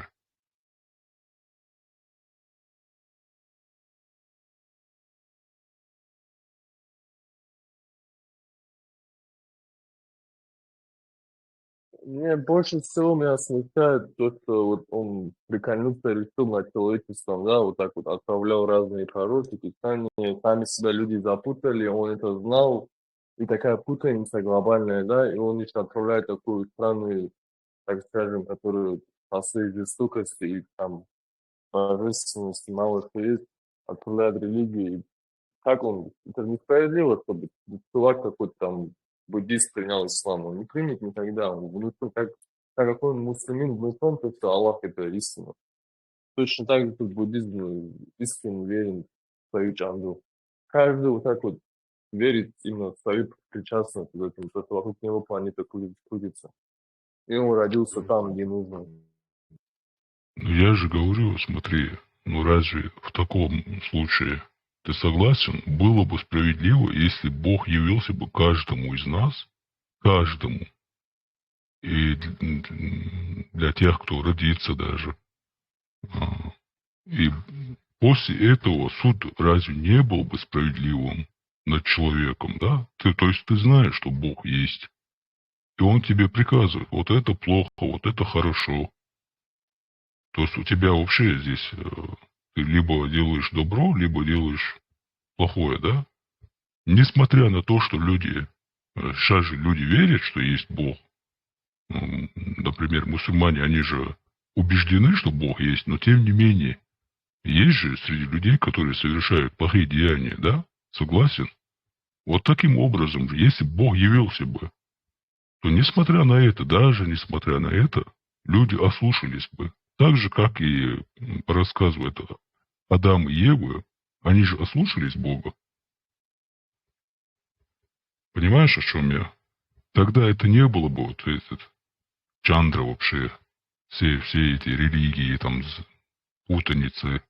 Мне больше всего меня смущает то, что вот он прикольнуться решил над человечеством, да, вот так вот отправлял разные пророки, писания, сами себя люди запутали, он это знал, и такая путаница глобальная, да, и он еще отправляет такую странную, так скажем, которую по своей жестокости и там божественности мало что есть, отправляет религию. И как он, это несправедливо, чтобы чувак какой-то там буддист принял ислам, он не примет никогда. Он внутри, так как он мусульманин внутром, то что Аллах это истина. Точно так же тут буддизм искренне уверен в свою чанду. Каждый вот так вот верит именно в свою причастность к этому, то, что вокруг него планета крутится. И он родился там, где нужно. Ну, я же говорю, смотри, ну разве в таком случае ты согласен? Было бы справедливо, если Бог явился бы каждому из нас, каждому, и для тех, кто родится даже. А, И после этого суд разве не был бы справедливым над человеком, да? То есть ты знаешь, что Бог есть, и Он тебе приказывает, вот это плохо, вот это хорошо. То есть у тебя вообще здесь ты либо делаешь добро, либо делаешь плохое, да? Несмотря на то, что люди, сейчас же люди верят, что есть Бог. Например, мусульмане, они же убеждены, что Бог есть, но тем не менее, есть же среди людей, которые совершают плохие деяния, да? Согласен? Вот таким образом, если Бог явился бы, то несмотря на это, даже несмотря на это, люди ослушались бы. Так же, как и по рассказу этого Адам и Евы, они же ослушались Бога. Понимаешь, о чем я? Тогда это не было бы вот этот Чандра вообще, все эти религии, там, путаницы.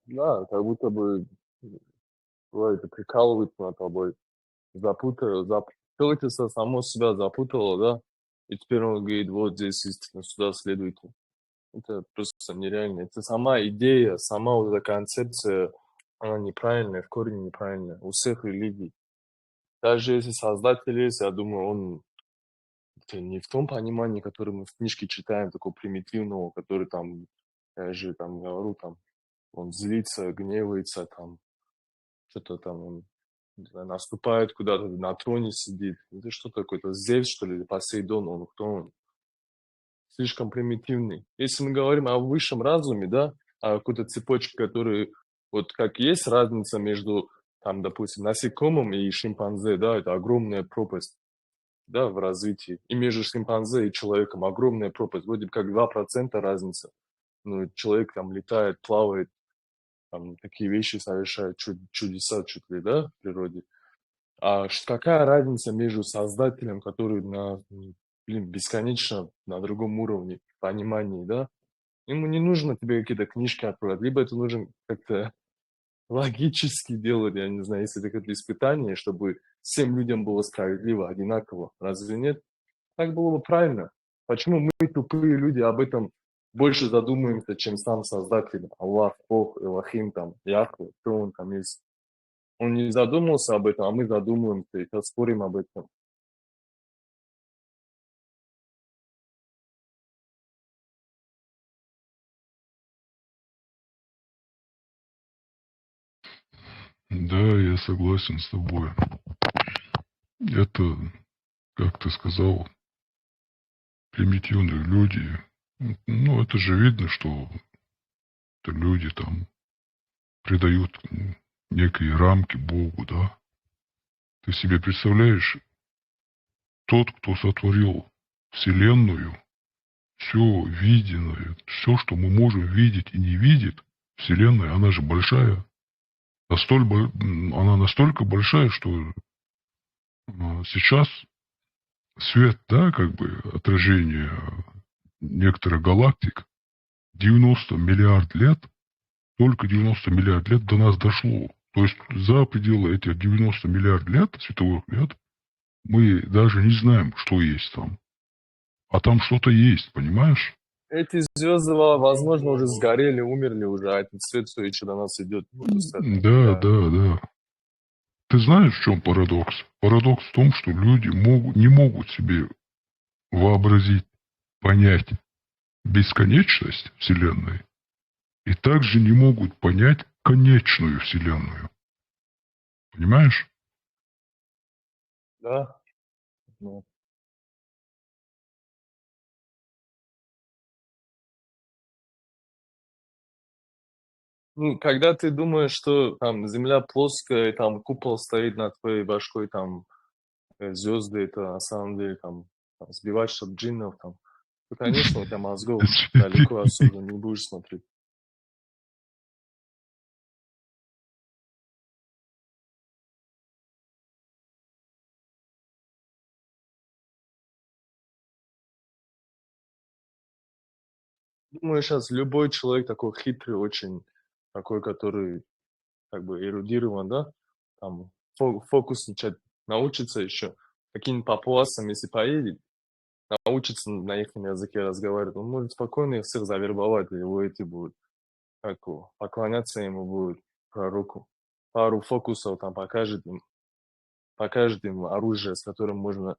Да, как будто бы это прикалывается над тобой. Человечество само себя запутало, да? И теперь он говорит, вот здесь истина, сюда следуйте. Это просто нереально. Это сама идея, сама вот эта концепция, она неправильная, в корне неправильная. У всех религий. Даже если создатель есть, я думаю, он это не в том понимании, которое мы в книжке читаем, такого примитивного, который там, я же там говорю, там, он злится, гневается, там, что-то там, он не знаю, наступает куда-то, на троне сидит. Это что такое? Это Зевс, что ли, или Посейдон? Он кто он? Слишком примитивный. Если мы говорим о высшем разуме, да, о какой-то цепочке, которая, вот как есть разница между, там, допустим, насекомым и шимпанзе, да, это огромная пропасть, да, в развитии. И между шимпанзе и человеком огромная пропасть. Вроде бы как 2% разница. Ну, человек там летает, плавает, там, такие вещи совершает, чудеса чуть ли, да, в природе. А какая разница между создателем, который бесконечно на другом уровне понимания, да? Ему не нужно тебе какие-то книжки отправлять, либо это нужно как-то логически делать, я не знаю, если это какое-то испытание, чтобы всем людям было справедливо, одинаково. Разве нет? Так было бы правильно. Почему мы, тупые люди, об этом больше задумываемся, чем сам Создатель, Аллах, Бог, Элохим, там, Яхве, кто он там есть. Он не задумался об этом, а мы задумываемся и сейчас спорим об этом. Да, я согласен с тобой. Это, как ты сказал, примитивные люди. Ну, это же видно, что это люди там придают некие рамки Богу, да. Ты себе представляешь, тот, кто сотворил Вселенную, все виденное, все, что мы можем видеть и не видеть, Вселенная, она же большая. Она настолько большая, что сейчас свет, да, как бы отражение некоторых галактик, 90 миллиард лет, только 90 миллиард лет до нас дошло. То есть за пределы этих 90 миллиард лет, световых лет, мы даже не знаем, что есть там. А там что-то есть, понимаешь? Эти звезды, возможно, уже сгорели, умерли уже, а этот свет все еще до нас идет. Да. Ты знаешь, в чем парадокс? Парадокс в том, что люди не могут себе вообразить, понять бесконечность Вселенной и также не могут понять конечную Вселенную. Понимаешь? Да. Ну, Ну, когда ты думаешь, что там земля плоская, и там купол стоит над твоей башкой, там звезды, это на самом деле там сбивать, чтобы джиннов там, то, конечно, у тебя мозгов далеко особо не будешь смотреть. Думаю, сейчас любой человек такой хитрый, очень такой, который как бы эрудирован, да, там фокусничать, научится еще каким-нибудь папуасам, если поедет, научится на их языке разговаривать, он может спокойно их всех завербовать, и его эти будут, как его, поклоняться ему будут, пророку. Пару фокусов там покажет им оружие, с которым можно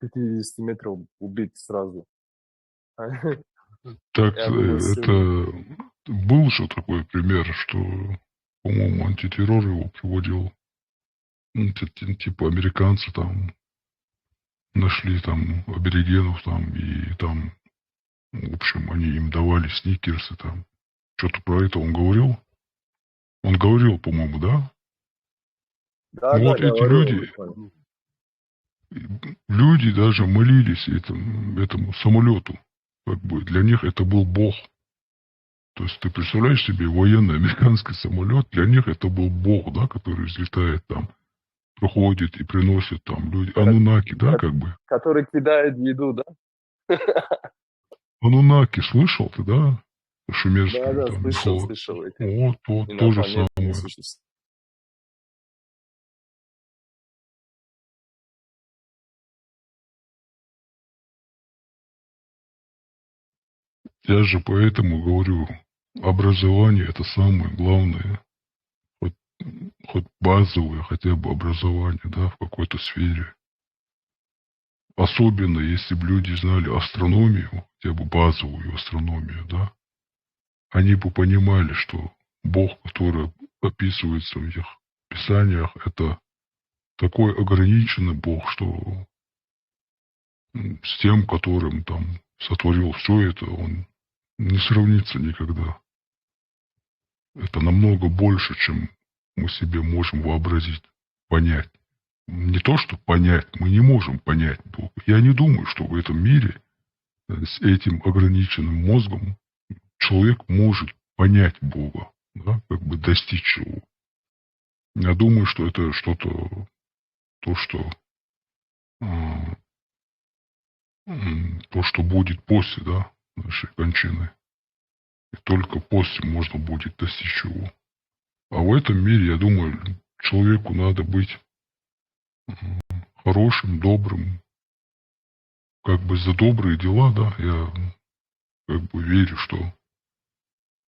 50 метров убить сразу. Так, Я думаю, это был же такой пример, что, по-моему, антитеррор его приводил, типа американцы там нашли там аборигенов там, и там, в общем, они им давали сникерсы там. Что-то про это он говорил? Он говорил, по-моему, да? Да, Ну да, вот эти говорю. люди даже молились этому самолету. Как бы для них это был бог. То есть ты представляешь себе военный американский самолет, для них это был бог, да, который взлетает там, проходит и приносит там люди. Анунаки, да, как бы. который кидает еду, да? Анунаки, слышал ты, да? Шумерские Да, там слышал мифологии. эти Вот, то же инопланетные самое. существа. Я же поэтому говорю, образование это самое главное. Хоть базовое хотя бы образование, да, в какой-то сфере. Особенно, если бы люди знали астрономию, хотя бы базовую астрономию, да, они бы понимали, что Бог, который описывается в этих писаниях, это такой ограниченный Бог, что с тем, которым там сотворил все это, он не сравнится никогда. Это намного больше, чем мы себе можем вообразить, понять. Не то, что понять, мы не можем понять Бога. Я не думаю, что в этом мире с этим ограниченным мозгом человек может понять Бога, да, как бы достичь его. Я думаю, что это что-то, то, что будет после, да, нашей кончины. И только после можно будет достичь его. А в этом мире, я думаю, человеку надо быть хорошим, добрым, как бы за добрые дела, да, я как бы верю, что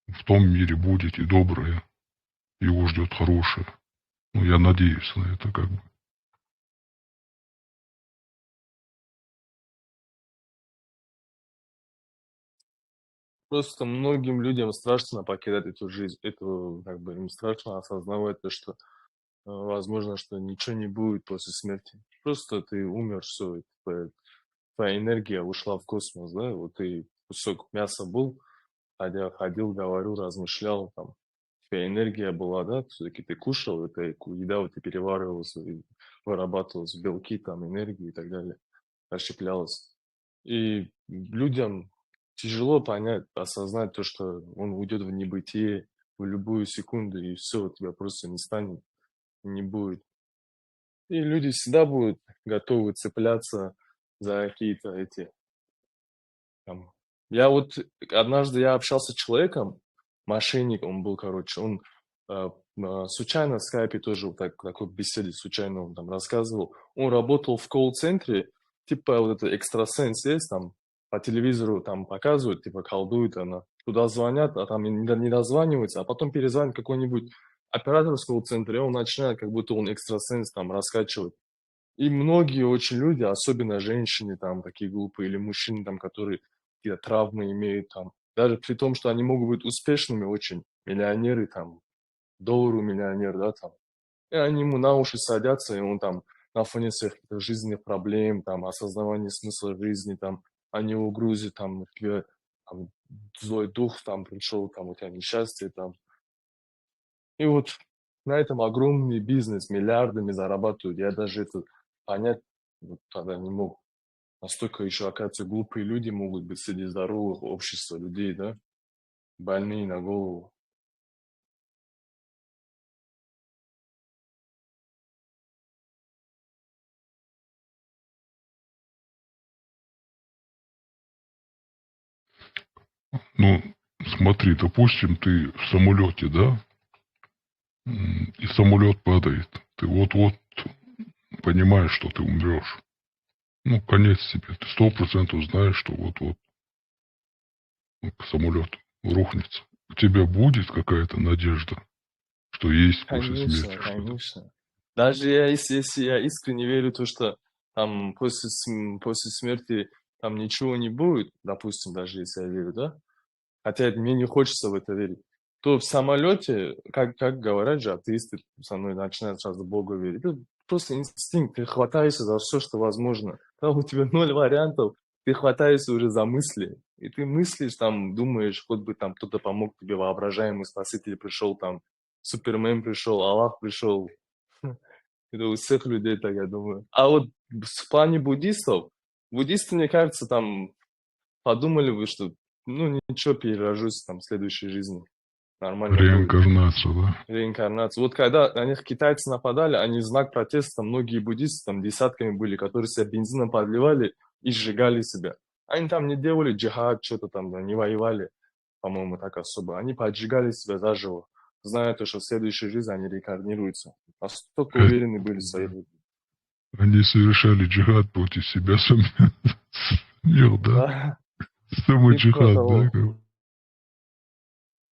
в том мире будет и доброе, его ждет хорошее. Ну, я надеюсь на это, как бы. Просто многим людям страшно покидать эту жизнь, как бы им страшно осознавать то, что возможно, что ничего не будет после смерти. Просто ты умер, все, твоя энергия ушла в космос, да, вот ты кусок мяса был, ходил, говорю, размышлял, там, твоя энергия была, да, все-таки ты кушал, эта еда вот и переваривалась, и вырабатывалась в белки, там, энергии и так далее, расщеплялась. И людям тяжело понять, осознать то, что он уйдет в небытие в любую секунду, и все, тебя просто не станет, не будет. И люди всегда будут готовы цепляться за какие-то эти там. Я вот однажды я общался с человеком, мошенник он был, короче, он случайно в скайпе тоже вот такой беседе случайно он там рассказывал. Он работал в колл-центре, типа вот это экстрасенс есть, там по телевизору там показывают, типа колдует она. Туда звонят, а там не дозваниваются, а потом перезвонит какой-нибудь оператор с колл-центра, и он начинает, как будто он экстрасенс там раскачивать. И многие очень люди, особенно женщины там такие глупые, или мужчины там, которые какие-то травмы имеют там, даже при том, что они могут быть успешными очень, миллионеры там, доллару миллионер, да, там, и они ему на уши садятся, и он там на фоне своих жизненных проблем, там, осознавания смысла жизни, там, они его грузят, там, тебе, там, злой дух там пришел, там, у тебя несчастье, там, И вот на этом огромный бизнес, миллиардами зарабатывают. Я даже это понять вот тогда не мог. Настолько еще, оказывается, глупые люди могут быть среди здоровых общества людей, да? Больные на голову. Ну, смотри, допустим, ты в самолете, да? И самолет падает. Ты вот-вот понимаешь, что ты умрешь. Ну, конец тебе. Ты 100% знаешь, что вот-вот самолет рухнется. У тебя будет какая-то надежда, что есть после Конечно, смерти что-то? конечно. Даже если я искренне верю в то, что там после смерти там ничего не будет, допустим, даже если я верю, да? Хотя мне не хочется в это верить. То в самолете, как говорят же, атеисты со мной начинают сразу в Бога верить. Это просто инстинкт, ты хватаешься за все, что возможно. Там у тебя 0 вариантов, ты хватаешься уже за мысли. И ты мыслишь, там, думаешь, хоть бы там кто-то помог тебе, воображаемый спаситель пришел, там, Супермен пришел, Аллах пришел. Это у всех людей так, я думаю. А вот в плане буддистов, буддисты, мне кажется, там подумали бы, что ну ничего, перерожусь там в следующей жизни. Нормально будет. Реинкарнация, да? Реинкарнация. Вот когда на них китайцы нападали, они в знак протеста, многие буддисты там десятками были, которые себя бензином подливали и сжигали себя. Они там не делали джихад, что-то там, да, не воевали, по-моему, так особо. Они поджигали себя заживо, зная то, что в следующей жизни они реинкарнируются. Настолько Э, уверены были в своей жизни. Они совершали джихад против себя самих, да? Да, типа Самоджихад, да? того.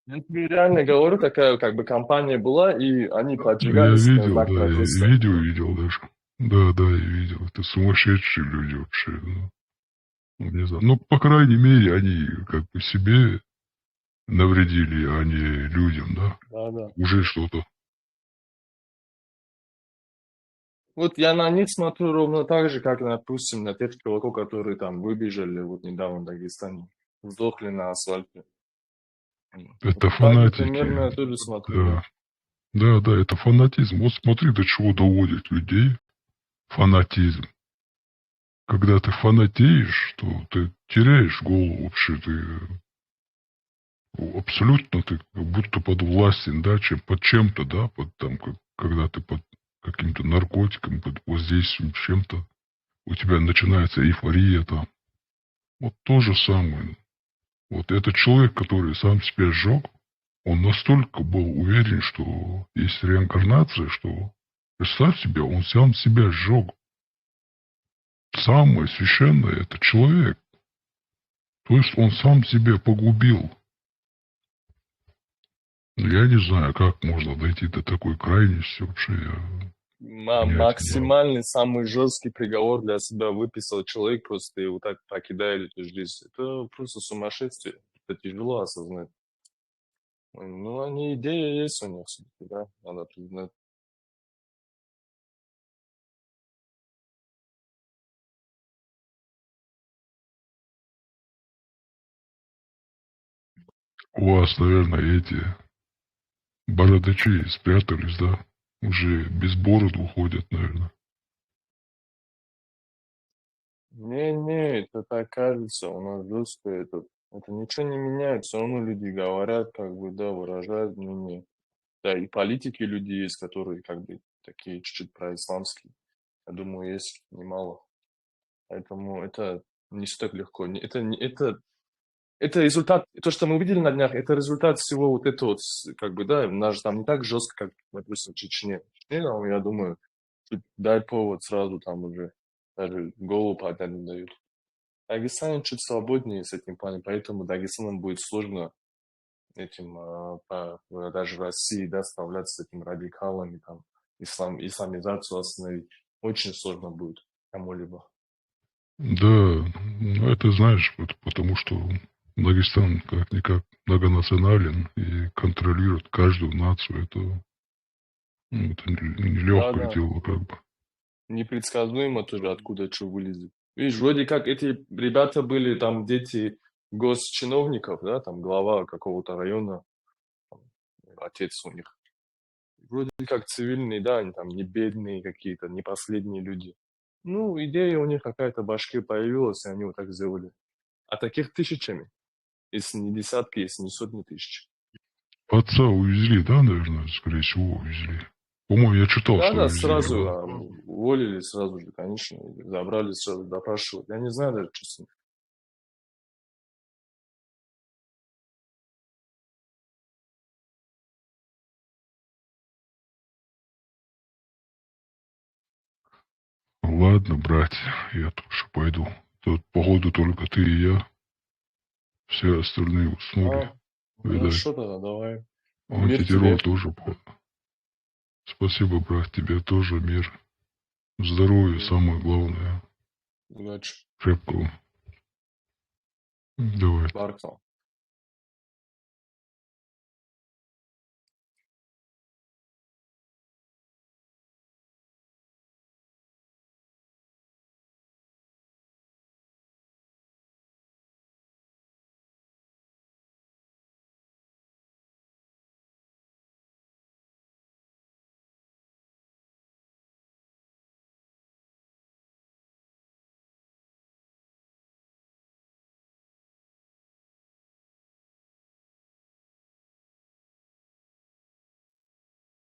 Я тебе реально говорю, такая как бы компания была, и они Я поджигали себя в видел, знак да, я протеста. видео видел даже. Да, да, я видел. Это сумасшедшие люди вообще. Ну, не знаю. Ну, по крайней мере, они как бы себе навредили, а не людям, да? Да, да. Уже что-то. Вот я на них смотрю ровно так же, как, допустим, на тех чуваков, которые там выбежали вот недавно в Дагестане, сдохли на асфальте. Это Вот так же фанатики. примерно я тоже смотрю, да. Да. Да, да, это фанатизм. Вот смотри, до чего доводит людей фанатизм. Когда ты фанатеешь, то ты теряешь голову вообще. Ты абсолютно ты как будто подвластен, да, под чем-то, да, под там, когда ты под каким-то наркотиком, под воздействием чем-то, у тебя начинается эйфория там. Вот то же самое. Вот этот человек, который сам себя сжег, он настолько был уверен, что есть реинкарнация, что, представь себе, он сам себя сжег. Самое священное – это человек. То есть он сам себя погубил. Я не знаю, как можно дойти до такой крайности вообще. Я понятия не имею. Максимальный, самый жесткий приговор для себя выписал человек, просто его так покидает эту жизнь. Это просто сумасшествие. Это тяжело осознать. Ну, они идея есть у них все-таки, да, надо признать. У вас, наверное, эти бородачи спрятались, да? Уже без бород уходят, наверное. Не, это так кажется, у нас жестко это ничего не меняет, все равно люди говорят, как бы, да, выражают мнение. Да, и политики люди есть, которые как бы такие чуть-чуть происламские. Я думаю, есть немало. Поэтому это не все так легко. Это результат, то, что мы увидели на днях, это результат всего вот этого, вот, как бы, да, у нас же там не так жестко, как, допустим, в Чечне. В Чечне, там, я думаю, чуть дай повод сразу там уже даже голову поднять не дают. Дагестан чуть свободнее с этим планом, поэтому Дагестанам будет сложно этим, даже в России, да, справляться с этими радикалами, там, исламизацию остановить. Очень сложно будет кому-либо. Да, ну это знаешь, потому что Дагестан как-никак многонационален и контролирует каждую нацию. Это, ну, это нелегкое Да-да, дело, как бы. непредсказуемо тоже, откуда что вылезет. Видишь, вроде как эти ребята были там дети госчиновников, да, там глава какого-то района, там, отец у них. вроде как цивильные, да, они там не бедные какие-то, не последние люди. Ну, идея у них какая-то в башке появилась, и они вот так сделали. А таких тысячами, если не десятки, если не сотни тысяч. Отца увезли, да, наверное, скорее всего, увезли. По-моему, я читал, что Да, увезли. сразу уволили, сразу же, конечно, забрали, сразу допрашивали. Я не знаю даже, честно. Ладно, братья, я тоже пойду. Тут, походу, только ты и я. Все остальные уснули, видать. Хорошо тогда, давай. Он Мир тетерор тебе. тоже, походу. Спасибо, брат, тебе тоже мир. Здоровье самое главное. Удачи. Крепкого. Давай. Баркал.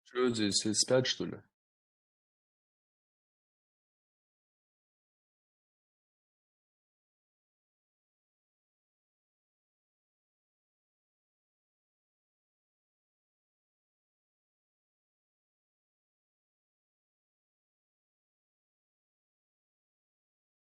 Что здесь, все спят, что ли?